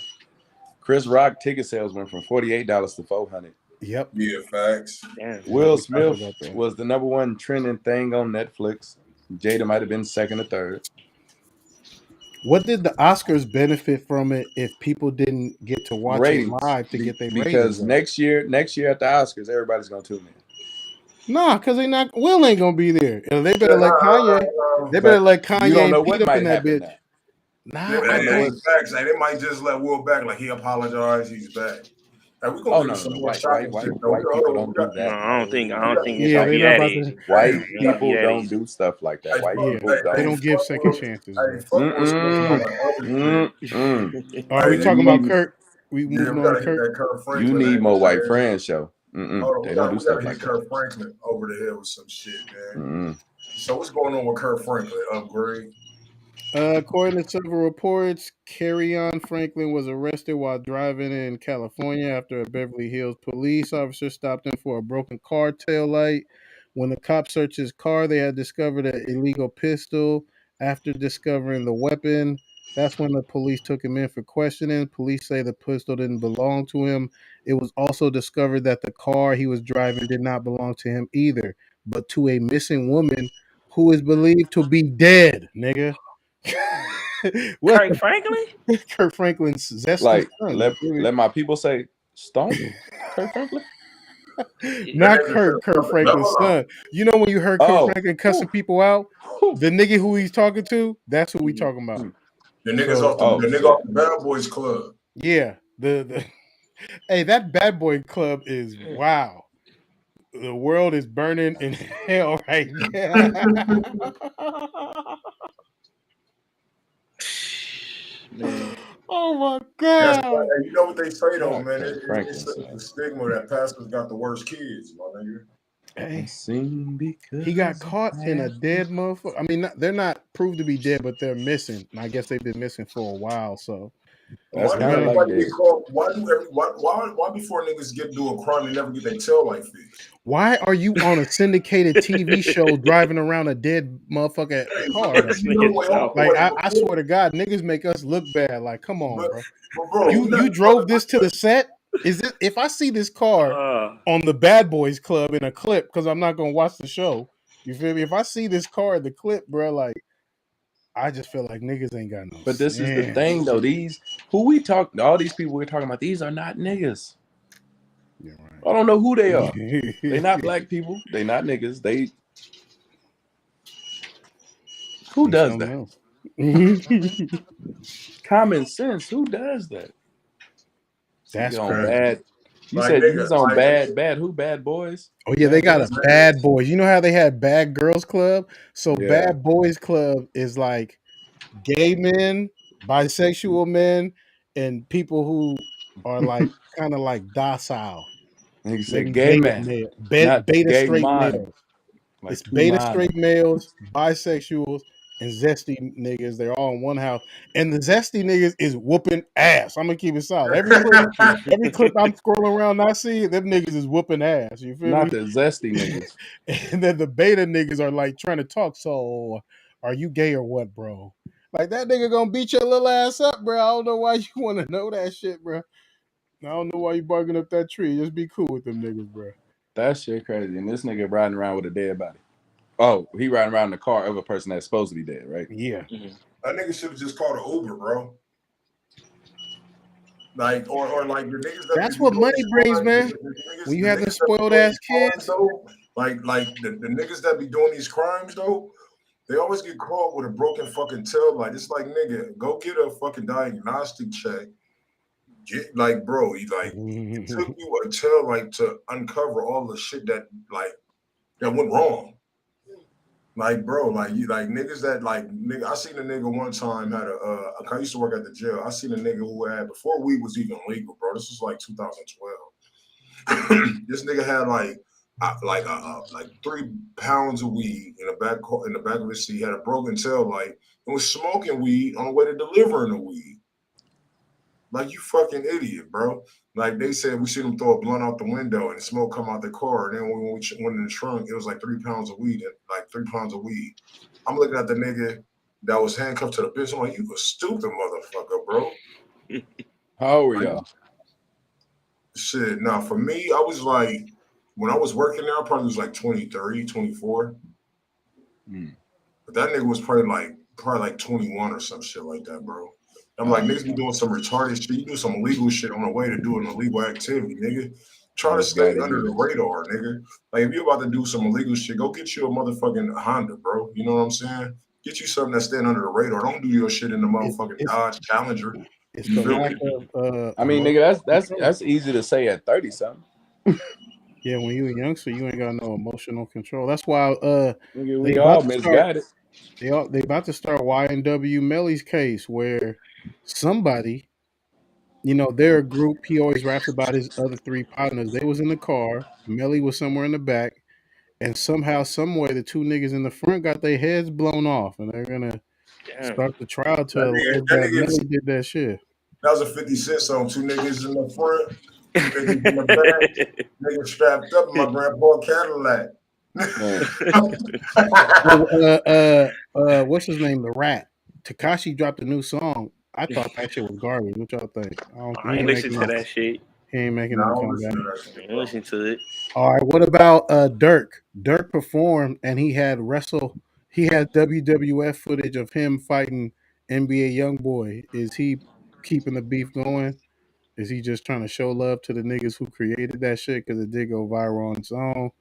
Chris Rock ticket sales went from $48 to $400. Yep. Yeah, facts. Damn. Will Smith was the number one trending thing on Netflix. Jada might have been second or third. What did the Oscars benefit from it if people didn't get to watch it live to get their ratings? Because next year at the Oscars, everybody's gonna tune in. Nah, because Will ain't gonna be there. They better let Kanye. They better let Kanye. You don't know and what Pete up might in that happen bitch. now. Nah, facts. Like, they might just let Will back. Like he apologized, he's back. Like, we gonna some more white people don't do that. No, I don't think it's Yeah, gonna be they're that not easy. White people don't do stuff like that. White people don't. They don't give second chances. Bro. Are we talking about Kirk? We moving on to Kirk. You need more white friends, show. They don't do stuff like that. Kirk Franklin over the head with some shit, man. So what's going on with Kirk Franklin? Upgrade? According to several reports, Kerrion Franklin was arrested while driving in California after a Beverly Hills police officer stopped him for a broken car tail light. When the cops searched his car, they had discovered an illegal pistol. After discovering the weapon, that's when the police took him in for questioning. Police say the pistol didn't belong to him. It was also discovered that the car he was driving did not belong to him either, but to a missing woman who is believed to be dead, nigga. Kirk Franklin? Kirk Franklin's zesty like son. let my people say stomp Kirk Franklin. Not Kirk Franklin's son. You know when you heard Kirk Franklin cussing people out, the nigga who he's talking to, that's who we talking about. The niggas off the Bad Boys Club. Yeah, the hey, that Bad Boy Club is wow. The world is burning in hell right now. Man. Oh my god! You know what they say though, man? It's the stigma that pastors got the worst kids, my nigga. Hey, he got caught in a dead motherfucker. I mean, they're not proved to be dead, but they're missing. And I guess they've been missing for a while. So why before niggas get do a crime they never get their tail light fixed? Why are you on a syndicated TV show driving around a dead motherfucker car? Like I swear to God, niggas make us look bad. Like, come on, bro. You drove this to the set? Is it? If I see this car on the Bad Boys Club in a clip, because I'm not gonna watch the show. You feel me? If I see this car in the clip, bro, like I just feel like niggas ain't got no. But this is the thing, though. All these people we're talking about, these are not niggas. Yeah, right. I don't know who they are. They not black people. They not niggas. Who does that? Common sense. Who does that? That's bad. You said he's on bad. Who Bad Boys? Oh yeah, they got a Bad Boys. You know how they had Bad Girls Club? So Bad Boys Club is like gay men, bisexual men, and people who are like kind of like docile. You said gay man, beta straight male. males. Like it's beta straight males, bisexuals, and zesty niggas. They're all in one house, and the zesty niggas is whooping ass. I'm gonna keep it solid. Every clip I'm scrolling around, I see them niggas is whooping ass. You feel me? Not the zesty niggas. And then the beta niggas are like trying to talk. So, are you gay or what, bro? Like that nigga gonna beat your little ass up, bro. I don't know why you want to know that shit, bro. I don't know why you barking up that tree. Just be cool with them niggas, bro. That shit crazy. And this nigga riding around with a dead body. Oh, he riding around in the car of a person that's supposed to be dead, right? Yeah. That nigga should have just called an Uber, bro. Like, or like the niggas that That's be what doing money these brings, crimes, man. When you have the spoiled ass kids, though, like the niggas that be doing these crimes though, they always get caught with a broken fucking tail light. It's like, nigga, go get a fucking diagnostic check. Get like, bro, it took you a tail light to uncover all the shit that went wrong. Like, bro, like niggas that nigga. I seen a nigga one time had I used to work at the jail. I seen a nigga who had, before weed was even legal, bro. This was like 2012. This nigga had like 3 pounds of weed in the back of his seat. Had a broken tail light and was smoking weed on the way to delivering the weed. Like, you fucking idiot, bro. Like, they said we seen him throw a blunt out the window and the smoke come out the car. And then when we went in the trunk, it was like 3 pounds of weed. I'm looking at the nigga that was handcuffed to the bitch. I'm like, you a stupid motherfucker, bro. How old were y'all? Shit, now for me, I was like, when I was working there, I probably was like 23, 24. But that nigga was probably like 21 or some shit like that, bro. I'm like, niggas be doing some retarded shit. You do some illegal shit on the way to do an illegal activity, nigga. Try to stay under the radar, nigga. Like, if you're about to do some illegal shit, go get you a motherfucking Honda, bro. You know what I'm saying? Get you something that's staying under the radar. Don't do your shit in the motherfucking Dodge Challenger. It's the lack of. I mean, nigga, that's easy to say at 30 something. Yeah, when you a youngster, you ain't got no emotional control. That's why nigga, we all misguided. They about to start YNW Melly's case, where somebody, they're a group. He always raps about his other 3 partners. They was in the car. Melly was somewhere in the back, and somehow, somewhere, the 2 niggas in the front got their heads blown off, and they're gonna start the trial to allege that Melly did that shit. That was a 50 Cent song. 2 niggas in the front, 2 niggas in the back, niggas strapped up in my grandpa Cadillac. What's his name? The Rat. Tekashi dropped a new song. I thought that shit was garbage. What y'all think? I ain't listen to that shit. He ain't making no comeback. I ain't listen to it. All right. What about Dirk? Dirk performed and he had WWF footage of him fighting NBA YoungBoy. Is he keeping the beef going? Is he just trying to show love to the niggas who created that shit because it did go viral on its own?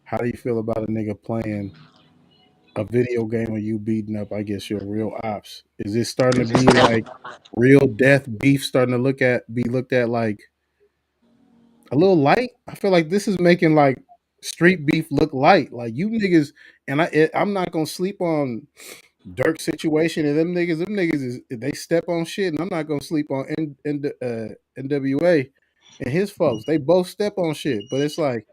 How do you feel about a nigga playing a video game of you beating up, I guess, your real ops? Is it starting to be like real death beef starting to be looked at like a little light? I feel like this is making like street beef look light. Like, you niggas, and I'm not gonna sleep on Dirk's situation and them niggas is they step on shit, and I'm not gonna sleep on NWA and his folks. They both step on shit, but it's like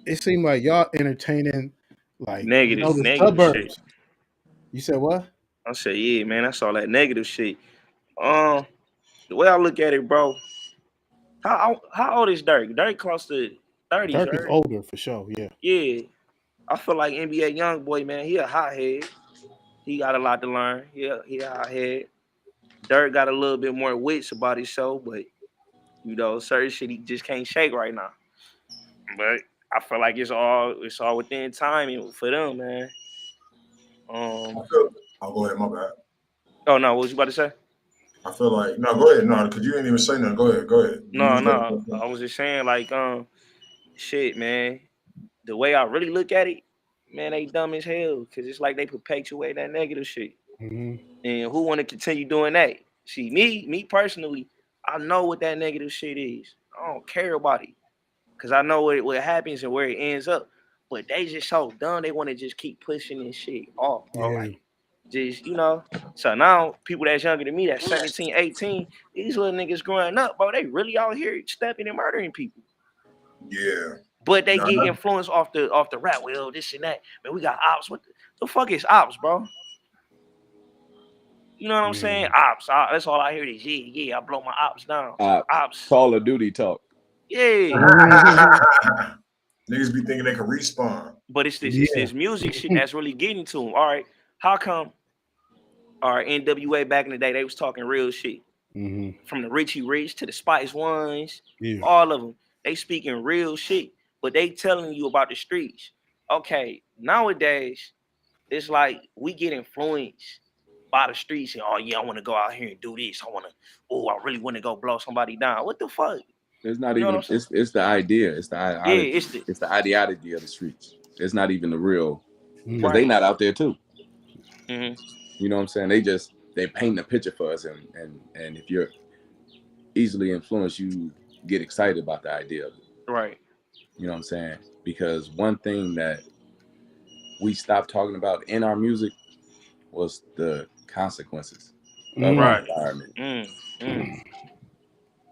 it seemed like y'all entertaining like negative suburbs. shit. You said what? I said, yeah, man, that's all that negative shit. The way I look at it, bro. How old is Dirk? Dirk close to 30s. Dirk is older for sure. Yeah. Yeah. I feel like NBA YoungBoy, man, he a hothead. He got a lot to learn. He a hothead. Dirk got a little bit more wits about himself, but certain shit he just can't shake right now. But I feel like it's all within timing for them, man. I'll go ahead, my bad. Oh no, what was you about to say? I feel like go ahead, because you didn't even say nothing. Go ahead. No, I was just saying like shit, man. The way I really look at it, man, they dumb as hell because it's like they perpetuate that negative shit. Mm-hmm. And who want to continue doing that? See, me personally, I know what that negative shit is. I don't care about it because I know what happens and where it ends up. But they just so dumb. They want to just keep pushing this shit off, bro. Yeah. Like, just, So now people that's younger than me, that's 17, 18, these little niggas growing up, bro, they really out here stepping and murdering people. Yeah. But they get influenced off the rap. Well, this and that. Man, we got ops. What the fuck is ops, bro? You know what I'm saying? Ops. That's all I hear is, yeah, I blow my ops down. Ops. Call of Duty talk. Yeah. Niggas be thinking they can respawn. But it's this music shit that's really getting to them. All right. How come NWA back in the day, they was talking real shit. Mm-hmm. From the Richie Rich to the Spice Ones, yeah. all of them. They speaking real shit, but they telling you about the streets. okay, nowadays it's like we get influenced by the streets and oh yeah, I want to go out here and do this. I really want to go blow somebody down. What the fuck? It's not You know even. what I'm saying? It's the idea. It's the Yeah, ideology. It's the ideology of the streets. It's not even the real, because right. they not out there too. Mm-hmm. You know what I'm saying? They paint a picture for us, and if you're easily influenced, you get excited about the idea of it. Right. You know what I'm saying? Because one thing that we stopped talking about in our music was the consequences of our environment.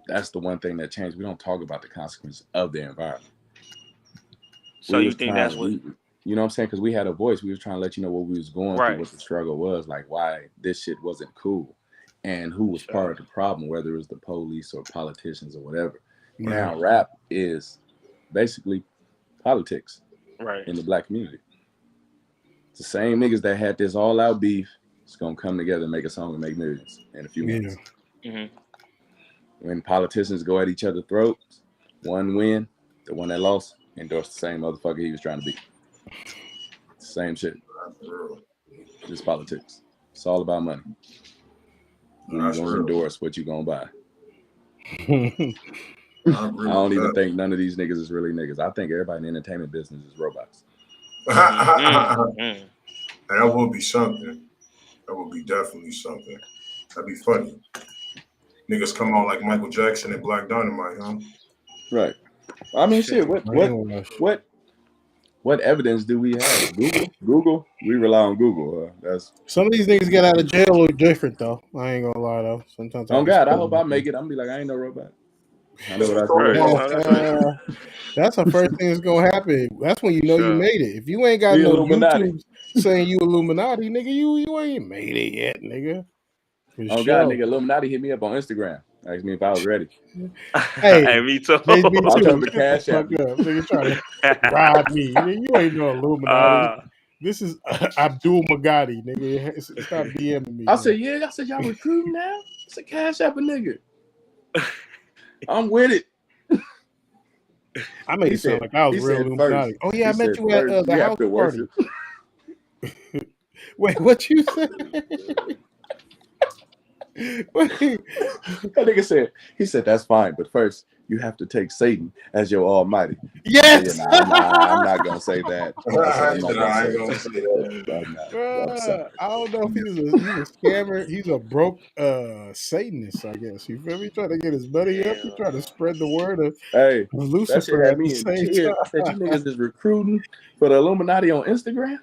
That's the one thing that changed. We don't talk about the consequences of the environment. So you think that's what? You know what I'm saying? Because we had a voice. We was trying to let you know what we was going through, what the struggle was, like why this shit wasn't cool, and who was part of the problem, whether it was the police or politicians or whatever. Right. Now, rap is basically politics in the black community. It's the same niggas that had this all-out beef. It's gonna come together and make a song and make millions in a few months. When politicians go at each other's throats, one win, the one that lost endorsed the same motherfucker he was trying to beat. Same shit. It's politics. It's all about money. Who you gonna endorse, what you gonna buy. I don't even think none of these niggas is really niggas. I think everybody in the entertainment business is robots. That would be something. That would be definitely something. That'd be funny. Niggas come on like Michael Jackson and Black Dynamite, huh? Right. I mean, shit. What evidence do we have? Google. We rely on Google. That's some of these niggas get out of jail look different though. I ain't gonna lie though. Sometimes. Oh God, I hope I make it. I'm gonna be like, I ain't no robot. I know what I said. That's the first thing that's gonna happen. That's when you know you made it. If you ain't got no YouTube saying you Illuminati, nigga, you ain't made it yet, nigga. Oh God, nigga, Illuminati hit me up on Instagram. Asked me if I was ready. Hey, me too. I'll tell the cash app. Nigga trying to rob me. You ain't no Illuminati. This is Abdul Magadi, nigga. Stop DMing me. I said, yeah. I said, y'all recruiting now? It's a cash app, a nigga. I'm with it. I made it sound like I was real Illuminati. Oh yeah, I met you at the house party. Wait, what you said? That nigga said, he said, that's fine, but first you have to take Satan as your almighty. Yes. Said, I'm not gonna say that. I don't know if he's a scammer. He's a broke Satanist, I guess. You feel me? Trying to get his money up. He's trying to spread the word of Lucifer at the same time. I said, you niggas is recruiting for the Illuminati on Instagram?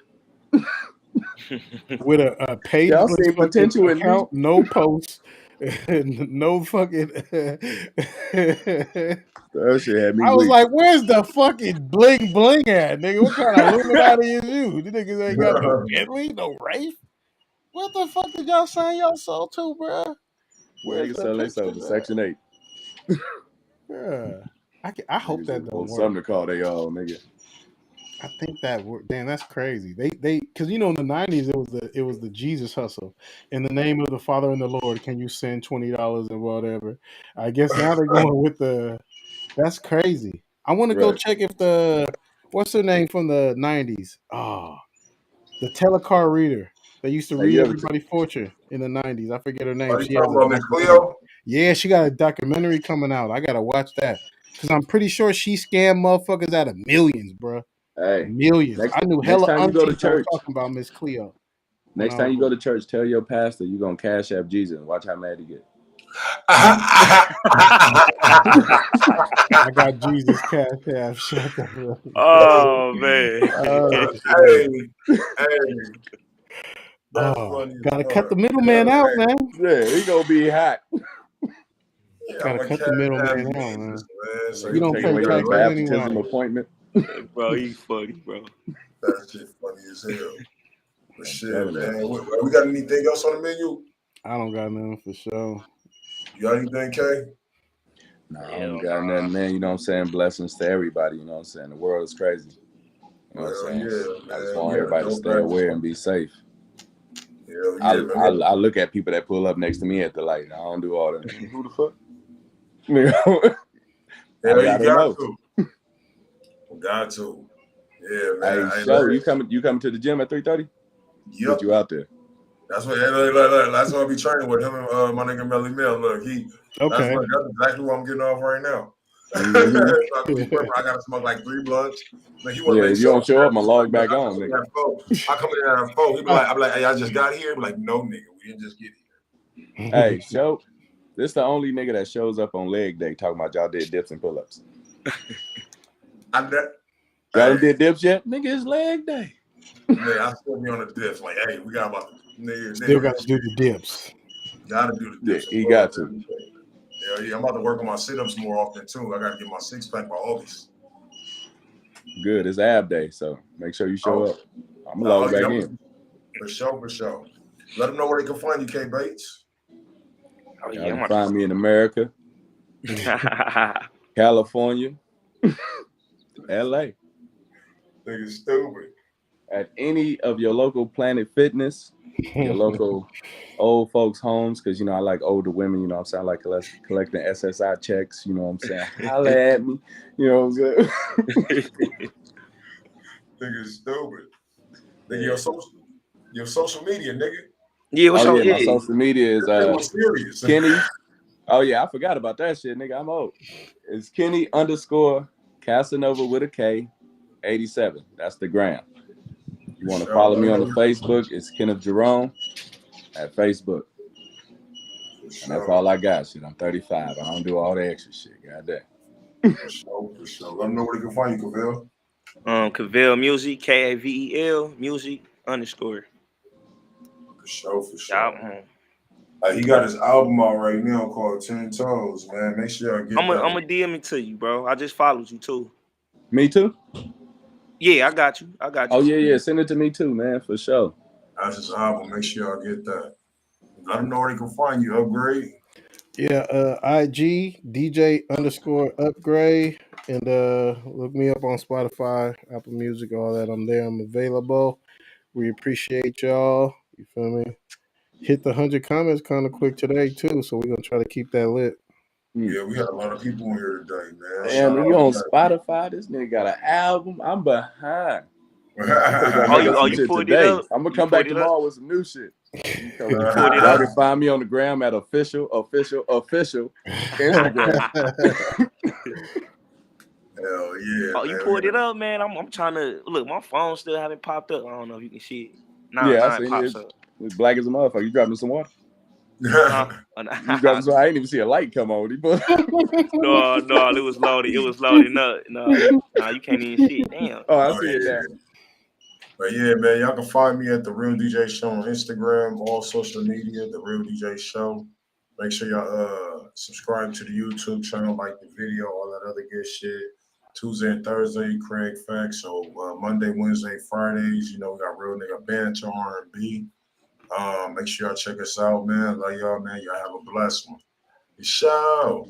With a page potential account, no posts, no fucking. That shit had me. I was like, "Where's the fucking bling bling at, nigga? What kind of Illuminati is you? You niggas ain't got no Bentley, no Wraith. What the fuck did y'all sign y'all soul to, bro? Where's the picture, to Section 8? Yeah, I hope that don't work. Something to call they all, nigga. I think that that's crazy. They because in the 90s it was the Jesus hustle. In the name of the Father and the Lord, can you send $20 and whatever? I guess now they're going with that's crazy. I want to go check if what's her name from the 90s? The telecar reader. They used to read everybody's fortune in the 90s. I forget her name. Are you talking about Micheal? Yeah, she got a documentary coming out. I gotta watch that because I'm pretty sure she scammed motherfuckers out of millions, bro. Hey, millions. I knew hella time you go to church talking about Miss Cleo. Next time you go to church, tell your pastor you're gonna cash app Jesus and watch how mad he get. I got Jesus cash app. Shut up. Oh man. Gotta cut the middleman out, man. Yeah, he gonna be hot. Gotta cut the middleman out, man. So you don't pay your baptism appointment. Bro, he's funny, bro. That shit funny as hell. But shit, man. We got anything else on the menu? I don't got nothing for sure. You got anything, K? No, I don't got nothing, man. You know what I'm saying? Blessings to everybody. You know what I'm saying? The world is crazy. You know what I'm saying? Yeah, I just want everybody to stay aware and be safe. I look at people that pull up next to me at the light. I don't do all that. Who the fuck? You got to. Got to. Yeah, man. Hey, show you coming to the gym at 3:30? Yep. Get you out there. That's what that's what I be training with him and my nigga Melly Mill. Look, Okay. that's exactly what I'm getting off right now. Mm-hmm. So I gotta smoke like 3 blunts. Man, he wanna Yeah, make if you sure don't show up, I'm gonna log back on, nigga. I come in at 4. He be like, I'm like, hey, I just got here. Be like, no, nigga, we didn't just get here. Hey, show. This the only nigga that shows up on leg day talking about y'all did dips and pull-ups. Y'all did dips yet? Nigga, it's leg day. Nigga, I still be on the dips. Like, hey, we got about Still got to do the dips. Gotta do the dips. Yeah, he got to. Yeah, I'm about to work on my sit-ups more often too. I gotta get my 6-pack by August. Good, it's ab day, so make sure you show up. I'm gonna log back in. For sure. Let them know where they can find you, K Bates. Oh, yeah, you can find me in America, California, LA. Nigga stupid. At any of your local Planet Fitness, your local old folks' homes, because, you know, I like older women, you know what I'm saying? I like collecting SSI checks, you know what I'm saying? Holla at me, you know what I'm saying? Nigga stupid. Nigga, your social media, nigga. Yeah, what's my social media is Kenny. Oh yeah, I forgot about that shit, nigga. I'm old. It's Kenny_Casanova with a K 87. That's the gram. You want to follow me on the Facebook? It's Kenneth Jerome at Facebook. And that's all I got. Shit, I'm 35. I don't do all the extra shit. Goddamn. For sure. Let them know where they can find you, Kavell. Kavell Music, Kavel Music _. For sure. He got his album out right now called 10 Toes, man. Make sure y'all get I'm gonna DM it to you, bro. I just followed you too. Me too? Yeah, I got you. Oh yeah. Send it to me too, man, for sure. That's his album. Make sure y'all get that. Let them know where they can find you. Upgrade. Yeah, IG DJ_upgrade, and look me up on Spotify, Apple Music, all that. I'm there. I'm available. We appreciate y'all. You feel me? Hit the 100 comments kind of quick today too, so we're gonna try to keep that lit. Yeah, we had a lot of people in here today, man. Damn, you on Spotify? This nigga got an album. I'm behind. You pulled it up? I'm gonna come back tomorrow with some new shit. You pulled it up? Y'all can find me on the gram at official Instagram. Hell yeah. Oh, you pulled it up, man. I'm trying to look. My phone still haven't popped up. I don't know if you can see it. I see it. It's black as a motherfucker. You dropping some water? You dropping some? I ain't even see a light come on. No, it was loaded. It was loading up. No, you can't even see it. Damn. Oh, I see it now. But yeah, man, y'all can find me at The Real DJ Show on Instagram, all social media, The Real DJ Show. Make sure y'all subscribe to the YouTube channel, like the video, all that other good shit. Tuesday and Thursday, Kraigfacts. So Monday, Wednesday, Fridays, you know, we got real nigga banter, R&B. Make sure y'all check us out, man. Love y'all, man. Y'all have a blessed one. Micheal.